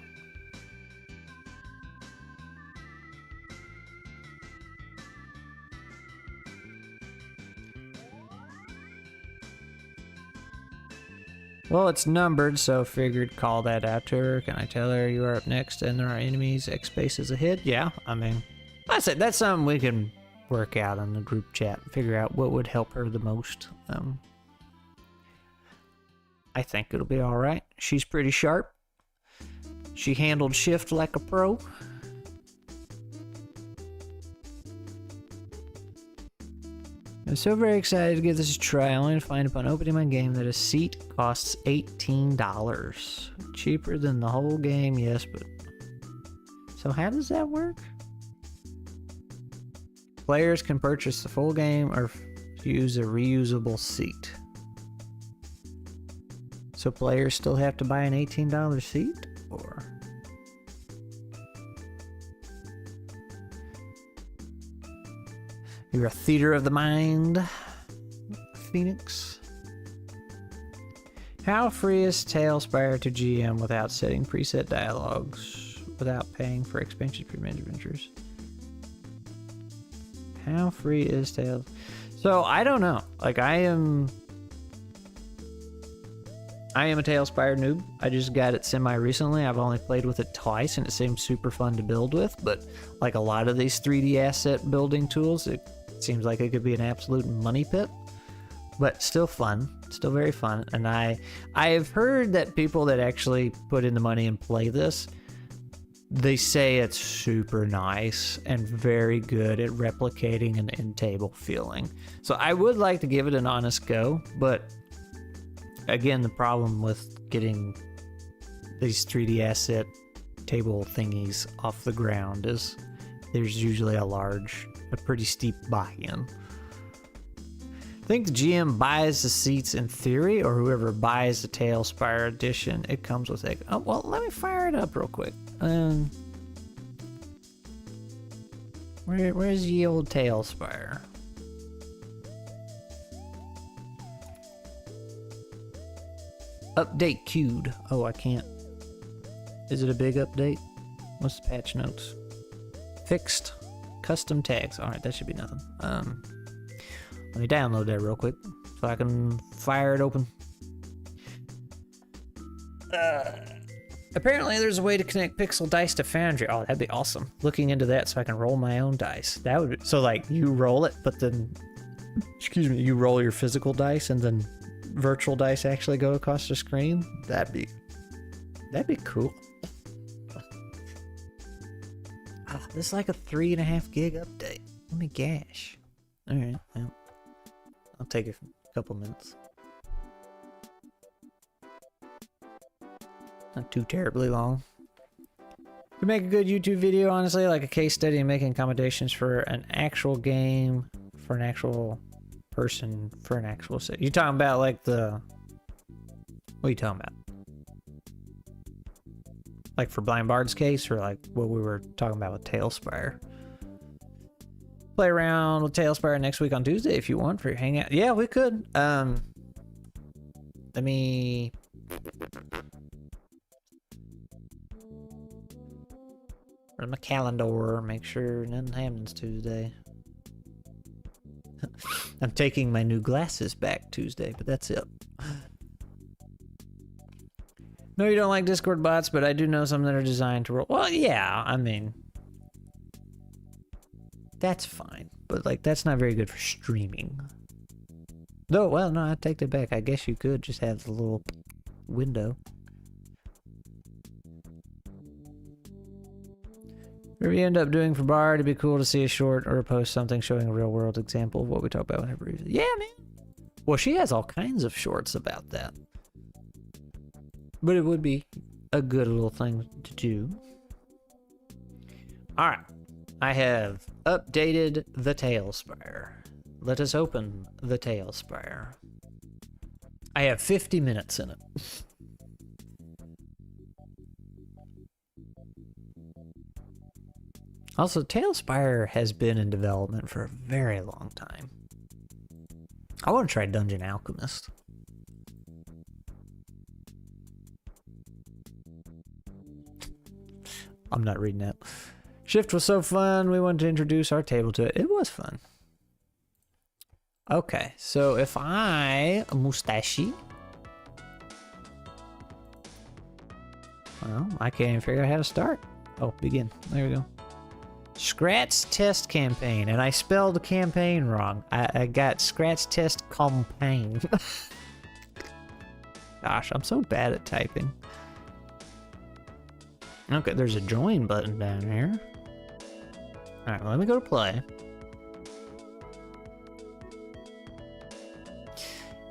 Well, it's numbered, so figured call that out to her. Can I tell her you are up next and there are enemies X spaces ahead? Yeah, I mean, that's something we can work out in the group chat. Figure out what would help her the most. I think it'll be alright. She's pretty sharp. She handled shift like a pro. I'm so very excited to give this a try, only to find upon opening my game that a seat costs $18. Cheaper than the whole game, yes, but... So how does that work? Players can purchase the full game or use a reusable seat. So players still have to buy an $18 seat? Or... You're a theater of the mind, Phoenix. How free is Talespire to GM without setting preset dialogues, without paying for expansion premium adventures? How free is Tales? So I don't know. Like I am a Talespire noob. I just got it semi recently. I've only played with it twice and it seems super fun to build with, but like a lot of these 3D asset building tools, it seems like it could be an absolute money pit, but still fun, still very fun. And I have heard that people that actually put in the money and play this, they say it's super nice and very good at replicating an in-table feeling. So I would like to give it an honest go, but again, the problem with getting these 3D asset table thingies off the ground is there's usually a pretty steep buy-in. I think the GM buys the seats in theory, or whoever buys the Talespire edition, it comes with it. Oh, well, let me fire it up real quick. Where's the old Talespire? Update queued. Oh, I can't. Is it a big update? What's the patch notes? Fixed custom tags. Alright, that should be nothing. Let me download that real quick so I can fire it open. Apparently there's a way to connect pixel dice to Foundry. Oh, that'd be awesome. Looking into that so I can roll my own dice. That would be, so like you roll it, but then, excuse me, you roll your physical dice and then virtual dice actually go across the screen. That'd be cool. Oh, this is like a 3.5 gig update. Let me gosh. All right, well, I'll take a couple minutes. Not too terribly long. Could make a good YouTube video, honestly, like a case study and making accommodations for an actual game, for an actual person, for an actual set. You talking about like the... What are you talking about? Like for Blind Bard's case, or like what we were talking about with Tailspire? Play around with Tailspire next week on Tuesday if you want for your hangout. Yeah, we could. Let me... Run my calendar, make sure nothing happens Tuesday. I'm taking my new glasses back Tuesday, but that's it. No, you don't like Discord bots, but I do know some that are designed to roll. Well, yeah, I mean, that's fine, but like that's not very good for streaming. No, well, no, I take that back. I guess you could just have the little window. Whatever you end up doing for Bard, it'd be cool to see a short or a post something showing a real world example of what we talk about whenever. Yeah, man. Well, she has all kinds of shorts about that. But it would be a good little thing to do. Alright. I have updated the Tailspire. Let us open the Tailspire. I have 50 minutes in it. Also, Tailspire has been in development for a very long time. I want to try Dungeon Alchemist. I'm not reading that. Shift was so fun, we wanted to introduce our table to it. It was fun. Okay, so if I... Mustache. Well, I can't even figure out how to start. Oh, begin. There we go. Scratch test campaign, and I spelled the campaign wrong. I got scratch test campaign. Gosh, I'm so bad at typing. Okay, there's a join button down here. Alright, well, let me go to play.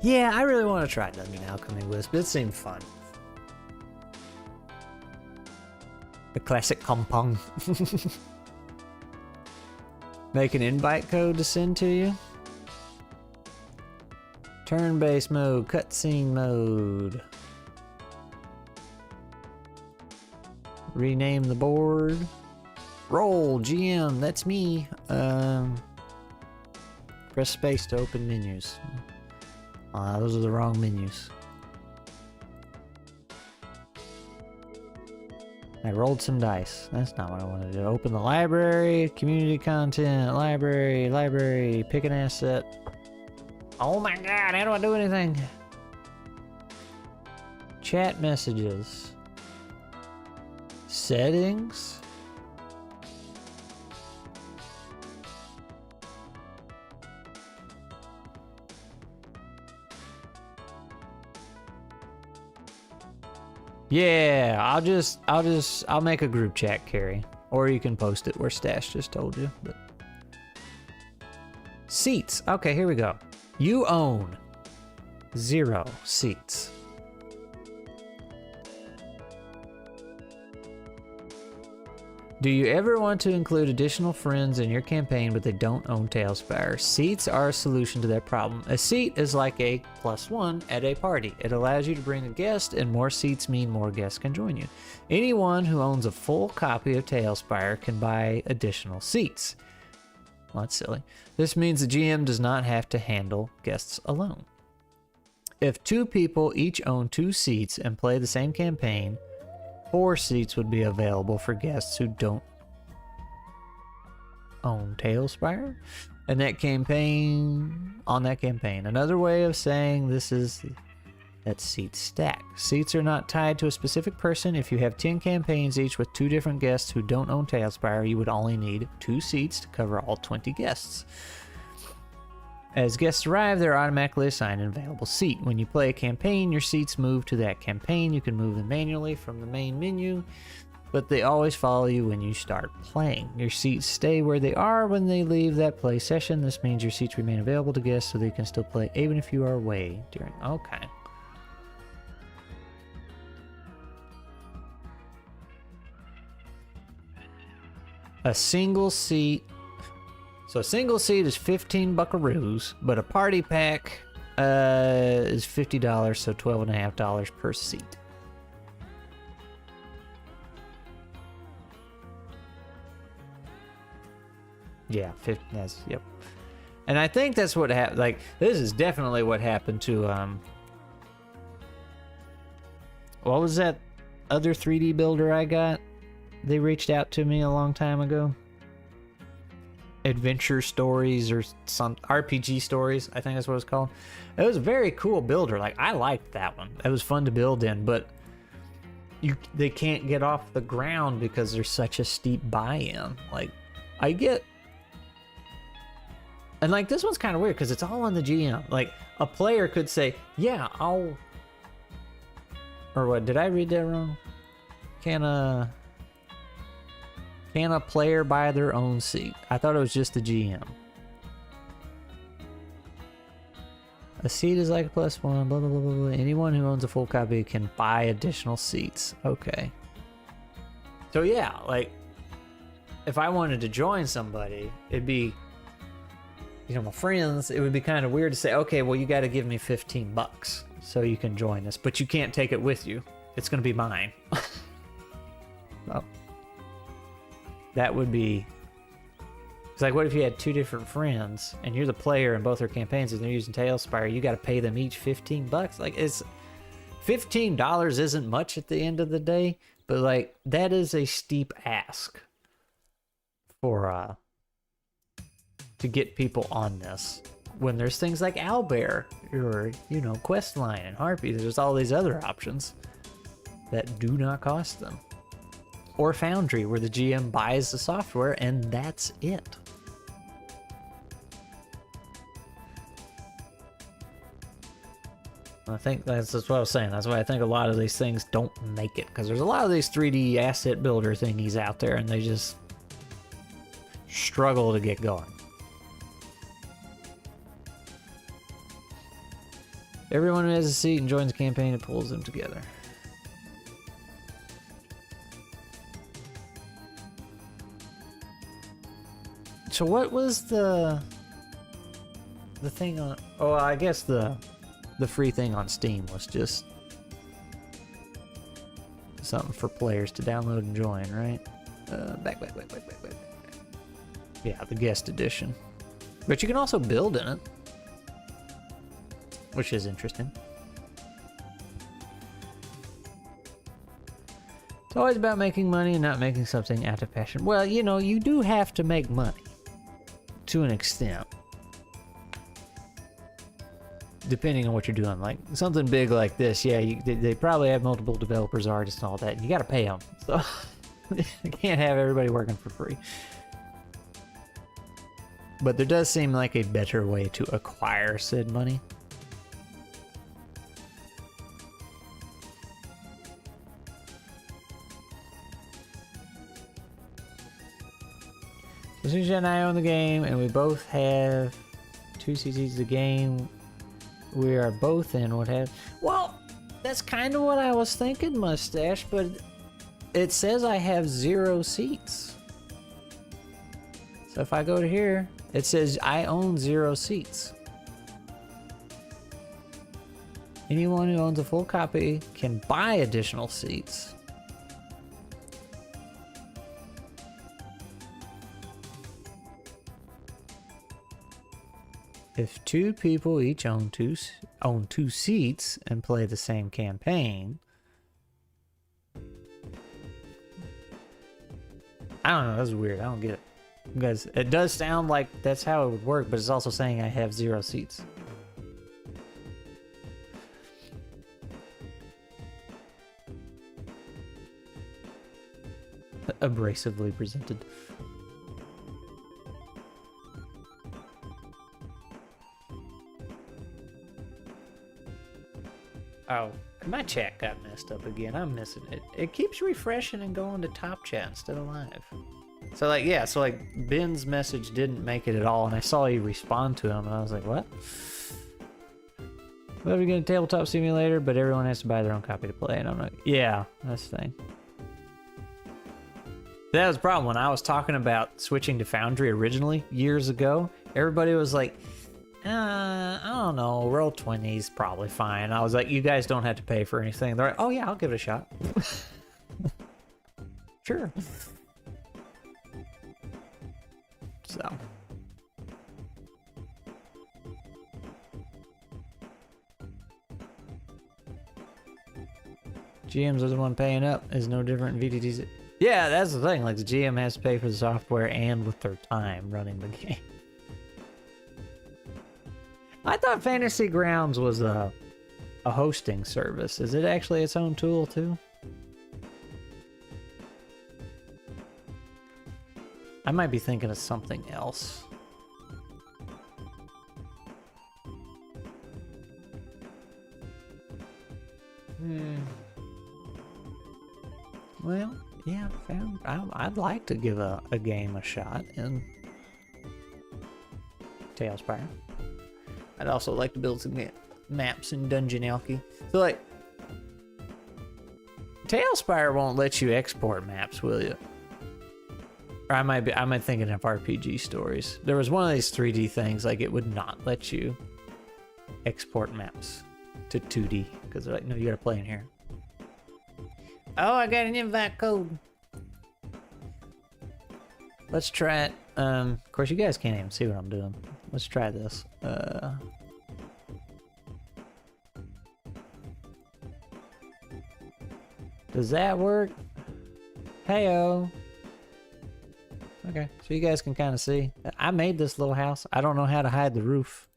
Yeah, I really want to try Dungeon Alchemy Wisp. It seemed fun. The classic compound. Make an invite code to send to you. Turn-based mode, cutscene mode. Rename the board. Roll, GM, that's me. Press space to open menus. Those are the wrong menus. I rolled some dice. That's not what I wanted to do. Open the library, community content, library, pick an asset. Oh my god, how do I do anything? Chat messages. Settings. Yeah, I'll make a group chat, Carrie. Or you can post it where Stash just told you. But seats. Okay, here we go. You own 0 seats. Do you ever want to include additional friends in your campaign but they don't own Tailspire? Seats are a solution to that problem. A seat is like a +1 at a party. It allows you to bring a guest, and more seats mean more guests can join you. Anyone who owns a full copy of Tailspire can buy additional seats. Well, that's silly. This means the GM does not have to handle guests alone. If 2 people each own 2 seats and play the same campaign, 4 seats would be available for guests who don't own Tailspire and that campaign on that campaign. Another way of saying this is that seats stack. Seats are not tied to a specific person. If you have 10 campaigns each with 2 different guests who don't own Tailspire, you would only need 2 seats to cover all 20 guests. As guests arrive, they're automatically assigned an available seat. When you play a campaign, your seats move to that campaign. You can move them manually from the main menu, but they always follow you when you start playing. Your seats stay where they are when they leave that play session. This means your seats remain available to guests so they can still play even if you are away during... Okay. A single seat... So a single seat is 15 buckaroos, but a party pack is $50, so $12.50 per seat. Yeah, 50. That's yep. And I think that's what happened. Like, this is definitely what happened to what was that other 3D builder I got? They reached out to me a long time ago. Adventure Stories or some RPG Stories, I think that's what it's called. It was a very cool builder. Like, I liked that one. It was fun to build in, but they can't get off the ground because there's such a steep buy-in. Like, I get... And like, this one's kind of weird because it's all on the GM. Like, a player could say, yeah, I'll... Or what, did I read that wrong? Can a player buy their own seat? I thought it was just the GM. A seat is like a +1, blah, blah, blah, blah, blah. Anyone who owns a full copy can buy additional seats. Okay. So yeah, like, if I wanted to join somebody, it'd be, you know, my friends, it would be kind of weird to say, okay, well, you got to give me $15 so you can join us, but you can't take it with you. It's going to be mine. So, that would be... It's like, what if you had 2 different friends and you're the player in both their campaigns and they're using Tailspire? You got to pay them each $15. Like, it's $15 isn't much at the end of the day, but like, that is a steep ask for to get people on this. When there's things like Owlbear or, you know, Questline and Harpy, there's all these other options that do not cost them. Or Foundry, where the GM buys the software and that's it. I think that's what I was saying. That's why I think a lot of these things don't make it, because there's a lot of these 3D asset builder thingies out there and they just struggle to get going. Everyone who has a seat and joins the campaign, it pulls them together. So what was the thing on... Oh, I guess the free thing on Steam was just something for players to download and join, right? Back. Yeah, the guest edition. But you can also build in it, which is interesting. It's always about making money and not making something out of passion. Well, you know, you do have to make money to an extent, depending on what you're doing. Like something big like this, yeah, they probably have multiple developers, artists, and all that, and you got to pay them. So you can't have everybody working for free. But there does seem like a better way to acquire said money. Suja and I own the game, and we both have 2 CCs of the game we are both in. What have? Well, that's kind of what I was thinking, Mustache, but it says I have 0 seats. So if I go to here, it says I own 0 seats. Anyone who owns a full copy can buy additional seats. If two people each own two seats and play the same campaign. I don't know, that's weird. I don't get it. Because it does sound like that's how it would work, but it's also saying I have 0 seats. Abrasively presented. Oh, my chat got messed up again. I'm missing it. It keeps refreshing and going to top chat instead of live. So like, yeah, so like Ben's message didn't make it at all, and I saw you respond to him, and I was like, what? Well, we're getting Tabletop Simulator, but everyone has to buy their own copy to play, and I'm like, yeah, that's the thing. That was the problem when I was talking about switching to Foundry originally, years ago. Everybody was like, I don't know, Roll20's probably fine. I was like, you guys don't have to pay for anything. They're like, oh yeah, I'll give it a shot. Sure. So. GMs are the one paying up. Is no different in VTTs. Yeah, that's the thing. Like, the GM has to pay for the software and with their time running the game. I thought Fantasy Grounds was a hosting service. Is it actually its own tool, too? I might be thinking of something else. Well, yeah, I'd like to give a game a shot in Tailspire. I'd also like to build some maps in Dungeon Alchemy. So, like, Tailspire won't let you export maps, will you? Or I might thinking of RPG stories. There was one of these 3D things, like, it would not let you export maps to 2D because they're like, no, you gotta play in here. Oh, I got an invite code. Let's try it. Of course, you guys can't even see what I'm doing. Let's try this. Does that work? Heyo. Okay, so you guys can kind of see. I made this little house. I don't know how to hide the roof.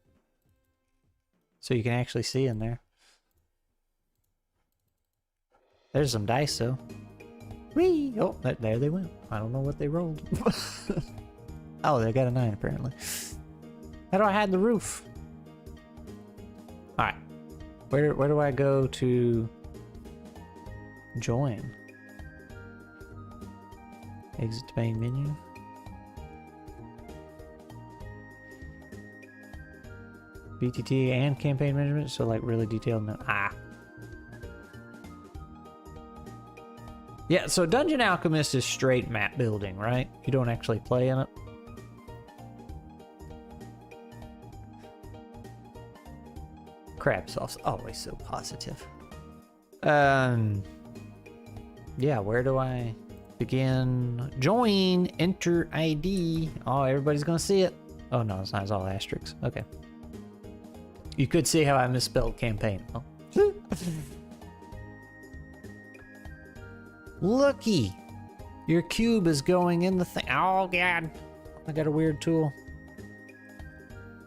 So you can actually see in there. There's some dice, though. Whee! Oh, there they went. I don't know what they rolled. Oh, they got a 9, apparently. How do I hide the roof? Alright. Where do I go to join? Exit to main menu. BTT and campaign management, so like really detailed. Yeah, so Dungeon Alchemist is straight map building, right? You don't actually play in it. Crab sauce, always so positive. Yeah, where do I begin? Join, enter ID. Oh, everybody's gonna see it. Oh no, it's not, it's all asterisks. Okay. You could see how I misspelled campaign. Oh. Looky! Your cube is going in the thing. Oh god. I got a weird tool.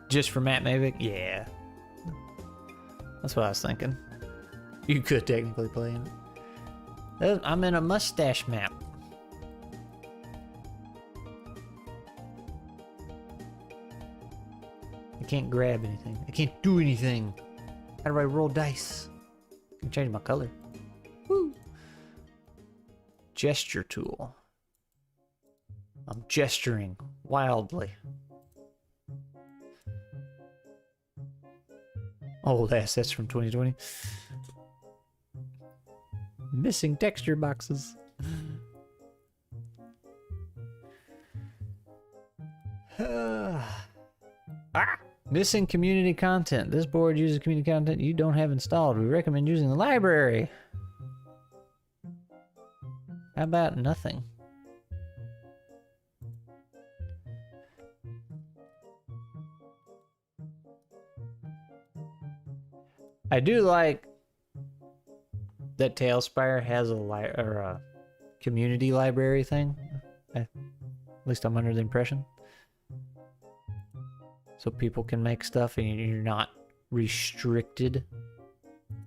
Just for Matt Mavic? Yeah. That's what I was thinking. You could technically play in it. I'm in a mustache map. I can't grab anything. I can't do anything. How do I roll dice? I can change my color. Woo! Gesture tool. I'm gesturing wildly. Old assets from 2020. Missing texture boxes. Missing community content. This board uses community content you don't have installed. We recommend using the library. How about nothing? I do like that Tailspire has a community library thing. At least I'm under the impression. So people can make stuff and you're not restricted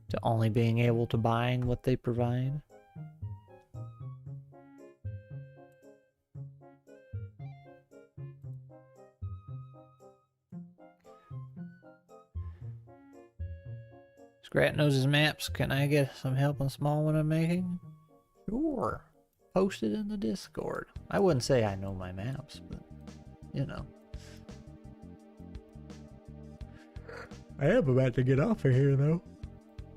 to only being able to buying what they provide. Scrat knows his maps. Can I get some help on small one I'm making? Sure. Post it in the Discord. I wouldn't say I know my maps, but you know. I am about to get off of here though.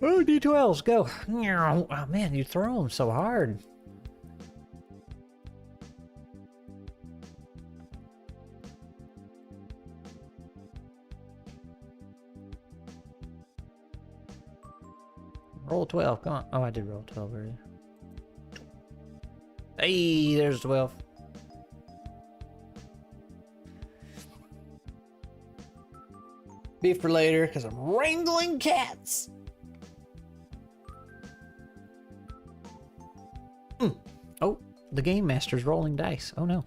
Oh, D12s, go. Oh man, you throw them so hard. Roll 12, come on. Oh, I did roll 12 earlier. Hey, there's 12. Beef for later, because I'm wrangling cats. Oh, the game master's rolling dice. Oh no.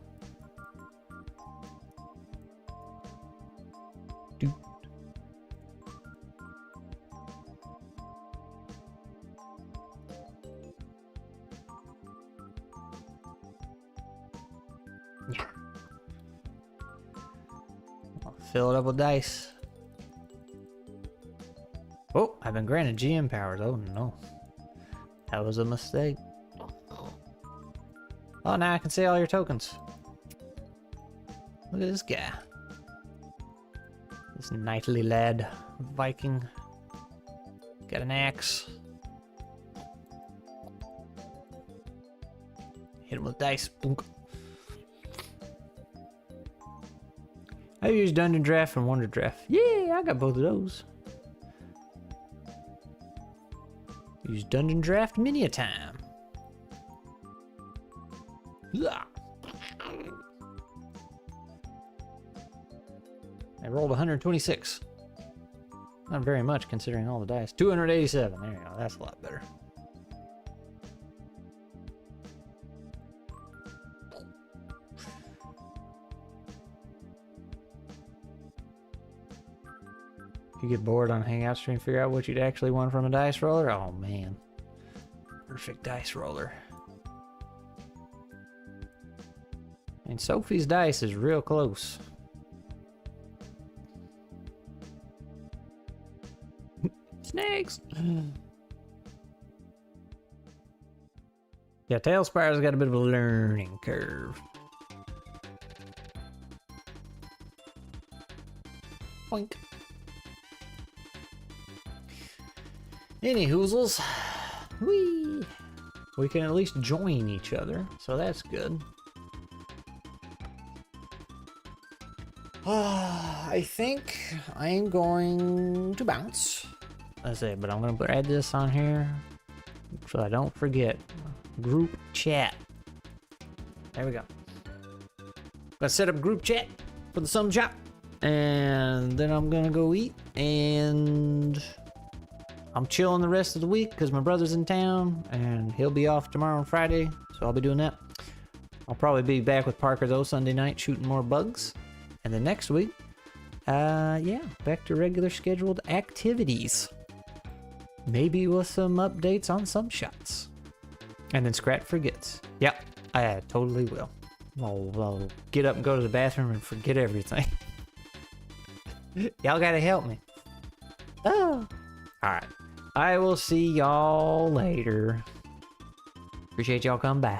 Yeah. I'll fill it up with dice. Oh, I've been granted GM powers. Oh no. That was a mistake. Oh, now I can see all your tokens. Look at this guy. This knightly lad, Viking. Got an axe. Hit him with dice. Boom. I used Dungeon Draft and Wonder Draft. Yeah, I got both of those. Use Dungeon Draft many a time. I rolled 126. Not very much considering all the dice. 287. There you go. That's a lot better. If you get bored on Hangout stream, figure out what you'd actually want from a dice roller. Oh man. Perfect dice roller. And Sophie's dice is real close. Snakes! Yeah, Tailspire's got a bit of a learning curve. Boink. Any hoozles. Whee! We can at least join each other, so that's good. I think I'm going to bounce. Let's see, but I'm going to add this on here so I don't forget. Group chat. There we go. Let's set up group chat for the Sum Shop. And then I'm going to go eat. And I'm chilling the rest of the week because my brother's in town. And he'll be off tomorrow and Friday. So I'll be doing that. I'll probably be back with Parker though Sunday night shooting more bugs. And then next week, yeah, back to regular scheduled activities. Maybe with some updates on some shots. And then Scrat forgets. Yep, I totally will. I'll get up and go to the bathroom and forget everything. Y'all gotta help me. Oh. Alright, I will see y'all later. Appreciate y'all coming by.